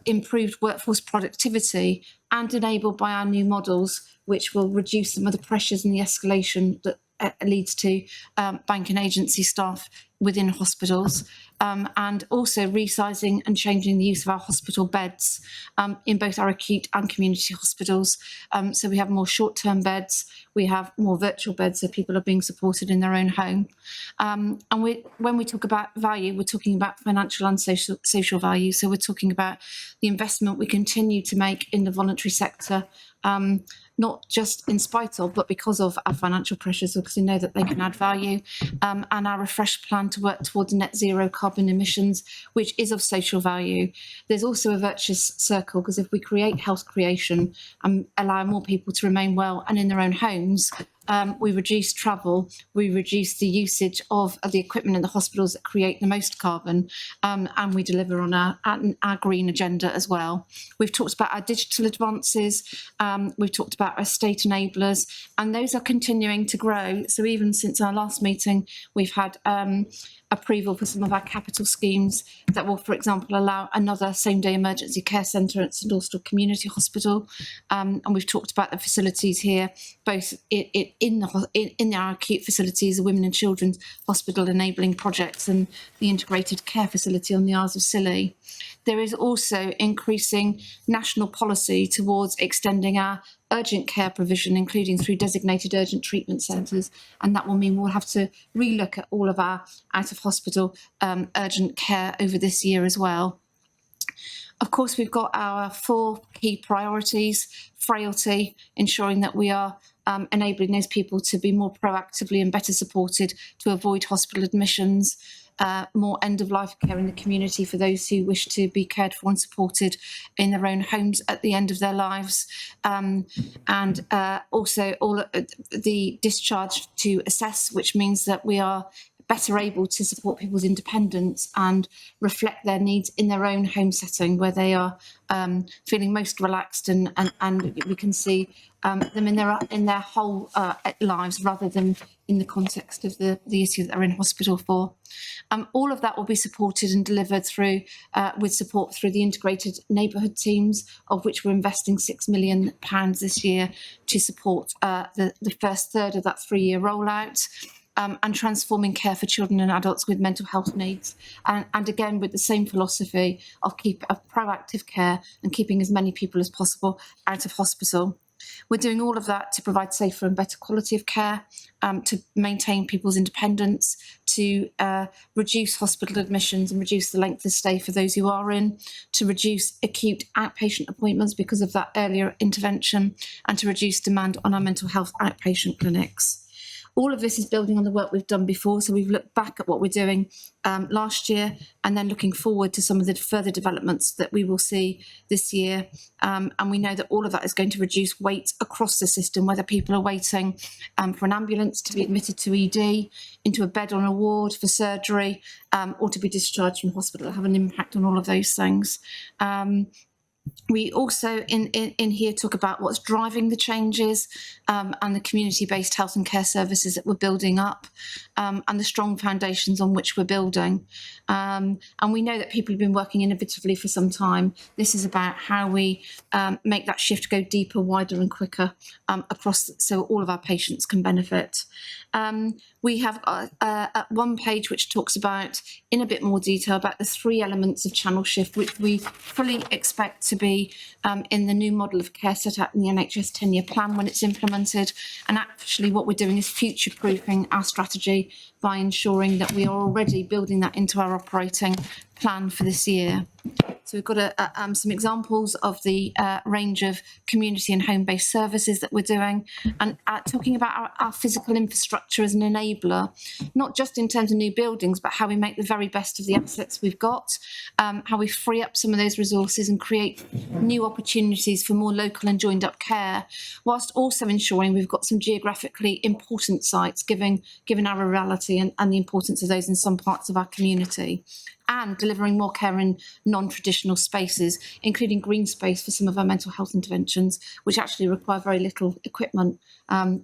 improved workforce productivity and enabled by our new models, which will reduce some of the pressures and the escalation that leads to bank and agency staff within hospitals, and also resizing and changing the use of our hospital beds in both our acute and community hospitals. So we have more short-term beds, we have more virtual beds, so people are being supported in their own home. And when we talk about value, we're talking about financial and social value. So we're talking about the investment we continue to make in the voluntary sector, not just in spite of, but because of our financial pressures, because we know that they can add value, and our refreshed plan to work towards net zero carbon emissions, which is of social value. There's also a virtuous circle, because if we create health creation and allow more people to remain well and in their own homes, we reduce travel, we reduce the usage of the equipment in the hospitals that create the most carbon, and we deliver on our green agenda as well. We've talked about our digital advances, we've talked about our state enablers, and those are continuing to grow. So even since our last meeting, we've had approval for some of our capital schemes that will, for example, allow another same-day emergency care centre at St Austell Community Hospital. And we've talked about the facilities here, both in our acute facilities, the Women and Children's Hospital enabling projects and the integrated care facility on the Isles of Scilly. There is also increasing national policy towards extending our urgent care provision, including through designated urgent treatment centres, and that will mean we'll have to relook at all of our out-of-hospital urgent care over this year as well. Of course, we've got our 4 key priorities: frailty, ensuring that we are enabling those people to be more proactively and better supported to avoid hospital admissions, more end-of-life care in the community for those who wish to be cared for and supported in their own homes at the end of their lives, and also all the discharge to assess, which means that we are better able to support people's independence and reflect their needs in their own home setting where they are feeling most relaxed, and we can see them in their whole lives rather than in the context of the issue that they're in hospital for. All of that will be supported and delivered through with support through the integrated neighbourhood teams, of which we're investing £6 million this year to support the first third of that 3-year rollout. And transforming care for children and adults with mental health needs. And again, with the same philosophy of proactive care and keeping as many people as possible out of hospital. We're doing all of that to provide safer and better quality of care, to maintain people's independence, to reduce hospital admissions and reduce the length of stay for those who are in, to reduce acute outpatient appointments because of that earlier intervention, and to reduce demand on our mental health outpatient clinics. All of this is building on the work we've done before. So we've looked back at what we're doing last year and then looking forward to some of the further developments that we will see this year. And we know that all of that is going to reduce wait across the system, whether people are waiting for an ambulance to be admitted to ED, into a bed on a ward for surgery, or to be discharged from hospital. It'll have an impact on all of those things. We also in here talk about what's driving the changes, and the community-based health and care services that we're building up, and the strong foundations on which we're building. And we know that people have been working innovatively for some time. This is about how we make that shift go deeper, wider and quicker across, so all of our patients can benefit. We have one page which talks about, in a bit more detail, about the 3 elements of channel shift, which we fully expect to be in the new model of care set out in the NHS 10-year plan when it's implemented. And actually what we're doing is future-proofing our strategy by ensuring that we are already building that into our operating plan for this year. So we've got some examples of the range of community and home-based services that we're doing, and talking about our physical infrastructure as an enabler, not just in terms of new buildings, but how we make the very best of the assets we've got, how we free up some of those resources and create new opportunities for more local and joined-up care, whilst also ensuring we've got some geographically important sites, given our rurality and the importance of those in some parts of our community, and delivering more care in non-traditional spaces, including green space for some of our mental health interventions, which actually require very little equipment and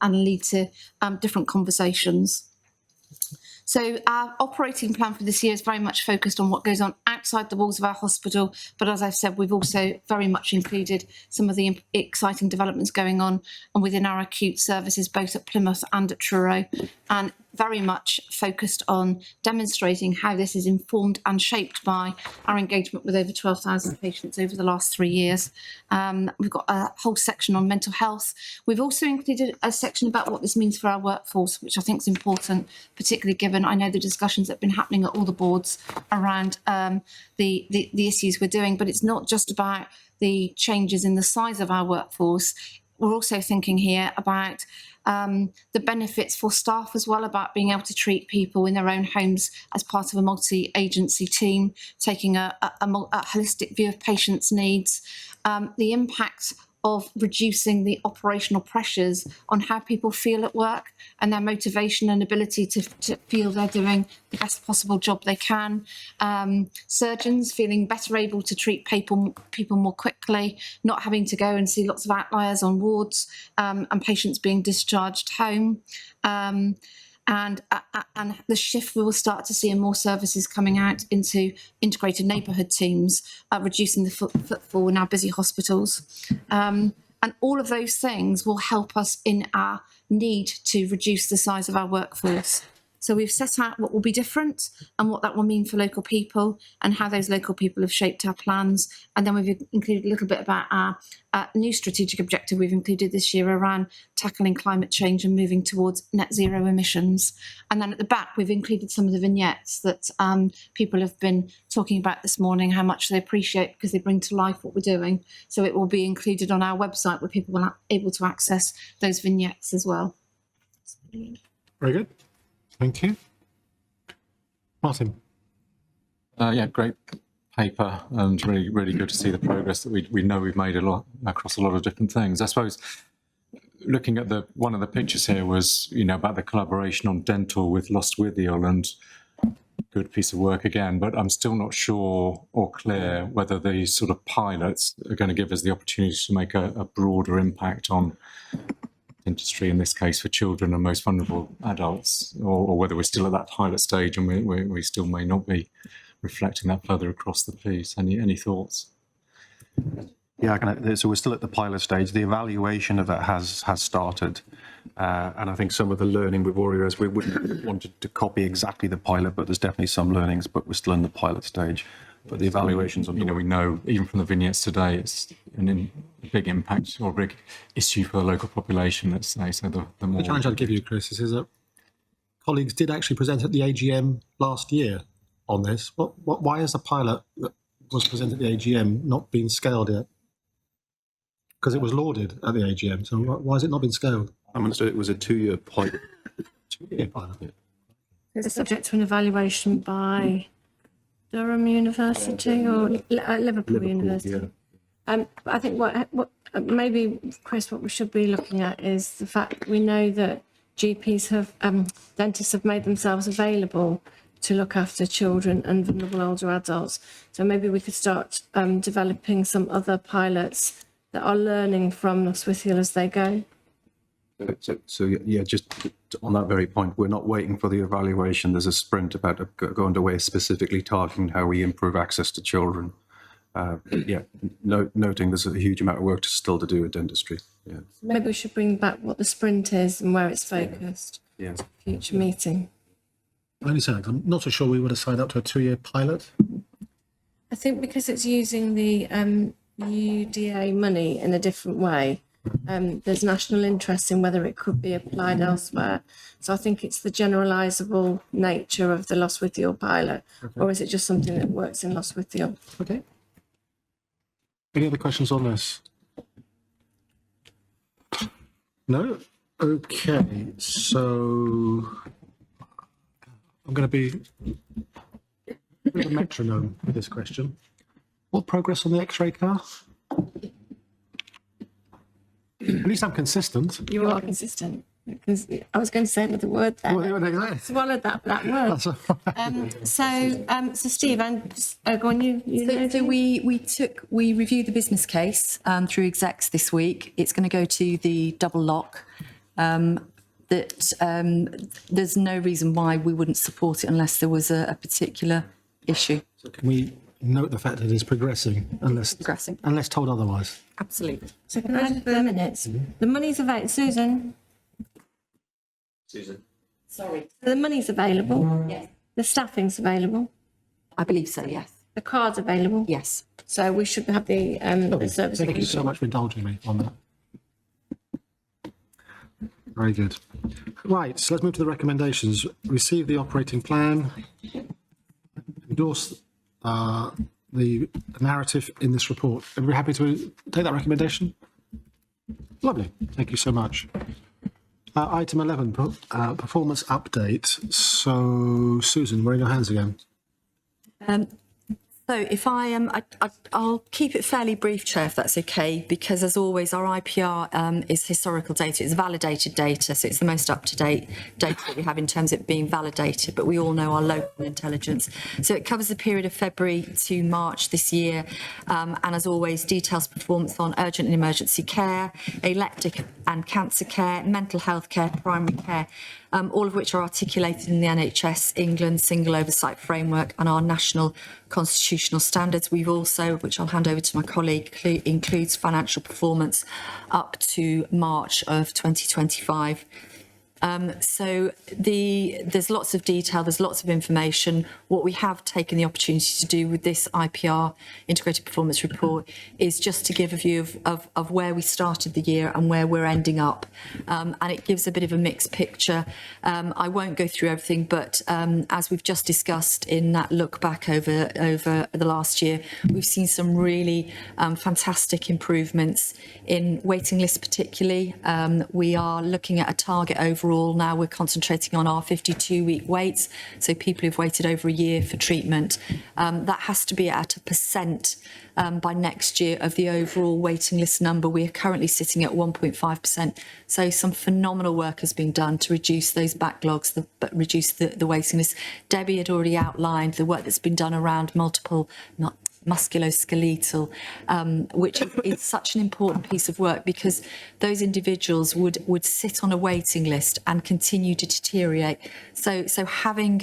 lead to different conversations. So our operating plan for this year is very much focused on what goes on outside the walls of our hospital. But as I've said, we've also very much included some of the exciting developments going on and within our acute services, both at Plymouth and at Truro, and very much focused on demonstrating how this is informed and shaped by our engagement with over 12,000 patients over the last 3 years. We've got a whole section on mental health. We've also included a section about what this means for our workforce, which I think is important, particularly given I know the discussions that have been happening at all the boards around the issues we're doing. But it's not just about the changes in the size of our workforce. We're also thinking here about the benefits for staff as well, about being able to treat people in their own homes as part of a multi-agency team, taking a holistic view of patients' needs, the impact of reducing the operational pressures on how people feel at work and their motivation and ability to feel they're doing the best possible job they can. Surgeons feeling better able to treat people more quickly, not having to go and see lots of outliers on wards, and patients being discharged home. And the shift we will start to see in more services coming out into integrated neighbourhood teams, reducing the footfall in our busy hospitals. And all of those things will help us in our need to reduce the size of our workforce. So we've set out what will be different and what that will mean for local people and how those local people have shaped our plans. And then we've included a little bit about our new strategic objective we've included this year around tackling climate change and moving towards net zero emissions. And then at the back, we've included some of the vignettes that people have been talking about this morning, how much they appreciate because they bring to life what we're doing. So it will be included on our website where people will be able to access those vignettes as well. Very good. Thank you. Martin. Yeah, great paper, and really, really good to see the progress that we know we've made a lot across a lot of different things. I suppose looking at one of the pictures here was, about the collaboration on dental with Lostwithiel, and good piece of work again, but I'm still not sure or clear whether these sort of pilots are going to give us the opportunity to make a broader impact on industry, in this case for children and most vulnerable adults, or whether we're still at that pilot stage and we still may not be reflecting that further across the piece. Any thoughts? Yeah, so we're still at the pilot stage. The evaluation of it has started, and I think some of the learning we've already realized we wouldn't want to copy exactly the pilot, but there's definitely some learnings, but we're still in the pilot stage. But the evaluations on, we know even from the vignettes today, it's a big impact or a big issue for the local population, let's say. So the more the challenge I'd give you, Chris, is that colleagues did actually present at the AGM last year on this. Why is the pilot that was presented at the AGM not being scaled yet? Because it was lauded at the AGM, so why has it not been scaled? I understood it was a 2-year pilot. 2-year pilot. It's subject to an evaluation by Durham University or Liverpool University. Yeah. I think what maybe, Chris, what we should be looking at is the fact that we know that GPs have, dentists have made themselves available to look after children and vulnerable older adults. So maybe we could start developing some other pilots that are learning from Lostwithiel as they go. So yeah, just on that very point, we're not waiting for the evaluation. There's a sprint about to go underway specifically targeting how we improve access to children. Noting there's a huge amount of work still to do with dentistry. Yeah. Maybe we should bring back what the sprint is and where it's focused. Yeah. Future meeting. Only saying, I'm not so sure we would have signed up to a 2-year pilot. I think because it's using the UDA money in a different way, there's national interest in whether it could be applied elsewhere. So I think it's the generalisable nature of the Lostwithiel pilot, or is it just something that works in Lostwithiel? Okay. Any other questions on this? No? Okay, so I'm going to be a bit of a metronome with this question. What progress on the X-ray car? At least I'm consistent. You are consistent. I was going to say another word there. Well, swallowed that word. So Steve, go on. So we reviewed the business case through execs this week. It's going to go to the double lock. There's no reason why we wouldn't support it unless there was a particular issue. So can we note the fact that it is progressing unless told otherwise? Absolutely. So can I just for the minutes? The money's available. Susan. Sorry. The money's available. Yes. The staffing's available. I believe so, yes. The card's available. Yes. So we should have the service. Thank you so much for indulging me on that. Very good. Right, so let's move to the recommendations. Receive the operating plan. Endorse the narrative in this report. Are we happy to take that recommendation? Lovely. Thank you so much. Item 11, performance update. So, Susan, we're in your hands again. So if I'll keep it fairly brief, Chair, if that's okay, because as always, our IPR is historical data. It's validated data, so it's the most up-to-date data that we have in terms of it being validated, but we all know our local intelligence. So it covers the period of February to March this year, and as always, details performance on urgent and emergency care, elective and cancer care, mental health care, primary care, all of which are articulated in the NHS England Single Oversight Framework and our national constitutional standards. We've also, which I'll hand over to my colleague, includes financial performance up to March of 2025. So there's lots of detail, there's lots of information. What we have taken the opportunity to do with this IPR, Integrated Performance Report, is just to give a view of where we started the year and where we're ending up. And it gives a bit of a mixed picture. I won't go through everything, but as we've just discussed in that look back over the last year, we've seen some really fantastic improvements in waiting lists particularly. We are looking at a target overall. Now we're concentrating on our 52-week waits, so people who've waited over a year for treatment. That has to be at 1% by next year of the overall waiting list number. We are currently sitting at 1.5%. So some phenomenal work has been done to reduce those backlogs, reduce the waiting list. Debbie had already outlined the work that's been done around musculoskeletal, which is such an important piece of work, because those individuals would sit on a waiting list and continue to deteriorate. So having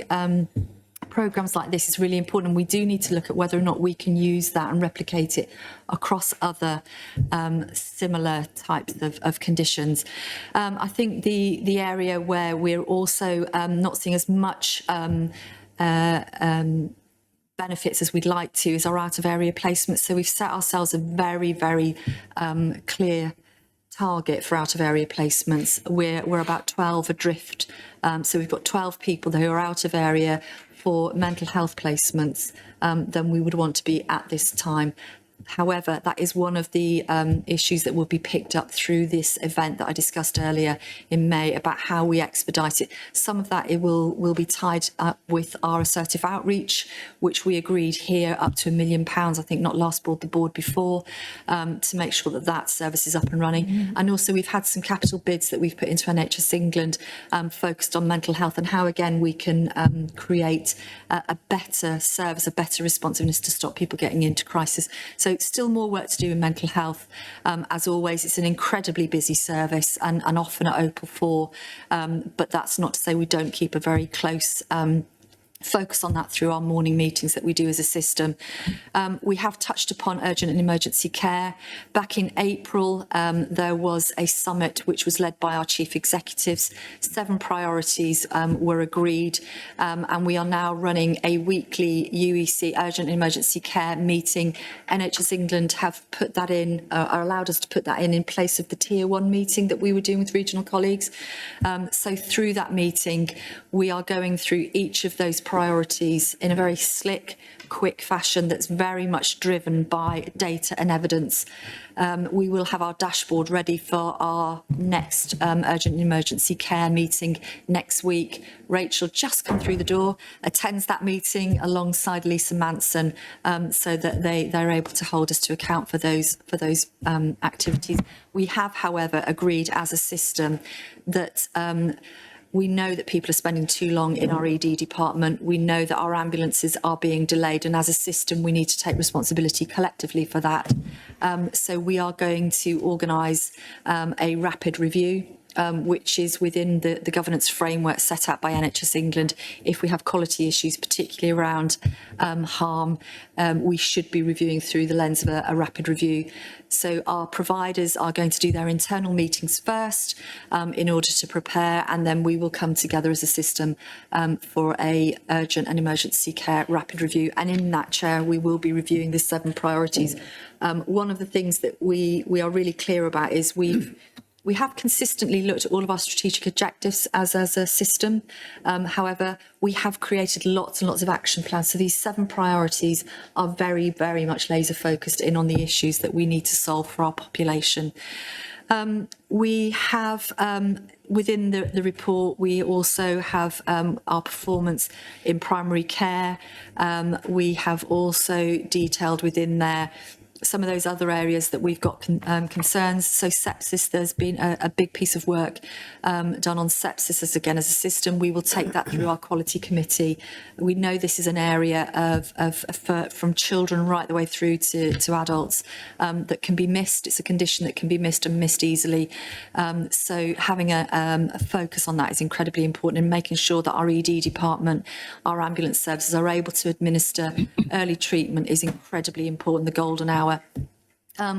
programs like this is really important, and we do need to look at whether or not we can use that and replicate it across other similar types of conditions. I think the area where we're also not seeing as much benefits as we'd like to is our out of area placements. So we've set ourselves a very, very clear target for out of area placements. We're about 12 adrift. So we've got 12 people who are out of area for mental health placements than we would want to be at this time. However, that is one of the issues that will be picked up through this event that I discussed earlier in May about how we expedite it. Some of that it will be tied up with our assertive outreach, which we agreed here up to £1 million, I think not last board, the board before, to make sure that that service is up and running. And also we've had some capital bids that we've put into NHS England focused on mental health and how again we can create a better service, a better responsiveness to stop people getting into crisis. So still more work to do in mental health. As always, it's an incredibly busy service and often at Opal 4, but that's not to say we don't keep a very close focus on that through our morning meetings that we do as a system. We have touched upon urgent and emergency care. Back in April, there was a summit which was led by our chief executives. 7 priorities were agreed, and we are now running a weekly UEC, urgent and emergency care meeting. NHS England have put that in, are allowed us to put that in place of the Tier 1 meeting that we were doing with regional colleagues. So through that meeting, we are going through each of those priorities in a very slick, quick fashion that's very much driven by data and evidence. We will have our dashboard ready for our next urgent and emergency care meeting next week. Rachel just come through the door, attends that meeting alongside Lisa Manson, so that they're able to hold us to account for those activities. We have, however, agreed as a system that we know that people are spending too long in our ED department. We know that our ambulances are being delayed, and as a system, we need to take responsibility collectively for that. So we are going to organise a rapid review, which is within the governance framework set out by NHS England. If we have quality issues, particularly around harm, we should be reviewing through the lens of a rapid review. So our providers are going to do their internal meetings first in order to prepare, and then we will come together as a system for a urgent and emergency care rapid review. And in that chair, we will be reviewing the 7 priorities. One of the things that we are really clear about is we have consistently looked at all of our strategic objectives as a system. However, we have created lots and lots of action plans. So these 7 priorities are very, very much laser focused in on the issues that we need to solve for our population. We have, within the report, we also have our performance in primary care. We have also detailed within there some of those other areas that we've got concerns. So sepsis, there's been a big piece of work done on sepsis as a system. We will take that through our quality committee. We know this is an area from children right the way through to adults that can be missed. It's a condition that can be missed and missed easily. So having a focus on that is incredibly important, and making sure that our ED department, our ambulance services are able to administer early treatment is incredibly important, the golden hour.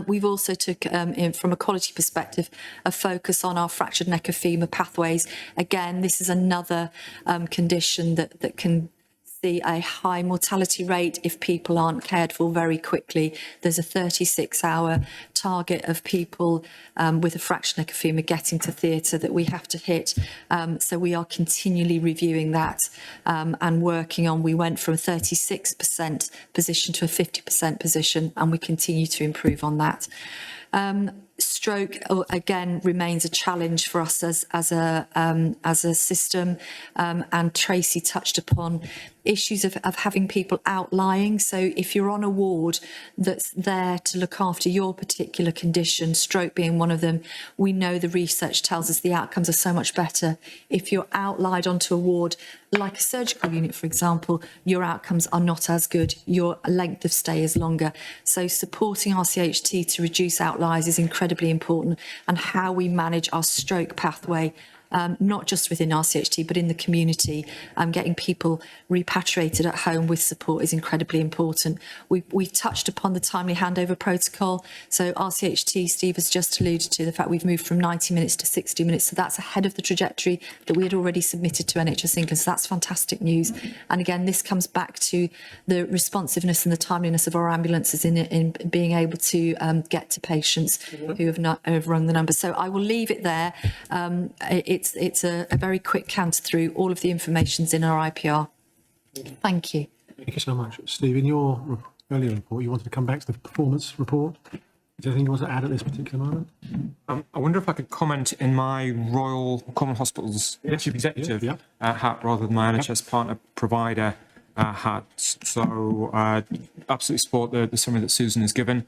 We've also took, from a quality perspective, a focus on our fractured neck of femur pathways. Again, this is another condition that can see a high mortality rate if people aren't cared for very quickly. There's a 36-hour target of people with a fractured neck of femur getting to theatre that we have to hit. So we are continually reviewing that and working on. We went from a 36% position to a 50% position, and we continue to improve on that. Stroke again remains a challenge for us as a system, and Tracy touched upon issues of having people outlying. So if you're on a ward that's there to look after your particular condition, stroke being one of them, we know the research tells us the outcomes are so much better. If you're outlied onto a ward like a surgical unit, for example, your outcomes are not as good. Your length of stay is longer. So supporting RCHT to reduce outliers is incredibly important, and how we manage our stroke pathway, not just within RCHT, but in the community, getting people repatriated at home with support is incredibly important. We've touched upon the timely handover protocol. So RCHT, Steve has just alluded to the fact we've moved from 90 minutes to 60 minutes. So that's ahead of the trajectory that we had already submitted to NHS England. So that's fantastic news. And again, this comes back to the responsiveness and the timeliness of our ambulances in being able to get to patients who have not overrun the numbers. So I will leave it there. It's a very quick canter through. All of the information's in our IPR. Thank you. Thank you so much. Steve, in your earlier report, you wanted to come back to the performance report. Is there anything you want to add at this particular moment? I wonder if I could comment in my Royal Common Hospitals Chief Executive hat rather than my NHS partner provider hat. So absolutely support the summary that Susan has given.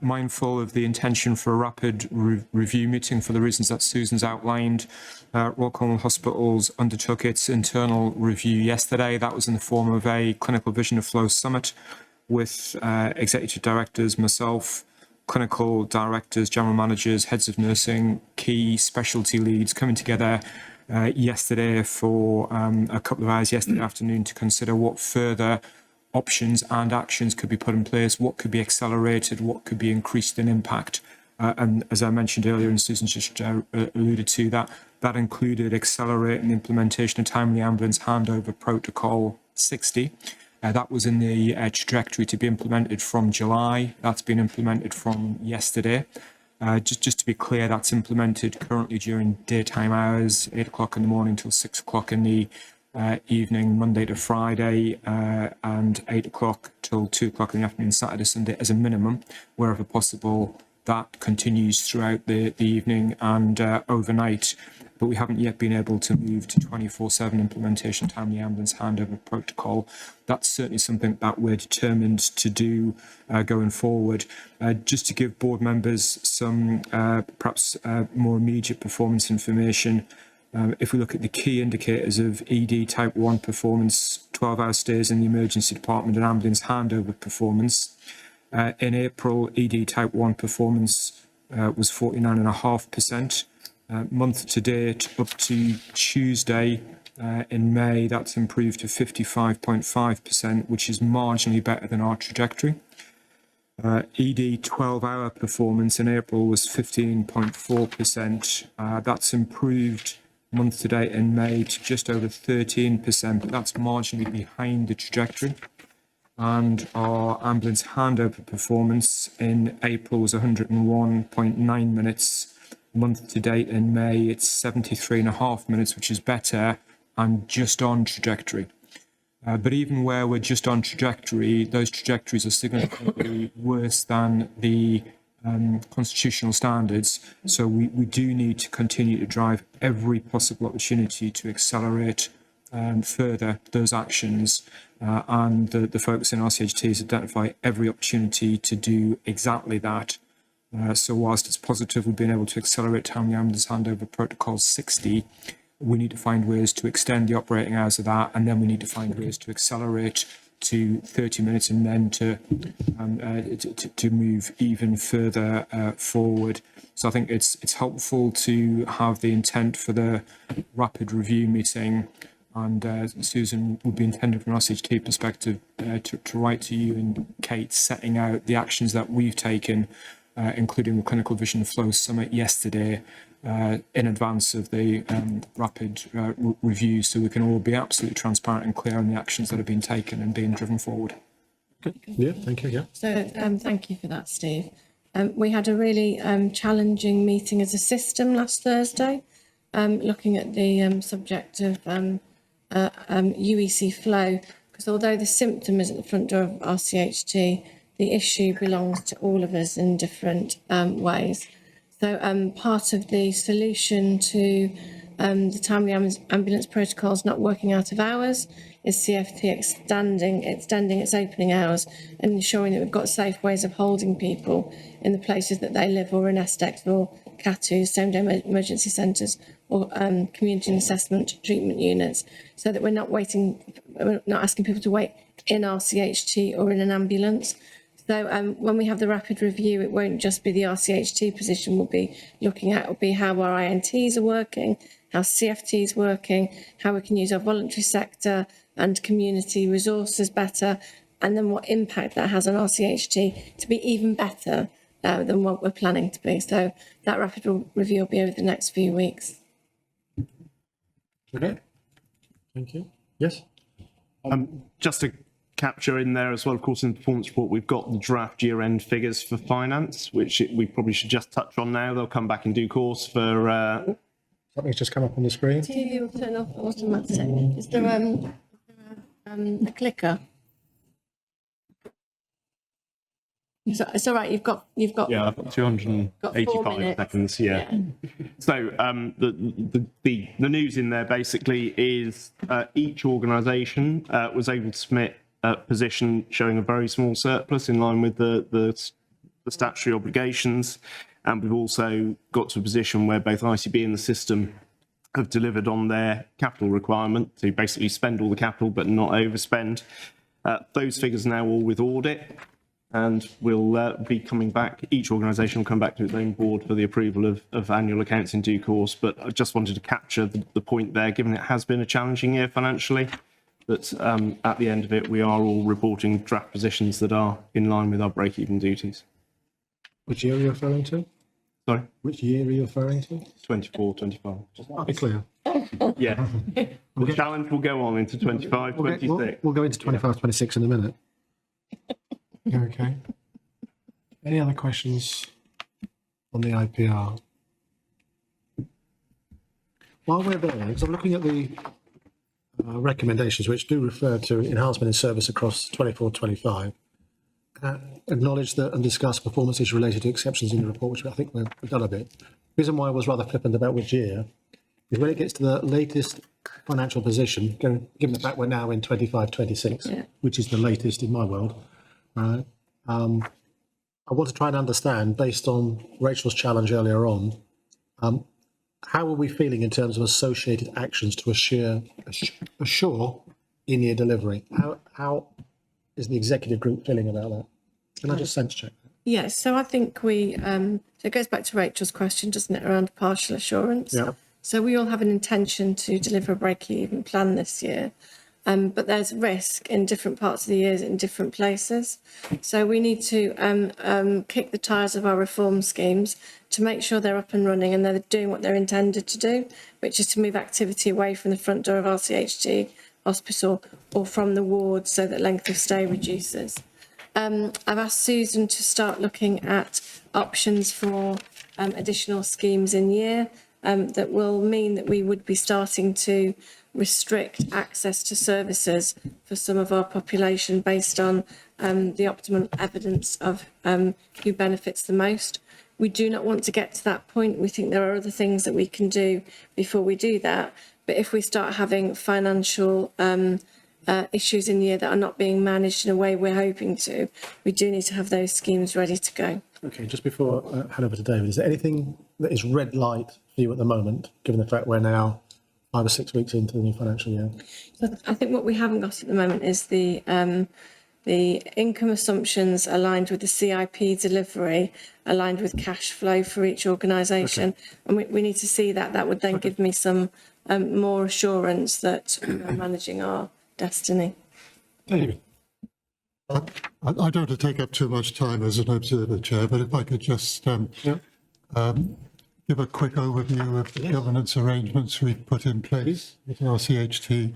Mindful of the intention for a rapid review meeting for the reasons that Susan's outlined. Royal Common Hospitals undertook its internal review yesterday. That was in the form of a clinical vision of flow summit with executive directors, myself, clinical directors, general managers, heads of nursing, key specialty leads coming together yesterday for a couple of hours yesterday afternoon to consider what further options and actions could be put in place, what could be accelerated, what could be increased in impact. And as I mentioned earlier, and Susan just alluded to, that included accelerating the implementation of timely ambulance handover protocol 60. That was in the trajectory to be implemented from July. That's been implemented from yesterday. Just to be clear, that's implemented currently during daytime hours, 8 o'clock in the morning till 6 o'clock in the evening, Monday to Friday, and 8 o'clock till 2 o'clock in the afternoon, Saturday, Sunday as a minimum. Wherever possible, that continues throughout the evening and overnight. But we haven't yet been able to move to 24/7 implementation timely ambulance handover protocol. That's certainly something that we're determined to do going forward. Just to give board members some perhaps more immediate performance information, if we look at the key indicators of ED type 1 performance, 12-hour stays in the emergency department and ambulance handover performance, in April, ED type 1 performance was 49.5%. Month to date, up to Tuesday in May, that's improved to 55.5%, which is marginally better than our trajectory. ED 12-hour performance in April was 15.4%. That's improved month to date in May to just over 13%, but that's marginally behind the trajectory. And our ambulance handover performance in April was 101.9 minutes. Month to date in May, it's 73.5 minutes, which is better and just on trajectory. But even where we're just on trajectory, those trajectories are significantly worse than the constitutional standards. So we do need to continue to drive every possible opportunity to accelerate further those actions. And the focus in RCHT is identify every opportunity to do exactly that. So whilst it's positive we've been able to accelerate timely ambulance handover protocol 60, we need to find ways to extend the operating hours of that, and then we need to find ways to accelerate to 30 minutes and then to move even further forward. So I think it's helpful to have the intent for the rapid review meeting and Susan would be intended from an RCHT perspective to write to you and Kate, setting out the actions that we've taken, including the Clinical Vision Flow Summit yesterday, in advance of the rapid review, so we can all be absolutely transparent and clear on the actions that have been taken and being driven forward. Okay. Yeah, thank you. Yeah. So thank you for that, Steve. We had a really challenging meeting as a system last Thursday, looking at the subject of UEC flow, because although the symptom is at the front door of RCHT, the issue belongs to all of us in different ways. So part of the solution to the timely ambulance protocols not working out of hours is CFT extending its opening hours and ensuring that we've got safe ways of holding people in the places that they live, or in SDECs or CATUs, same-day emergency centres, or community and assessment treatment units, so that we're not asking people to wait in RCHT or in an ambulance. So when we have the rapid review, it won't just be the RCHT position we'll be looking at, it'll be how our INTs are working, how CFT is working, how we can use our voluntary sector and community resources better, and then what impact that has on RCHT to be even better than what we're planning to be. So that rapid review will be over the next few weeks. Okay. Thank you. Yes. Just to capture in there as well, of course, in the performance report, we've got the draft year-end figures for finance, which we probably should just touch on now. They'll come back in due course for... Something's just come up on the screen. TV will turn off automatically. Is there a clicker? It's all right. You've got. Yeah, I've got 285 seconds. Yeah. So the news in there basically is each organisation was able to submit a position showing a very small surplus in line with the statutory obligations, and we've also got to a position where both ICB and the system have delivered on their capital requirement to basically spend all the capital but not overspend. Those figures are now all with audit, and we'll be coming back. Each organisation will come back to its own board for the approval of annual accounts in due course. But I just wanted to capture the point there, given it has been a challenging year financially, that at the end of it, we are all reporting draft positions that are in line with our break-even duties. Which year are you referring to? Sorry? Which year are you referring to? 24, 25. I'll be clear. Yeah. The challenge will go on into 25, 26. We'll go into 25, 26 in a minute. Okay. Any other questions on the IPR? While we're there, because I'm looking at the recommendations which do refer to enhancement in service across 24-25, acknowledge that and discuss performance issues related to exceptions in the report, which I think we've done a bit. The reason why I was rather flippant about which year is when it gets to the latest financial position, given the fact we're now in 25-26, which is the latest in my world, right? I want to try and understand, based on Rachel's challenge earlier on, how are we feeling in terms of associated actions to assure in-year delivery? How is the executive group feeling about that? Can I just sense check? Yes, so I think so it goes back to Rachel's question, doesn't it, around partial assurance? Yeah. So we all have an intention to deliver a break-even plan this year, but there's risk in different parts of the year in different places. So we need to kick the tyres of our reform schemes to make sure they're up and running and they're doing what they're intended to do, which is to move activity away from the front door of RCHT hospital or from the ward so that length of stay reduces. I've asked Susan to start looking at options for additional schemes in year that will mean that we would be starting to restrict access to services for some of our population based on the optimal evidence of who benefits the most. We do not want to get to that point. We think there are other things that we can do before we do that. But if we start having financial issues in the year that are not being managed in a way we're hoping to, we do need to have those schemes ready to go. Okay, just before I hand over to David, is there anything that is red light for you at the moment, given the fact we're now 5 or 6 weeks into the new financial year? So I think what we haven't got at the moment is the income assumptions aligned with the CIP delivery, aligned with cash flow for each organisation. Okay. And we need to see that. That would then give me some more assurance that we're managing our destiny. David. I don't want to take up too much time as an observer, Chair, but if I could just give a quick overview of the governance arrangements we've put in place at RCHT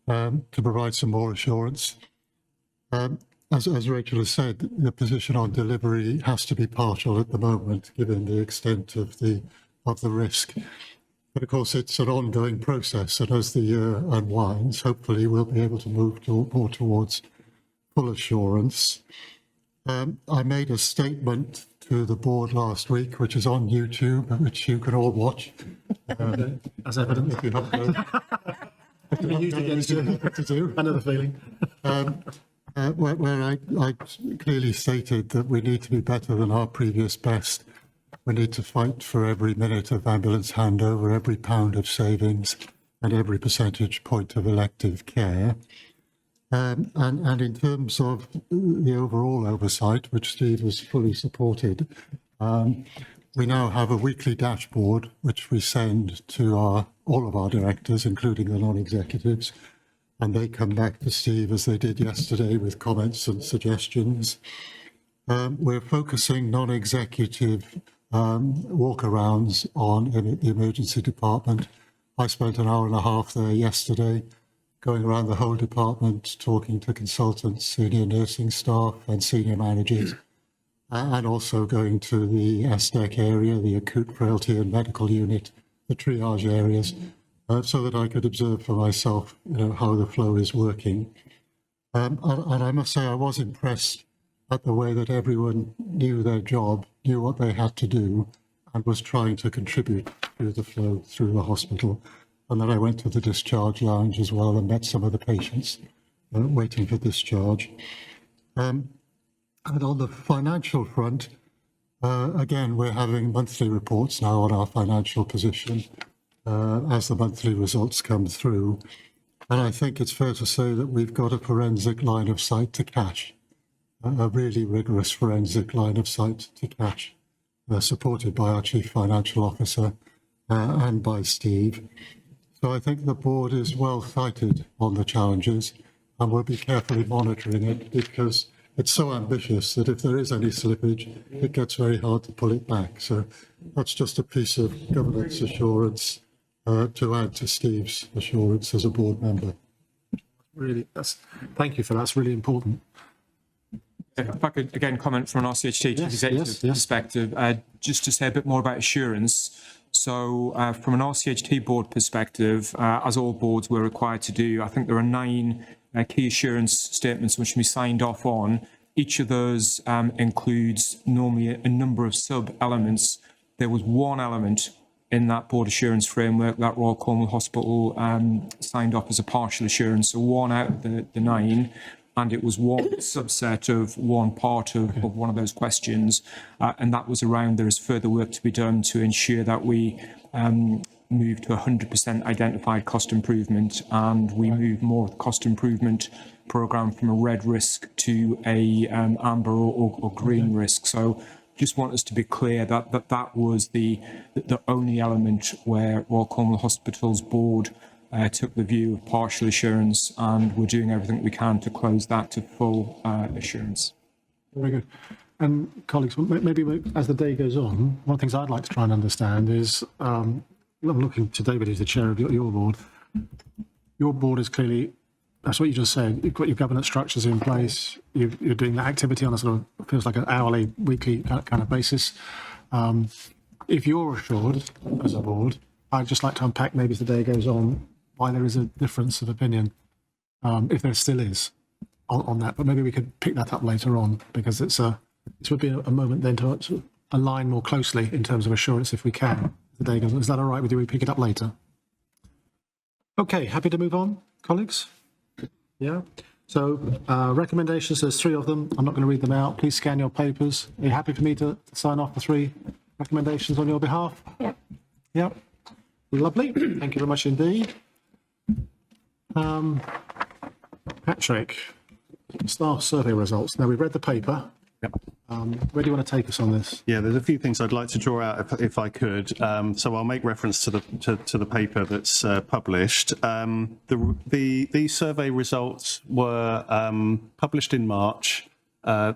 to provide some more assurance. As Rachel has said, the position on delivery has to be partial at the moment, given the extent of the risk. But of course, it's an ongoing process, and as the year unwinds, hopefully we'll be able to move more towards full assurance. I made a statement to the board last week, which is on YouTube, which you can all watch. As evident. If you're not going to be used against you. to do. Another feeling. Where I clearly stated that we need to be better than our previous best. We need to fight for every minute of ambulance handover, every pound of savings, and every percentage point of elective care. And in terms of the overall oversight, which Steve has fully supported, we now have a weekly dashboard which we send to all of our directors, including the non-executives, and they come back to Steve as they did yesterday with comments and suggestions. We're focusing non-executive walkarounds on the emergency department. I spent an hour and a half there yesterday, going around the whole department, talking to consultants, senior nursing staff and senior managers, and also going to the SDEC area, the acute frailty and medical unit, the triage areas, so that I could observe for myself, how the flow is working. And I must say I was impressed at the way that everyone knew their job, knew what they had to do, and was trying to contribute to the flow through the hospital. And then I went to the discharge lounge as well and met some of the patients waiting for discharge. And on the financial front, again, we're having monthly reports now on our financial position as the monthly results come through. And I think it's fair to say that we've got a forensic line of sight to cash, a really rigorous forensic line of sight to cash, supported by our Chief Financial Officer and by Steve. So I think the board is well sighted on the challenges, and we'll be carefully monitoring it, because it's so ambitious that if there is any slippage, it gets very hard to pull it back. So that's just a piece of governance assurance to add to Steve's assurance as a board member. Really, thank you for that. That's really important. If I could again comment from an RCHT executive perspective, just to say a bit more about assurance. So from an RCHT board perspective, as all boards were required to do, I think there are 9 key assurance statements which can be signed off on. Each of those includes normally a number of sub-elements. There was one element in that board assurance framework that Royal Cornwall Hospital signed off as a partial assurance, so 1 out of the 9. And it was one subset of one part of one of those questions. And that was around there is further work to be done to ensure that we move to 100% identified cost improvement, and we move more of the cost improvement programme from a red risk to a amber or green risk. So just want us to be clear that was the only element where Royal Cornwall Hospital's board took the view of partial assurance, and we're doing everything we can to close that to full assurance. Very good. And colleagues, maybe as the day goes on, one of the things I'd like to try and understand is, I'm looking to David, who's the chair of your board. Your board is clearly, that's what you just said, you've got your governance structures in place, you're doing that activity on a sort of, feels like an hourly, weekly kind of basis. If you're assured as a board, I'd just like to unpack, maybe as the day goes on, why there is a difference of opinion, if there still is, on that. But maybe we could pick that up later on, because this would be a moment then to sort of align more closely in terms of assurance if we can. The day goes on. Is that all right with you? We pick it up later. Okay, happy to move on, colleagues? Yeah. So recommendations, there's 3 of them. I'm not going to read them out. Please scan your papers. Are you happy for me to sign off the 3 recommendations on your behalf? Yeah. Yeah. Lovely. Thank you very much indeed. Patrick, staff survey results. Now, we've read the paper. Yep. Where do you want to take us on this? Yeah, there's a few things I'd like to draw out if I could. So I'll make reference to the paper that's published. These survey results were published in March.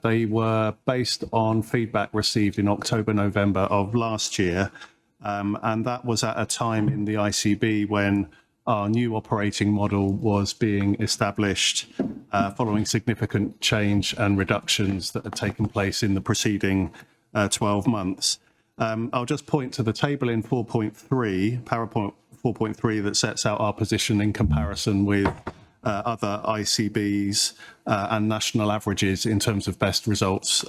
They were based on feedback received in October, November of last year. And that was at a time in the ICB when our new operating model was being established following significant change and reductions that had taken place in the preceding 12 months. I'll just point to the table in 4.3, PowerPoint 4.3, that sets out our position in comparison with other ICBs and national averages in terms of best results,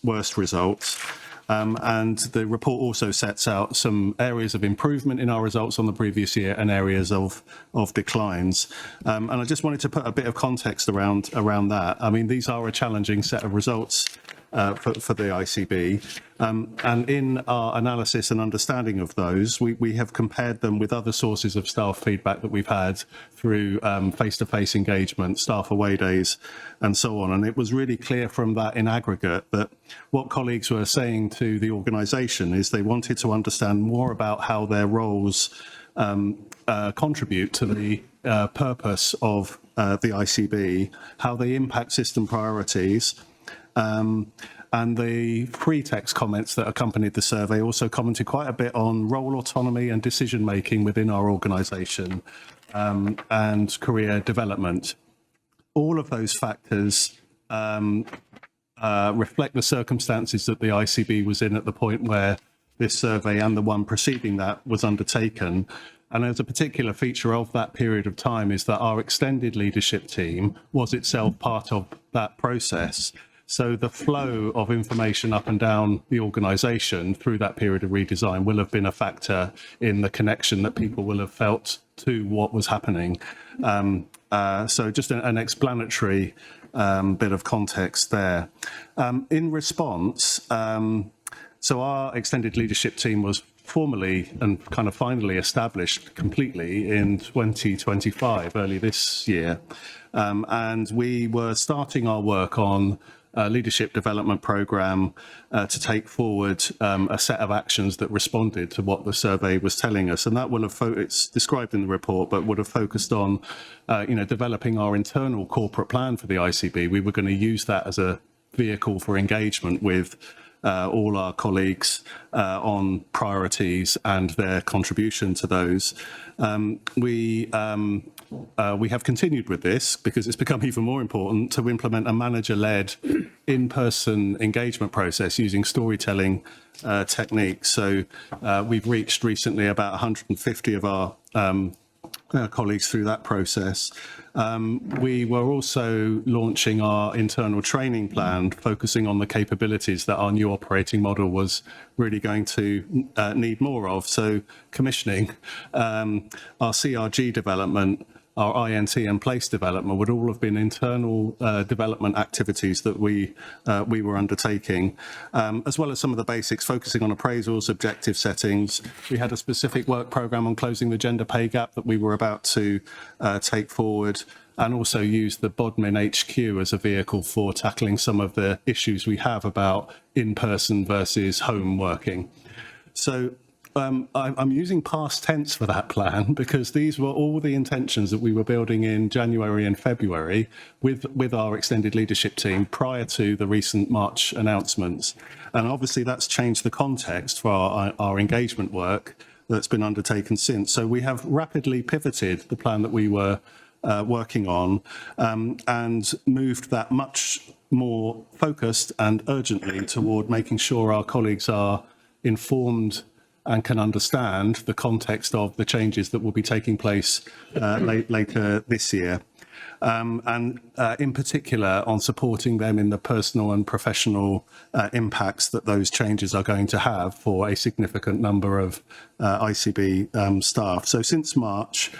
worst results. And the report also sets out some areas of improvement in our results on the previous year and areas of declines. And I just wanted to put a bit of context around that. I mean, these are a challenging set of results for the ICB. And in our analysis and understanding of those, we have compared them with other sources of staff feedback that we've had through face-to-face engagement, staff away days, and so on. And it was really clear from that in aggregate that what colleagues were saying to the organisation is they wanted to understand more about how their roles contribute to the purpose of the ICB, how they impact system priorities, and the free text comments that accompanied the survey also commented quite a bit on role autonomy and decision making within our organisation and career development. All of those factors reflect the circumstances that the ICB was in at the point where this survey and the one preceding that was undertaken. And as a particular feature of that period of time is that our extended leadership team was itself part of that process. So the flow of information up and down the organisation through that period of redesign will have been a factor in the connection that people will have felt to what was happening. So just an explanatory bit of context there. In response, so our extended leadership team was formally and kind of finally established completely in 2025, early this year. And we were starting our work on leadership development program to take forward a set of actions that responded to what the survey was telling us, and that will have it's described in the report, but would have focused on developing our internal corporate plan for the ICB. We were going to use that as a vehicle for engagement with all our colleagues on priorities and their contribution to those. We have continued with this because it's become even more important to implement a manager-led in-person engagement process using storytelling techniques. So we've reached recently about 150 of our colleagues through that process. We were also launching our internal training plan, focusing on the capabilities that our new operating model was really going to need more of. So commissioning, our CRG development, our INT and place development would all have been internal development activities that we were undertaking, as well as some of the basics, focusing on appraisals, objective settings. We had a specific work programme on closing the gender pay gap that we were about to take forward, and also use the Bodmin HQ as a vehicle for tackling some of the issues we have about in-person versus home working. So I'm using past tense for that plan because these were all the intentions that we were building in January and February with our extended leadership team prior to the recent March announcements. And obviously that's changed the context for our engagement work that's been undertaken since. So we have rapidly pivoted the plan that we were working on and moved that much more focused and urgently toward making sure our colleagues are informed and can understand the context of the changes that will be taking place later this year. And in particular on supporting them in the personal and professional impacts that those changes are going to have for a significant number of ICB staff. So since March,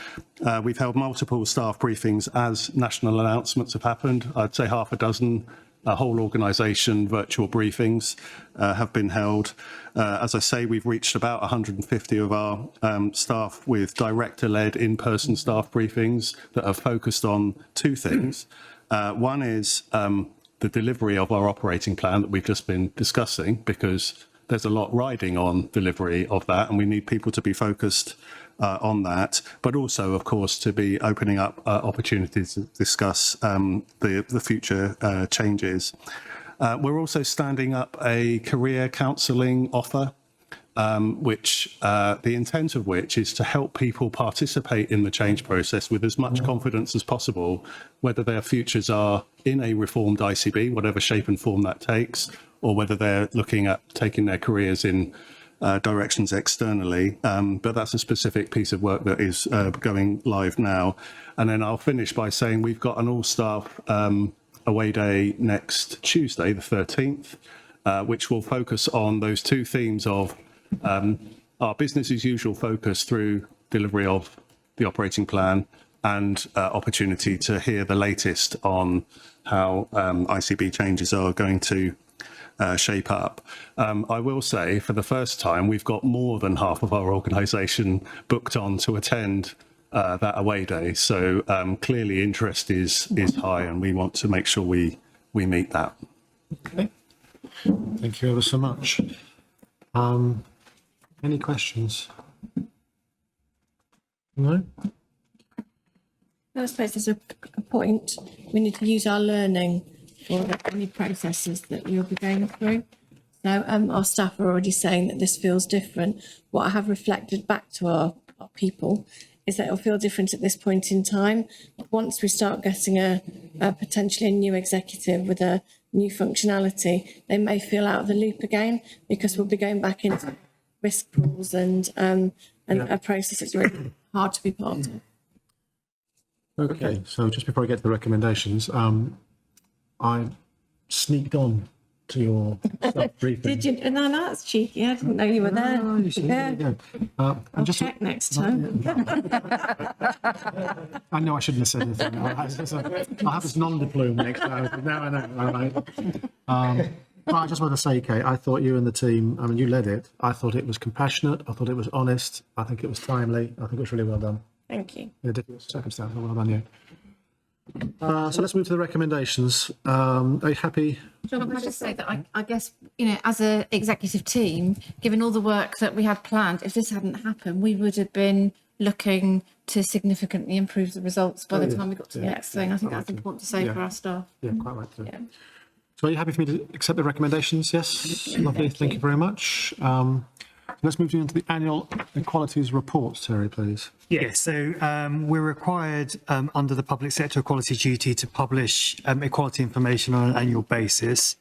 we've held multiple staff briefings as national announcements have happened. I'd say half a dozen whole organisation virtual briefings have been held. As I say, we've reached about 150 of our staff with director-led in-person staff briefings that are focused on two things. One is the delivery of our operating plan that we've just been discussing, because there's a lot riding on delivery of that, and we need people to be focused on that, but also, of course, to be opening up opportunities to discuss the future changes. We're also standing up a career counselling offer, which the intent of which is to help people participate in the change process with as much confidence as possible, whether their futures are in a reformed ICB, whatever shape and form that takes, or whether they're looking at taking their careers in directions externally. But that's a specific piece of work that is going live now. And then I'll finish by saying we've got an all-staff away day next Tuesday, the 13th, which will focus on those two themes of our business as usual focus through delivery of the operating plan and opportunity to hear the latest on how ICB changes are going to shape up. I will say, for the first time, we've got more than half of our organisation booked on to attend that away day. So clearly interest is high, and we want to make sure we meet that. Okay. Thank you ever so much. Any questions? No? I suppose there's a point. We need to use our learning for any processes that you'll be going through. So our staff are already saying that this feels different. What I have reflected back to our people is that it'll feel different at this point in time. Once we start getting a potentially a new executive with a new functionality, they may feel out of the loop again, because we'll be going back into risk pools and a process that's really hard to be part of. Okay, so just before I get to the recommendations, I sneaked on to your stuff briefing. Did you? No, that's cheeky. I didn't know you were there. No, you see, there you go. I'll check next time. I know I shouldn't have said anything. I'll have this non-deplume next time. No, I know. But I just want to say, Kate, I thought you and the team, I mean, you led it. I thought it was compassionate. I thought it was honest. I think it was timely. I think it was really well done. Thank you. In a difficult circumstance, well done you. So let's move to the recommendations. Are you happy? John, can I just say that I guess, you know, as an executive team, given all the work that we had planned, if this hadn't happened, we would have been looking to significantly improve the results by the time we got to the next thing. I think that's important to say for our staff. Yeah, quite right. Yeah. So are you happy for me to accept the recommendations? Yes. Lovely. Thank you very much. Let's move into the annual equalities report, Terry, please. Yes, so we're required under the public sector equality duty to publish equality information on an annual basis,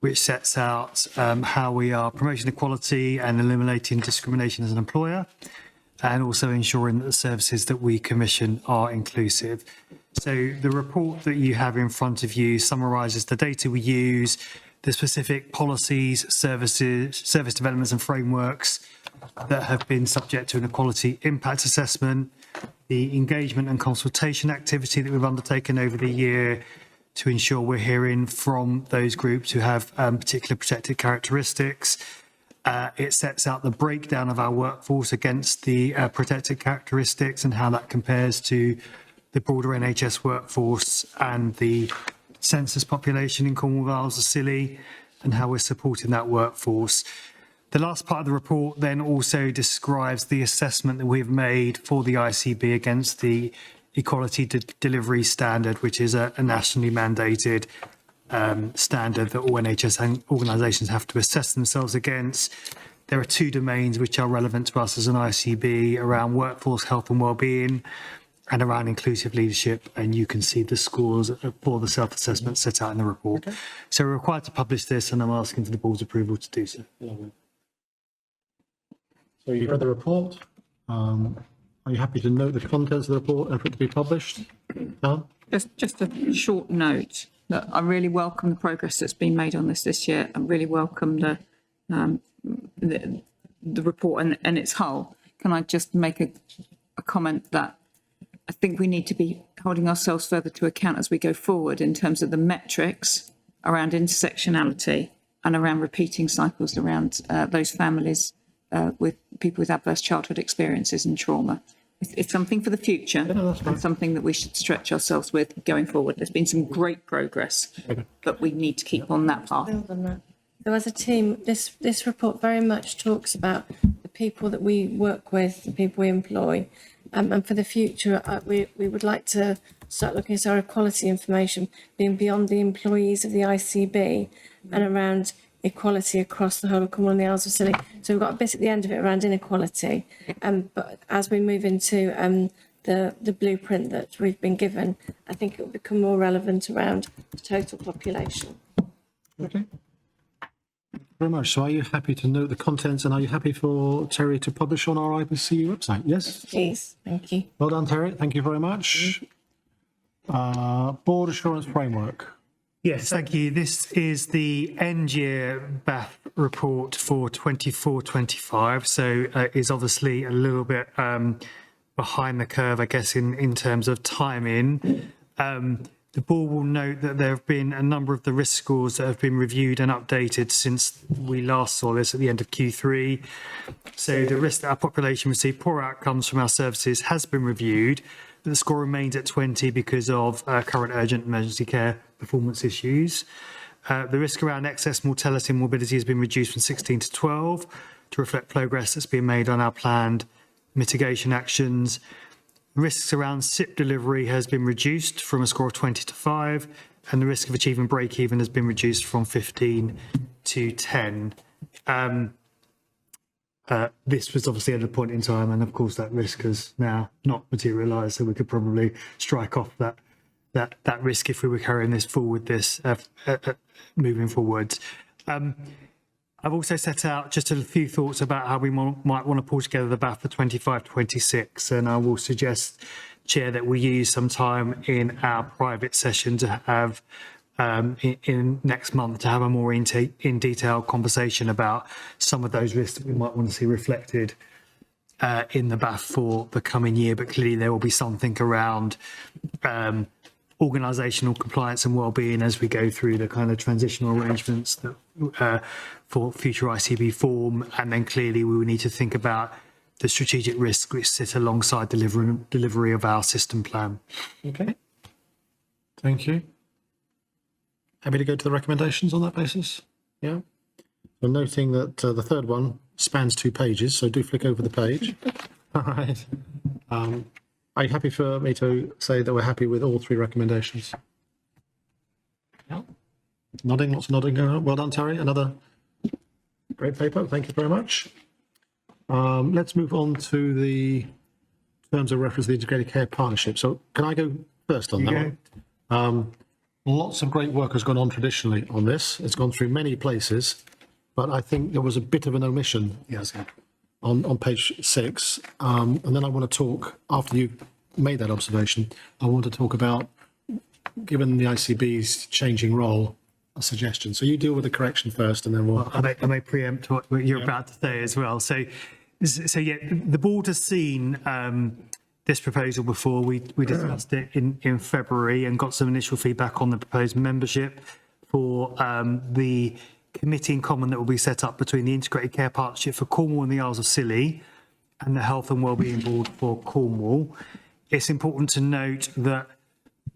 which sets out how we are promoting equality and eliminating discrimination as an employer, and also ensuring that the services that we commission are inclusive. So the report that you have in front of you summarises the data we use, the specific policies, services, service developments and frameworks that have been subject to an equality impact assessment, the engagement and consultation activity that we've undertaken over the year to ensure we're hearing from those groups who have particular protected characteristics. It sets out the breakdown of our workforce against the protected characteristics and how that compares to the broader NHS workforce and the census population in Cornwall, Wales, or Scilly, and how we're supporting that workforce. The last part of the report then also describes the assessment that we've made for the ICB against the Equality Delivery Standard, which is a nationally mandated standard that all NHS organisations have to assess themselves against. There are two domains which are relevant to us as an ICB around workforce health and wellbeing and around inclusive leadership, and you can see the scores for the self-assessment set out in the report. Okay. So we're required to publish this, and I'm asking for the board's approval to do so. So you've read the report. Are you happy to note the contents of the report and for it to be published? Just a short note that I really welcome the progress that's been made on this year. I really welcome the report and its whole. Can I just make a comment that I think we need to be holding ourselves further to account as we go forward in terms of the metrics around intersectionality and around repeating cycles around those families with people with adverse childhood experiences and trauma. It's something for the future and something that we should stretch ourselves with going forward. There's been some great progress, but we need to keep on that path. Build on that. So as a team, this report very much talks about the people that we work with, the people we employ. And for the future, we would like to start looking at our equality information being beyond the employees of the ICB and around equality across the whole of Cornwall and the Isles of Scilly. So we've got a bit at the end of it around inequality. But as we move into the blueprint that we've been given, I think it will become more relevant around the total population. Okay. Very much. So are you happy to note the contents, and are you happy for Terry to publish on our IBCU website? Yes? Please. Thank you. Well done, Terry. Thank you very much. Board Assurance Framework. Yes, thank you. This is the end year BAF report for 24-25. So is obviously a little bit behind the curve, I guess, in terms of timing. The board will note that there have been a number of the risk scores that have been reviewed and updated since we last saw this at the end of Q3. So the risk that our population receive poor outcomes from our services has been reviewed. The score remains at 20 because of current urgent emergency care performance issues. The risk around excess mortality and morbidity has been reduced from 16 to 12 to reflect progress that's been made on our planned mitigation actions. Risks around SIP delivery has been reduced from a score of 20 to 5, and the risk of achieving break-even has been reduced from 15 to 10. This was obviously at a point in time, and of course that risk has now not materialised, so we could probably strike off that risk if we were carrying this forward, moving forward. I've also set out just a few thoughts about how we might want to pull together the BAF for 25-26, and I will suggest, Chair, that we use some time in our private session to have in next month to have a more in detail conversation about some of those risks that we might want to see reflected in the BAF for the coming year. But clearly there will be something around organisational compliance and wellbeing as we go through the kind of transitional arrangements that for future ICB form, and then clearly we will need to think about the strategic risks which sit alongside delivery of our system plan. Okay. Thank you. Happy to go to the recommendations on that basis? Yeah. So noting that the third one spans 2 pages, so do flick over the page. All right. Are you happy for me to say that we're happy with all 3 recommendations? Yeah. Nodding, lots of nodding. Well done, Terry. Another great paper. Thank you very much. Let's move on to the terms of reference to the Integrated Care Partnership. So can I go first on that one? Lots of great work has gone on traditionally on this. It's gone through many places, but I think there was a bit of an omission on page 6. And then I want to talk, after you've made that observation, I want to talk about, given the ICB's changing role, a suggestion. So you deal with the correction first, and then we'll... I may preempt what you're about to say as well. So yeah, the board has seen this proposal before. We discussed it in February and got some initial feedback on the proposed membership for the committee in common that will be set up between the Integrated Care Partnership for Cornwall and the Isles of Scilly and the Health and Wellbeing Board for Cornwall. It's important to note that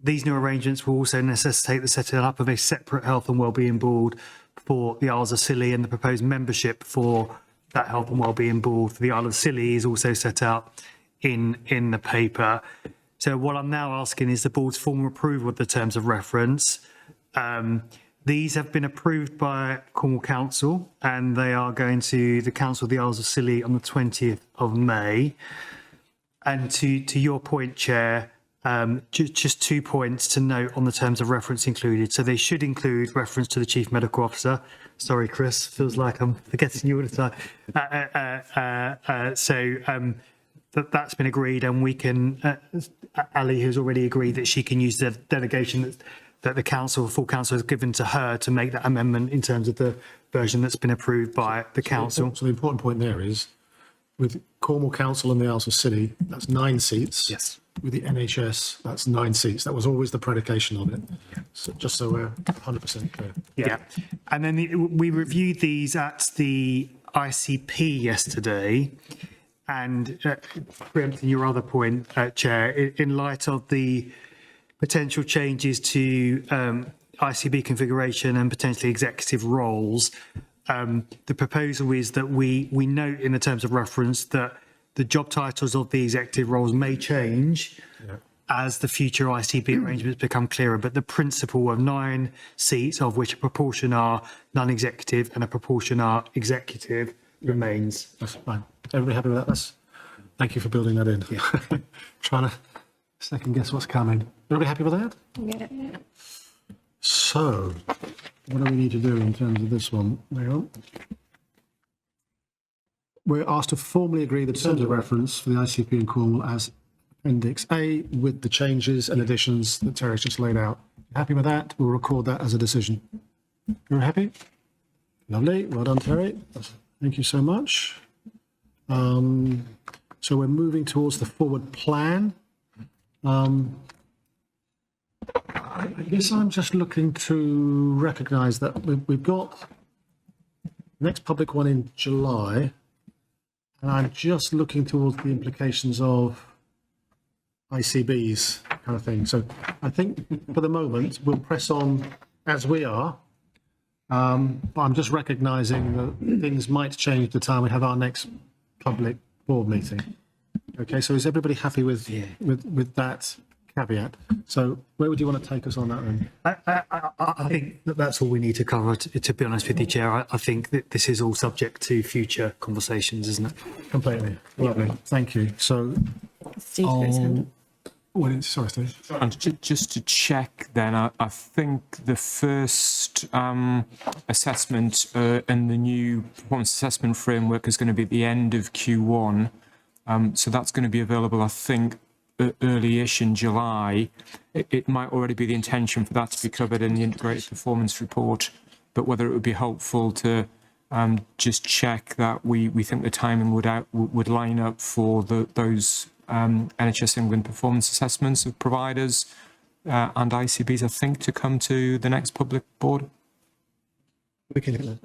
these new arrangements will also necessitate the setting up of a separate Health and Wellbeing Board for the Isles of Scilly, and the proposed membership for that Health and Wellbeing Board for the Isle of Scilly is also set out in the paper. So what I'm now asking is the board's formal approval of the terms of reference. These have been approved by Cornwall Council, and they are going to the Council of the Isles of Scilly on the 20th of May. And to your point, Chair, just 2 points to note on the terms of reference included. So they should include reference to the Chief Medical Officer. Sorry, Chris, feels like I'm forgetting you all the time. That's been agreed, and we can, Ali has already agreed that she can use the delegation that the full council has given to her to make that amendment in terms of the version that's been approved by the council. So the important point there is, with Cornwall Council and the Isles of Scilly, that's 9 seats. Yes. With the NHS, that's 9 seats. That was always the predication on it. So just so we're 100% clear. Yeah. And then we reviewed these at the ICP yesterday. And preempting your other point, Chair, in light of the potential changes to ICB configuration and potentially executive roles, the proposal is that we note in the terms of reference that the job titles of the executive roles may change as the future ICB arrangements become clearer, but the principle of 9 seats, of which a proportion are non-executive and a proportion are executive, remains. That's fine. Everybody happy with that? Thank you for building that in. Yeah. Trying to second guess what's coming. Everybody happy with that? Yeah. So, what do we need to do in terms of this one? Hang on. We're asked to formally agree the terms of reference for the ICP in Cornwall as Appendix A with the changes and additions that Terry's just laid out. Happy with that? We'll record that as a decision. You're happy? Lovely. Well done, Terry. Thank you so much. So we're moving towards the forward plan. I guess I'm just looking to recognise that we've got the next public one in July, and I'm just looking towards the implications of ICBs kind of thing. So I think for the moment we'll press on as we are, but I'm just recognising that things might change at the time we have our next public board meeting. Okay, so is everybody happy with that caveat? So where would you want to take us on that then? I think that's all we need to cover, to be honest with you, Chair. I think that this is all subject to future conversations, isn't it? Completely. Lovely. Thank you. So, sorry, Steve. And just to check then, I think the first assessment in the new performance assessment framework is going to be at the end of Q1. So that's going to be available, I think, early-ish in July. It might already be the intention for that to be covered in the integrated performance report, but whether it would be helpful to just check that we think the timing would line up for those NHS England performance assessments of providers and ICBs, I think, to come to the next public board. We can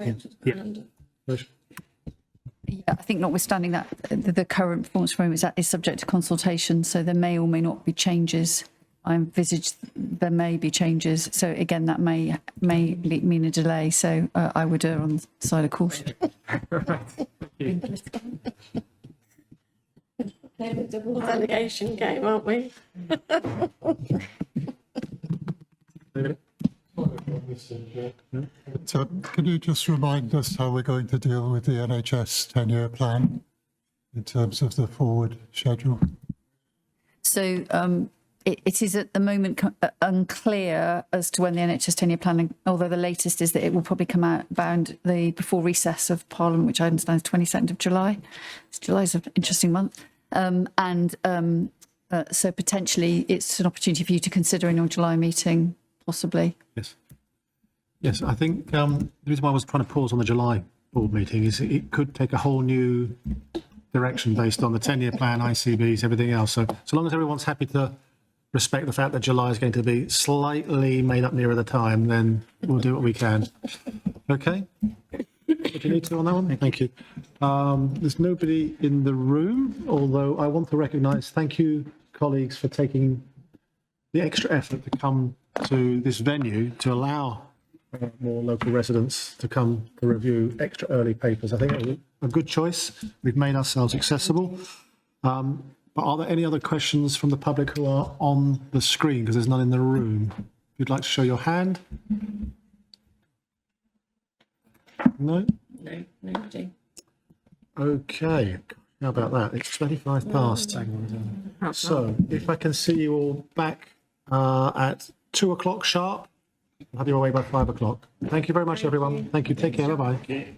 Yeah, I think notwithstanding that, the current performance framework is subject to consultation, so there may or may not be changes. I envisage there may be changes, so again, that may mean a delay. So I would err on the side of caution. Playing a double delegation game, aren't we? So can you just remind us how we're going to deal with the NHS 10-year plan in terms of the forward schedule? So it is at the moment unclear as to when the NHS 10-year plan, although the latest is that it will probably come out before recess of Parliament, which I understand is 22nd of July. July is an interesting month. So potentially it's an opportunity for you to consider in your July meeting, possibly. Yes, I think the reason why I was trying to pause on the July board meeting is it could take a whole new direction based on the 10-year plan, ICBs, everything else. So long as everyone's happy to respect the fact that July is going to be slightly made up nearer the time, then we'll do what we can. Okay? What do you need to on that one? Thank you. There's nobody in the room, although I want to recognise, thank you, colleagues, for taking the extra effort to come to this venue to allow more local residents to come to review extra early papers. I think it was a good choice. We've made ourselves accessible. But are there any other questions from the public who are on the screen? Because there's none in the room. If you'd like to show your hand. No? No, nobody. Okay. How about that? It's 25 past. So if I can see you all back at 2 o'clock sharp, I'll have you away by 5 o'clock. Thank you very much, everyone. Thank you. Take care. Bye-bye.